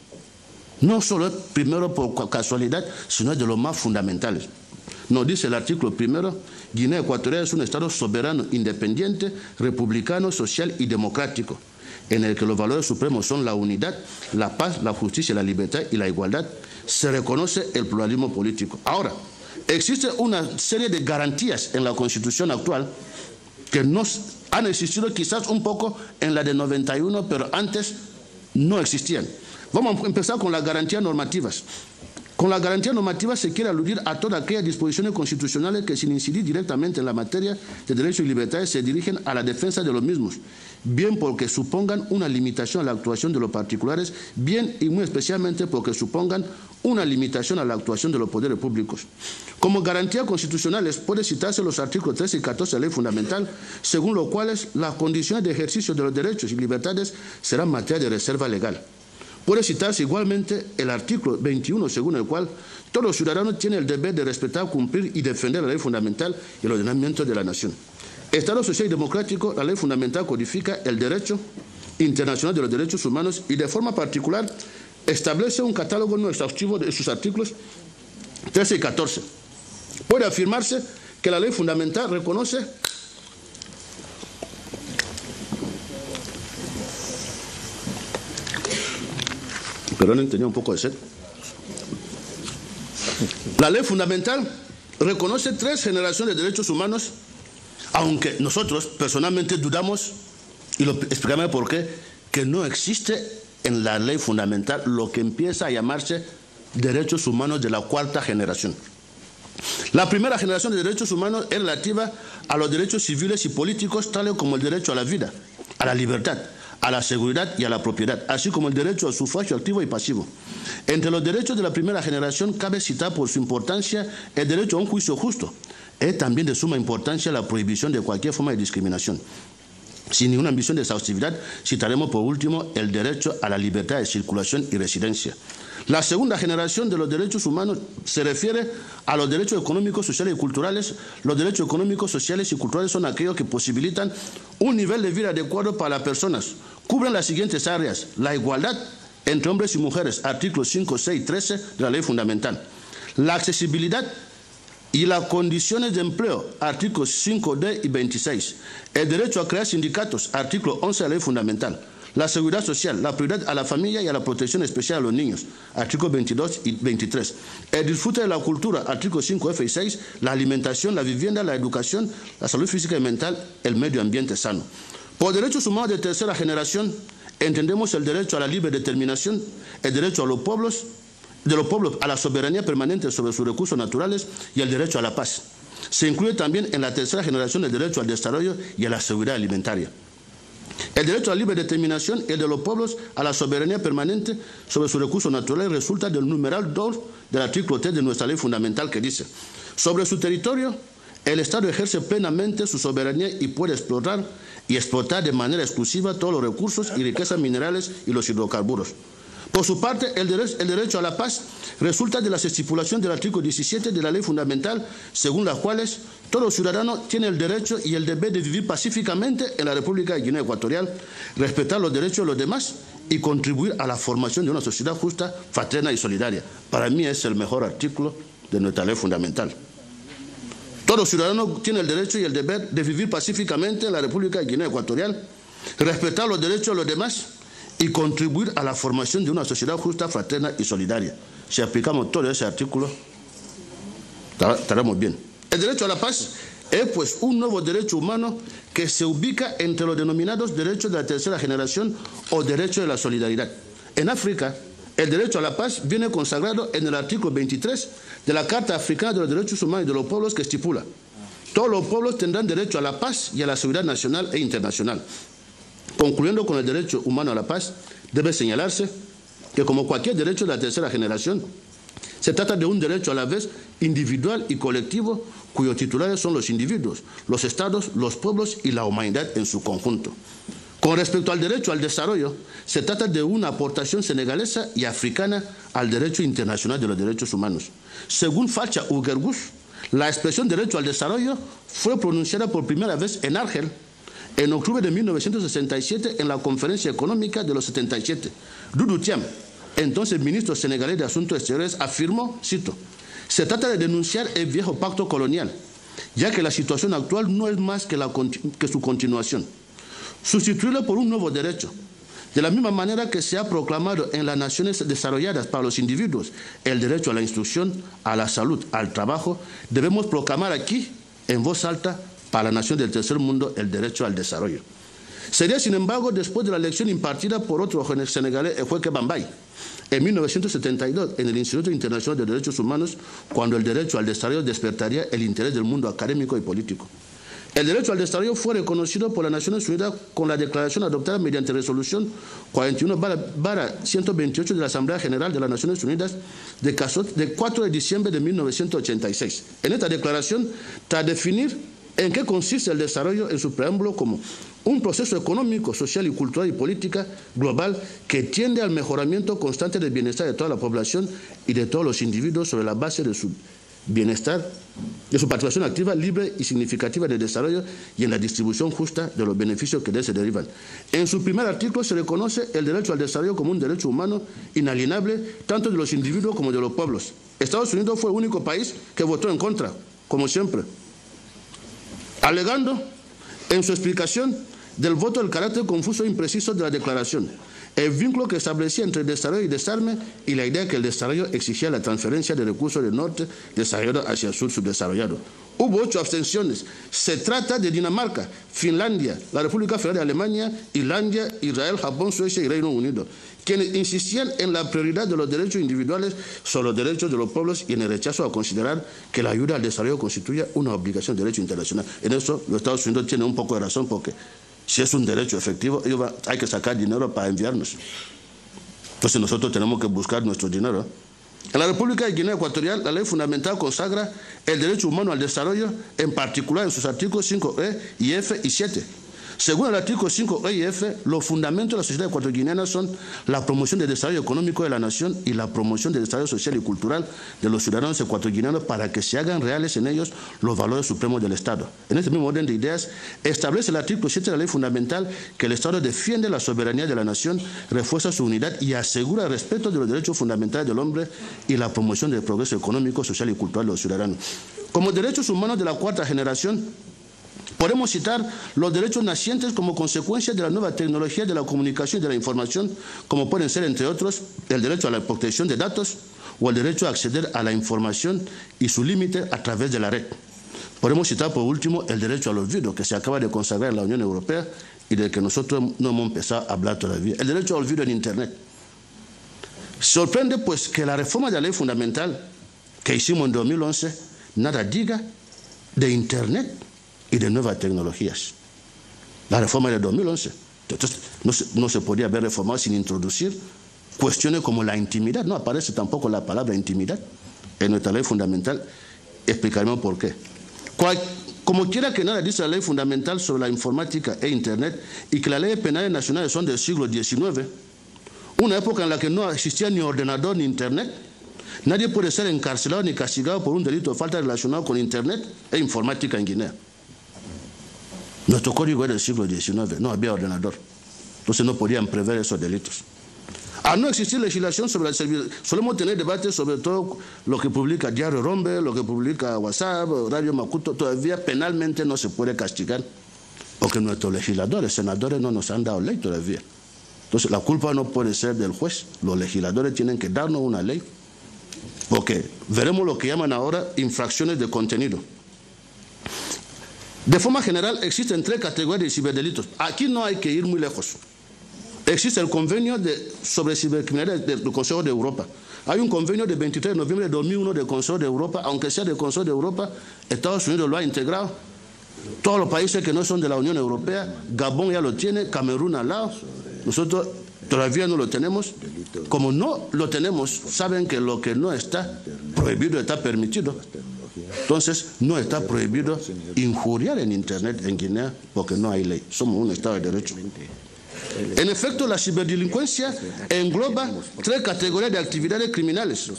No solo primero por casualidad, sino de los más fundamentales. Nos dice el artículo primero, Guinea Ecuatorial es un Estado soberano, independiente, republicano, social y democrático, en el que los valores supremos son la unidad, la paz, la justicia, la libertad y la igualdad. Se reconoce el pluralismo político. Ahora, existe una serie de garantías en la Constitución actual que han existido quizás un poco en la de 91, pero antes no existían. Vamos a empezar con las garantías normativas. Con las garantías normativas se quiere aludir a todas aquellas disposiciones constitucionales que, sin incidir directamente en la materia de derechos y libertades, se dirigen a la defensa de los mismos, bien porque supongan una limitación a la actuación de los particulares, bien y muy especialmente porque supongan una limitación a la actuación de los poderes públicos. Como garantías constitucionales puede citarse los artículos 13 y 14 de la Ley Fundamental, según los cuales las condiciones de ejercicio de los derechos y libertades serán materia de reserva legal. Puede citarse igualmente el artículo 21, según el cual todos los ciudadanos tienen el deber de respetar, cumplir y defender la ley fundamental y el ordenamiento de la nación. Estado social y democrático, la ley fundamental codifica el derecho internacional de los derechos humanos y de forma particular establece un catálogo no exhaustivo de sus artículos 13 y 14. Puede afirmarse que la ley fundamental reconoce Perdonen, tenía un poco de sed. La ley fundamental reconoce 3 generaciones de derechos humanos, aunque nosotros personalmente dudamos, y lo explicaré por qué, que no existe en la ley fundamental lo que empieza a llamarse derechos humanos de la 4ª generación. La primera generación de derechos humanos es relativa a los derechos civiles y políticos, tales como el derecho a la vida, a la libertad, a la seguridad y a la propiedad, así como el derecho al sufragio activo y pasivo. Entre los derechos de la primera generación cabe citar por su importancia el derecho a un juicio justo. Es también de suma importancia la prohibición de cualquier forma de discriminación. Sin ninguna ambición de exhaustividad, citaremos por último el derecho a la libertad de circulación y residencia. La segunda generación de los derechos humanos se refiere a los derechos económicos, sociales y culturales. Los derechos económicos, sociales y culturales son aquellos que posibilitan un nivel de vida adecuado para las personas. Cubren las siguientes áreas: la igualdad entre hombres y mujeres, artículos 5, 6 y 13 de la Ley Fundamental. La accesibilidad y las condiciones de empleo, artículos 5D y 26. El derecho a crear sindicatos, artículo 11 de la Ley Fundamental. La seguridad social, la prioridad a la familia y a la protección especial a los niños, artículos 22 y 23. El disfrute de la cultura, artículos 5F y 6. La alimentación, la vivienda, la educación, la salud física y mental, el medio ambiente sano. Por derechos humanos de 3ª generación, entendemos el derecho a la libre determinación, el derecho a los pueblos, a la soberanía permanente sobre sus recursos naturales y el derecho a la paz. Se incluye también en la 3ª generación el derecho al desarrollo y a la seguridad alimentaria. El derecho a la libre determinación y el de los pueblos a la soberanía permanente sobre sus recursos naturales resulta del numeral 2 del artículo 3 de nuestra ley fundamental, que dice: sobre su territorio el Estado ejerce plenamente su soberanía y puede explotar de manera exclusiva todos los recursos y riquezas minerales y los hidrocarburos. Por su parte, el derecho a la paz resulta de las estipulaciones del artículo 17 de la Ley Fundamental, según las cuales todo ciudadano tiene el derecho y el deber de vivir pacíficamente en la República de Guinea Ecuatorial, respetar los derechos de los demás y contribuir a la formación de una sociedad justa, fraterna y solidaria. Para mí es el mejor artículo de nuestra Ley Fundamental. Todo ciudadano tiene el derecho y el deber de vivir pacíficamente en la República de Guinea Ecuatorial, respetar los derechos de los demás y contribuir a la formación de una sociedad justa, fraterna y solidaria. Si aplicamos todo ese artículo, estaremos bien. El derecho a la paz es pues un nuevo derecho humano que se ubica entre los denominados derechos de la 3ª generación o derechos de la solidaridad. En África, El derecho a la paz viene consagrado en el artículo 23 de la Carta Africana de los Derechos Humanos y de los Pueblos, que estipula: todos los pueblos tendrán derecho a la paz y a la seguridad nacional e internacional. Concluyendo con el derecho humano a la paz, debe señalarse que, como cualquier derecho de la tercera generación, se trata de un derecho a la vez individual y colectivo, cuyos titulares son los individuos, los estados, los pueblos y la humanidad en su conjunto. Con respecto al derecho al desarrollo, se trata de una aportación senegalesa y africana al derecho internacional de los derechos humanos. Según Facha Ugergus, la expresión derecho al desarrollo fue pronunciada por primera vez en Argel en octubre de 1967 en la Conferencia Económica de los 77. Doudou Thiam, entonces ministro senegalés de Asuntos Exteriores, afirmó, cito: se trata de denunciar el viejo pacto colonial, ya que la situación actual no es más que su continuación. Sustituirlo por un nuevo derecho. De la misma manera que se ha proclamado en las naciones desarrolladas para los individuos el derecho a la instrucción, a la salud, al trabajo, debemos proclamar aquí, en voz alta, para la nación del tercer mundo, el derecho al desarrollo. Sería, sin embargo, después de la lección impartida por otro senegalés, Ejueke Bambay, en 1972, en el Instituto Internacional de Derechos Humanos, cuando el derecho al desarrollo despertaría el interés del mundo académico y político. El derecho al desarrollo fue reconocido por las Naciones Unidas con la declaración adoptada mediante resolución 41/128 de la Asamblea General de las Naciones Unidas de 4 de diciembre de 1986. En esta declaración, tras definir en qué consiste el desarrollo en su preámbulo como un proceso económico, social y cultural y política global que tiende al mejoramiento constante del bienestar de toda la población y de todos los individuos sobre la base de su bienestar, de su participación activa, libre y significativa del desarrollo y en la distribución justa de los beneficios que de él se derivan. En su primer artículo se reconoce el derecho al desarrollo como un derecho humano inalienable tanto de los individuos como de los pueblos. Estados Unidos fue el único país que votó en contra, como siempre, alegando en su explicación del voto el carácter confuso e impreciso de la declaración, el vínculo que establecía entre el desarrollo y desarme y la idea que el desarrollo exigía la transferencia de recursos del norte desarrollado hacia el sur subdesarrollado. Hubo 8 abstenciones. Se trata de Dinamarca, Finlandia, la República Federal de Alemania, Islandia, Israel, Japón, Suecia y Reino Unido, quienes insistían en la prioridad de los derechos individuales sobre los derechos de los pueblos y en el rechazo a considerar que la ayuda al desarrollo constituye una obligación de derecho internacional. En eso los Estados Unidos tienen un poco de razón, porque si es un derecho efectivo, hay que sacar dinero para enviarnos. Entonces nosotros tenemos que buscar nuestro dinero. En la República de Guinea Ecuatorial, la ley fundamental consagra el derecho humano al desarrollo, en particular en sus artículos 5E y F y 7. Según el artículo 5E y F, los fundamentos de la sociedad ecuatoriana son la promoción del desarrollo económico de la nación y la promoción del desarrollo social y cultural de los ciudadanos ecuatorianos para que se hagan reales en ellos los valores supremos del Estado. En este mismo orden de ideas, establece el artículo 7 de la ley fundamental que el Estado defiende la soberanía de la nación, refuerza su unidad y asegura el respeto de los derechos fundamentales del hombre y la promoción del progreso económico, social y cultural de los ciudadanos. Como derechos humanos de la cuarta generación, podemos citar los derechos nacientes como consecuencia de la nueva tecnología de la comunicación y de la información, como pueden ser, entre otros, el derecho a la protección de datos o el derecho a acceder a la información y su límite a través de la red. Podemos citar, por último, el derecho al olvido, que se acaba de consagrar en la Unión Europea y del que nosotros no hemos empezado a hablar todavía. El derecho al olvido en Internet. Sorprende, pues, que la reforma de la ley fundamental que hicimos en 2011 nada diga de Internet y de nuevas tecnologías. La reforma de 2011. Entonces, no se podía haber reformado sin introducir cuestiones como la intimidad. No aparece tampoco la palabra intimidad en nuestra ley fundamental. Explicaremos por qué. Como quiera que nada dice la ley fundamental sobre la informática e Internet y que las leyes penales nacionales son del siglo XIX, una época en la que no existía ni ordenador ni Internet, nadie puede ser encarcelado ni castigado por un delito de falta relacionado con Internet e informática en Guinea. Nuestro código es del siglo XIX, no había ordenador. Entonces no podían prever esos delitos. Al no existir legislación sobre el servicio, solemos tener debates sobre todo lo que publica Diario Rombe, lo que publica WhatsApp, Radio Macuto. Todavía penalmente no se puede castigar, porque nuestros legisladores, senadores, no nos han dado ley todavía. Entonces la culpa no puede ser del juez. Los legisladores tienen que darnos una ley, porque veremos lo que llaman ahora infracciones de contenido. De forma general, existen 3 categorías de ciberdelitos. Aquí no hay que ir muy lejos. Existe el convenio sobre cibercriminalidad del Consejo de Europa. Hay un convenio de 23 de noviembre de 2001 del Consejo de Europa, aunque sea del Consejo de Europa, Estados Unidos lo ha integrado. Todos los países que no son de la Unión Europea, Gabón ya lo tiene, Camerún al lado, nosotros todavía no lo tenemos. Como no lo tenemos, saben que lo que no está prohibido está permitido. Entonces, no está prohibido injuriar en Internet en Guinea porque no hay ley. Somos un Estado de Derecho. En efecto, la ciberdelincuencia engloba 3 categorías de actividades criminales,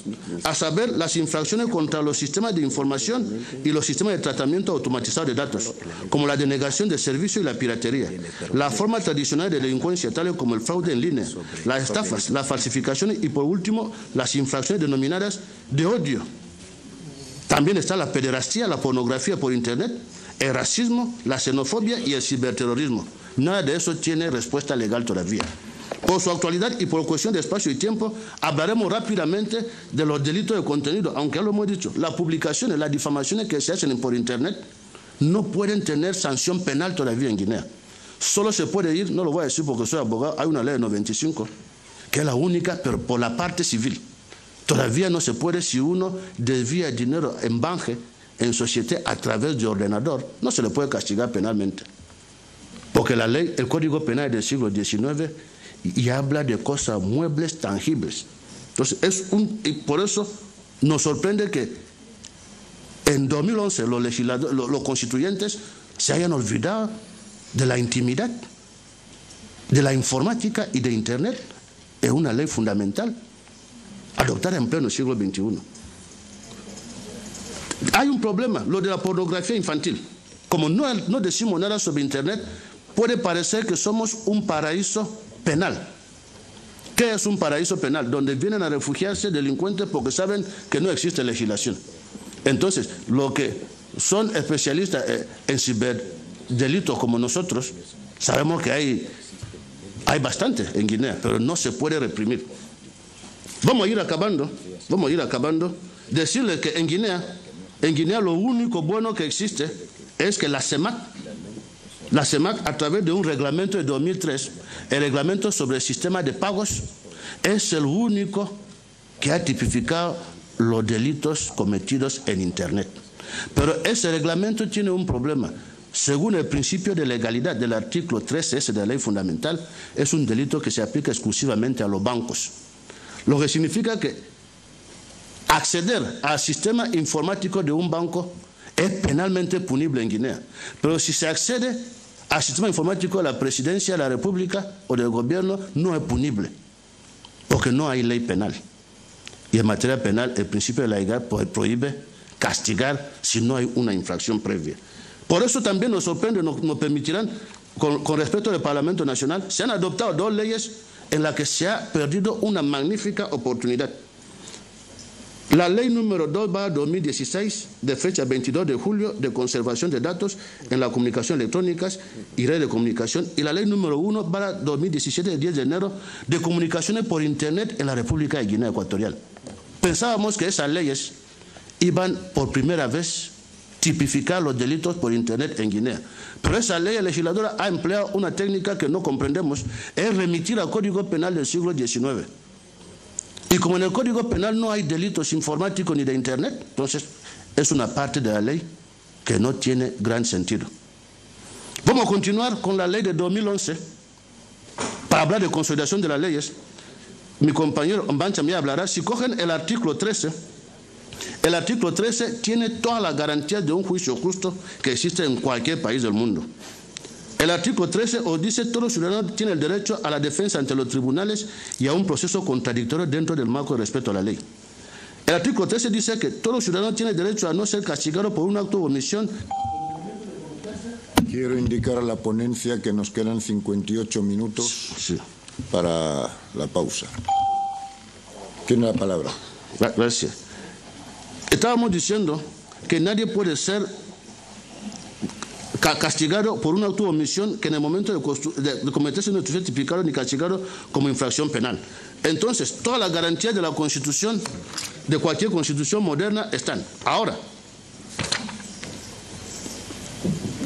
a saber, las infracciones contra los sistemas de información y los sistemas de tratamiento automatizado de datos, como la denegación de servicio y la piratería, la forma tradicional de delincuencia, tales como el fraude en línea, las estafas, las falsificaciones y, por último, las infracciones denominadas de odio. También está la pederastía, la pornografía por Internet, el racismo, la xenofobia y el ciberterrorismo. Nada de eso tiene respuesta legal todavía. Por su actualidad y por cuestión de espacio y tiempo, hablaremos rápidamente de los delitos de contenido, aunque ya lo hemos dicho, las publicaciones, las difamaciones que se hacen por Internet no pueden tener sanción penal todavía en Guinea. Solo se puede ir, no lo voy a decir porque soy abogado, hay una ley de 95, que es la única, pero por la parte civil. Todavía no se puede si uno desvía dinero en Bange, en sociedad, a través de ordenador, no se le puede castigar penalmente. Porque la ley, el Código Penal del siglo XIX, y habla de cosas muebles, tangibles. Entonces, y por eso nos sorprende que en 2011 los constituyentes se hayan olvidado de la intimidad, de la informática y de Internet. Es una ley fundamental adoptada en pleno siglo XXI. Hay un problema, lo de la pornografía infantil. Como no decimos nada sobre Internet, puede parecer que somos un paraíso penal. ¿Qué es un paraíso penal? Donde vienen a refugiarse delincuentes porque saben que no existe legislación. Entonces, los que son especialistas en ciberdelitos como nosotros, sabemos que hay bastante en Guinea, pero no se puede reprimir. Vamos a ir acabando. Decirles que en Guinea lo único bueno que existe es que la CEMAC, a través de un reglamento de 2003, el reglamento sobre el sistema de pagos, es el único que ha tipificado los delitos cometidos en Internet. Pero ese reglamento tiene un problema. Según el principio de legalidad del artículo 13S de la ley fundamental, es un delito que se aplica exclusivamente a los bancos. Lo que significa que acceder al sistema informático de un banco es penalmente punible en Guinea. Pero si se accede al sistema informático de la Presidencia de la República o del Gobierno, no es punible, porque no hay ley penal. Y en materia penal, el principio de la legalidad prohíbe castigar si no hay una infracción previa. Por eso también nos sorprende, nos permitirán, con respecto al Parlamento Nacional, se han adoptado 2 leyes en las que se ha perdido una magnífica oportunidad. La ley número 2/2016, de fecha 22 de julio, de conservación de datos en las comunicaciones electrónicas y redes de comunicación, y la ley número 1/2017, de 10 de enero, de comunicaciones por Internet en la República de Guinea Ecuatorial. Pensábamos que esas leyes iban por primera vez tipificar los delitos por Internet en Guinea. Pero esa ley legisladora ha empleado una técnica que no comprendemos, es remitir al Código Penal del siglo XIX. Y como en el Código Penal no hay delitos informáticos ni de Internet, entonces es una parte de la ley que no tiene gran sentido. Vamos a continuar con la ley de 2011 para hablar de consolidación de las leyes. Mi compañero Mbancha me hablará. Si cogen el artículo 13, el artículo 13 tiene todas las garantías de un juicio justo que existe en cualquier país del mundo. El artículo 13 os dice: todo ciudadano tiene el derecho a la defensa ante los tribunales y a un proceso contradictorio dentro del marco de respeto a la ley. El artículo 13 dice que todo ciudadano tiene el derecho a no ser castigado por un acto o omisión. Quiero indicar a la ponencia que nos quedan 58 minutos para la pausa. Tiene la palabra. Gracias. Estábamos diciendo que nadie puede ser castigado por un acto o omisión que en el momento de cometerse no estuviera tipificado ni castigado como infracción penal. Entonces, todas las garantías de la Constitución, de cualquier Constitución moderna, están. Ahora,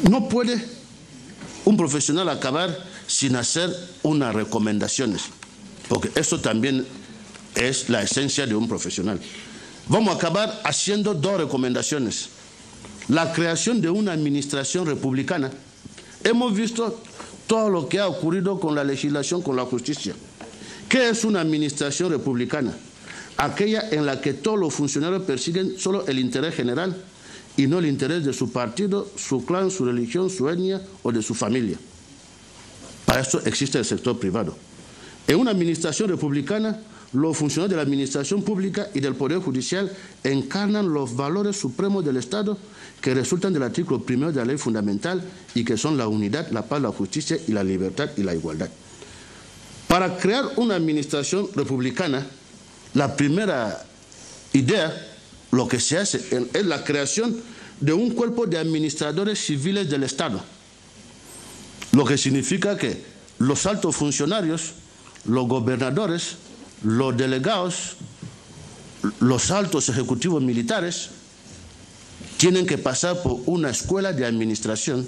no puede un profesional acabar sin hacer unas recomendaciones, porque eso también es la esencia de un profesional. Vamos a acabar haciendo 2 recomendaciones. La creación de una administración republicana. Hemos visto todo lo que ha ocurrido con la legislación, con la justicia. ¿Qué es una administración republicana? Aquella en la que todos los funcionarios persiguen solo el interés general y no el interés de su partido, su clan, su religión, su etnia o de su familia. Para eso existe el sector privado. En una administración republicana, los funcionarios de la administración pública y del Poder Judicial encarnan los valores supremos del Estado que resultan del artículo 1 de la Ley Fundamental y que son la unidad, la paz, la justicia y la libertad y la igualdad. Para crear una administración republicana, la primera idea, lo que se hace es la creación de un cuerpo de administradores civiles del Estado, lo que significa que los altos funcionarios, los gobernadores, los delegados, los altos ejecutivos militares tienen que pasar por una escuela de administración,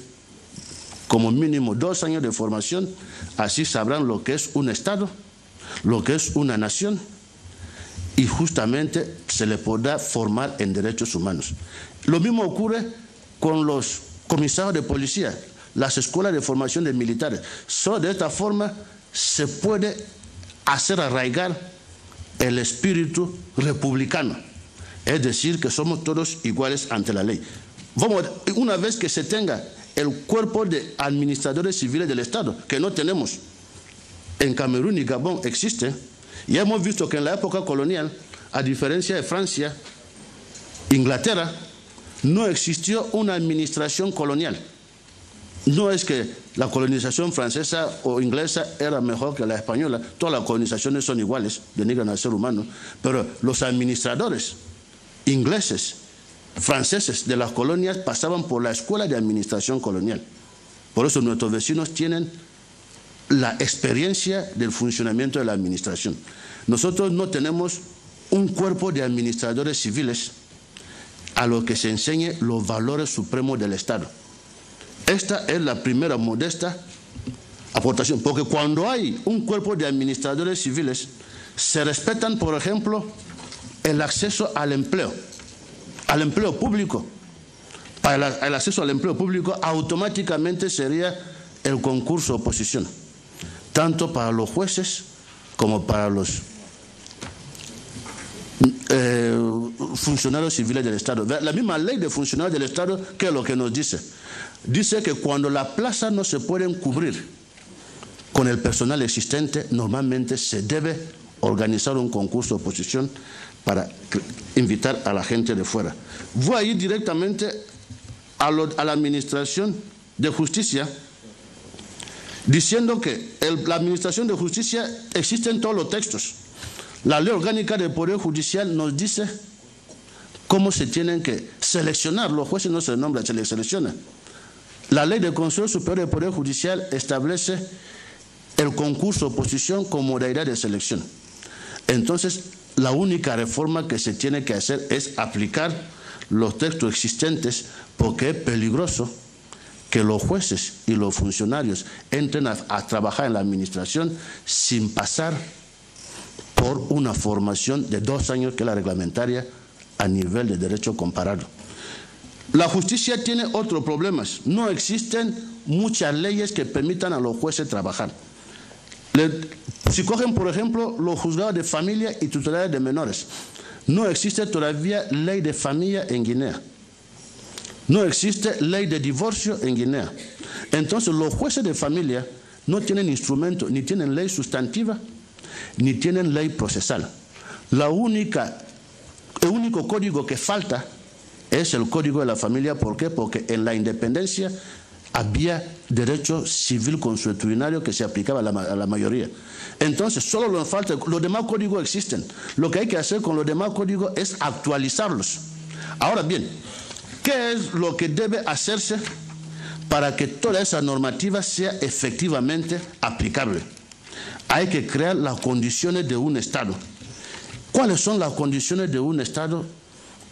como mínimo 2 años de formación, así sabrán lo que es un Estado, lo que es una nación, y justamente se le podrá formar en derechos humanos. Lo mismo ocurre con los comisarios de policía, las escuelas de formación de militares. Solo de esta forma se puede hacer arraigar el espíritu republicano, es decir, que somos todos iguales ante la ley. Una vez que se tenga el cuerpo de administradores civiles del Estado, que no tenemos en Camerún y Gabón, existe, y hemos visto que en la época colonial, a diferencia de Francia, Inglaterra, no existió una administración colonial. No es que la colonización francesa o inglesa era mejor que la española, todas las colonizaciones son iguales, denigran al ser humano, pero los administradores ingleses, franceses de las colonias pasaban por la escuela de administración colonial. Por eso nuestros vecinos tienen la experiencia del funcionamiento de la administración. Nosotros no tenemos un cuerpo de administradores civiles a los que se enseñe los valores supremos del Estado. Esta es la primera modesta aportación, porque cuando hay un cuerpo de administradores civiles, se respetan, por ejemplo, el acceso al empleo público. Para el acceso al empleo público automáticamente sería el concurso oposición, tanto para los jueces como para los funcionarios civiles del Estado. La misma ley de funcionarios del Estado, ¿qué es lo que nos dice? Dice que cuando las plazas no se pueden cubrir con el personal existente, normalmente se debe organizar un concurso de oposición para invitar a la gente de fuera. Voy a ir directamente a la Administración de Justicia, diciendo que la Administración de Justicia existe en todos los textos. La Ley Orgánica del Poder Judicial nos dice cómo se tienen que seleccionar. Los jueces no se nombran, se les selecciona. La Ley del Consejo Superior del Poder Judicial establece el concurso de oposición como modalidad de selección. Entonces, la única reforma que se tiene que hacer es aplicar los textos existentes, porque es peligroso que los jueces y los funcionarios entren a trabajar en la administración sin pasar por una formación de 2 años, que es la reglamentaria a nivel de derecho comparado. La justicia tiene otros problemas. No existen muchas leyes que permitan a los jueces trabajar. Si cogen, por ejemplo, los juzgados de familia y tutelares de menores, no existe todavía ley de familia en Guinea. No existe ley de divorcio en Guinea. Entonces, los jueces de familia no tienen instrumento, ni tienen ley sustantiva, ni tienen ley procesal. El único código que falta es el Código de la Familia. ¿Por qué? Porque en la independencia había derecho civil consuetudinario que se aplicaba a la mayoría. Entonces, solo nos falta, los demás códigos existen. Lo que hay que hacer con los demás códigos es actualizarlos. Ahora bien, ¿qué es lo que debe hacerse para que toda esa normativa sea efectivamente aplicable? Hay que crear las condiciones de un Estado. ¿Cuáles son las condiciones de un Estado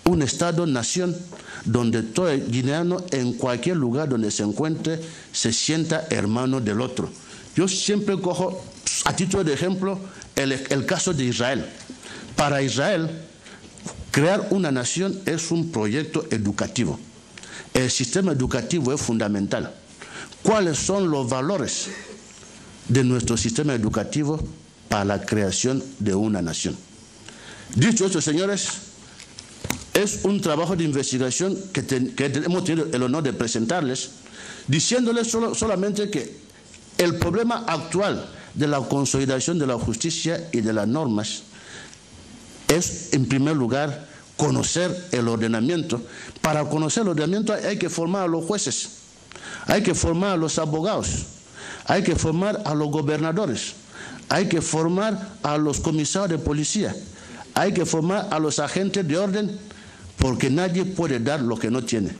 un Estado-nación donde todo guineano en cualquier lugar donde se encuentre se sienta hermano del otro. Yo siempre cojo a título de ejemplo el caso de Israel. Para Israel, crear una nación es un proyecto educativo. El sistema educativo es fundamental. ¿Cuáles son los valores de nuestro sistema educativo para la creación de una nación? Dicho esto, señores, es un trabajo de investigación que hemos tenido el honor de presentarles, diciéndoles solamente que el problema actual de la consolidación de la justicia y de las normas es, en primer lugar, conocer el ordenamiento. Para conocer el ordenamiento hay que formar a los jueces, hay que formar a los abogados, hay que formar a los gobernadores, hay que formar a los comisarios de policía, hay que formar a los agentes de orden, porque nadie puede dar lo que no tiene.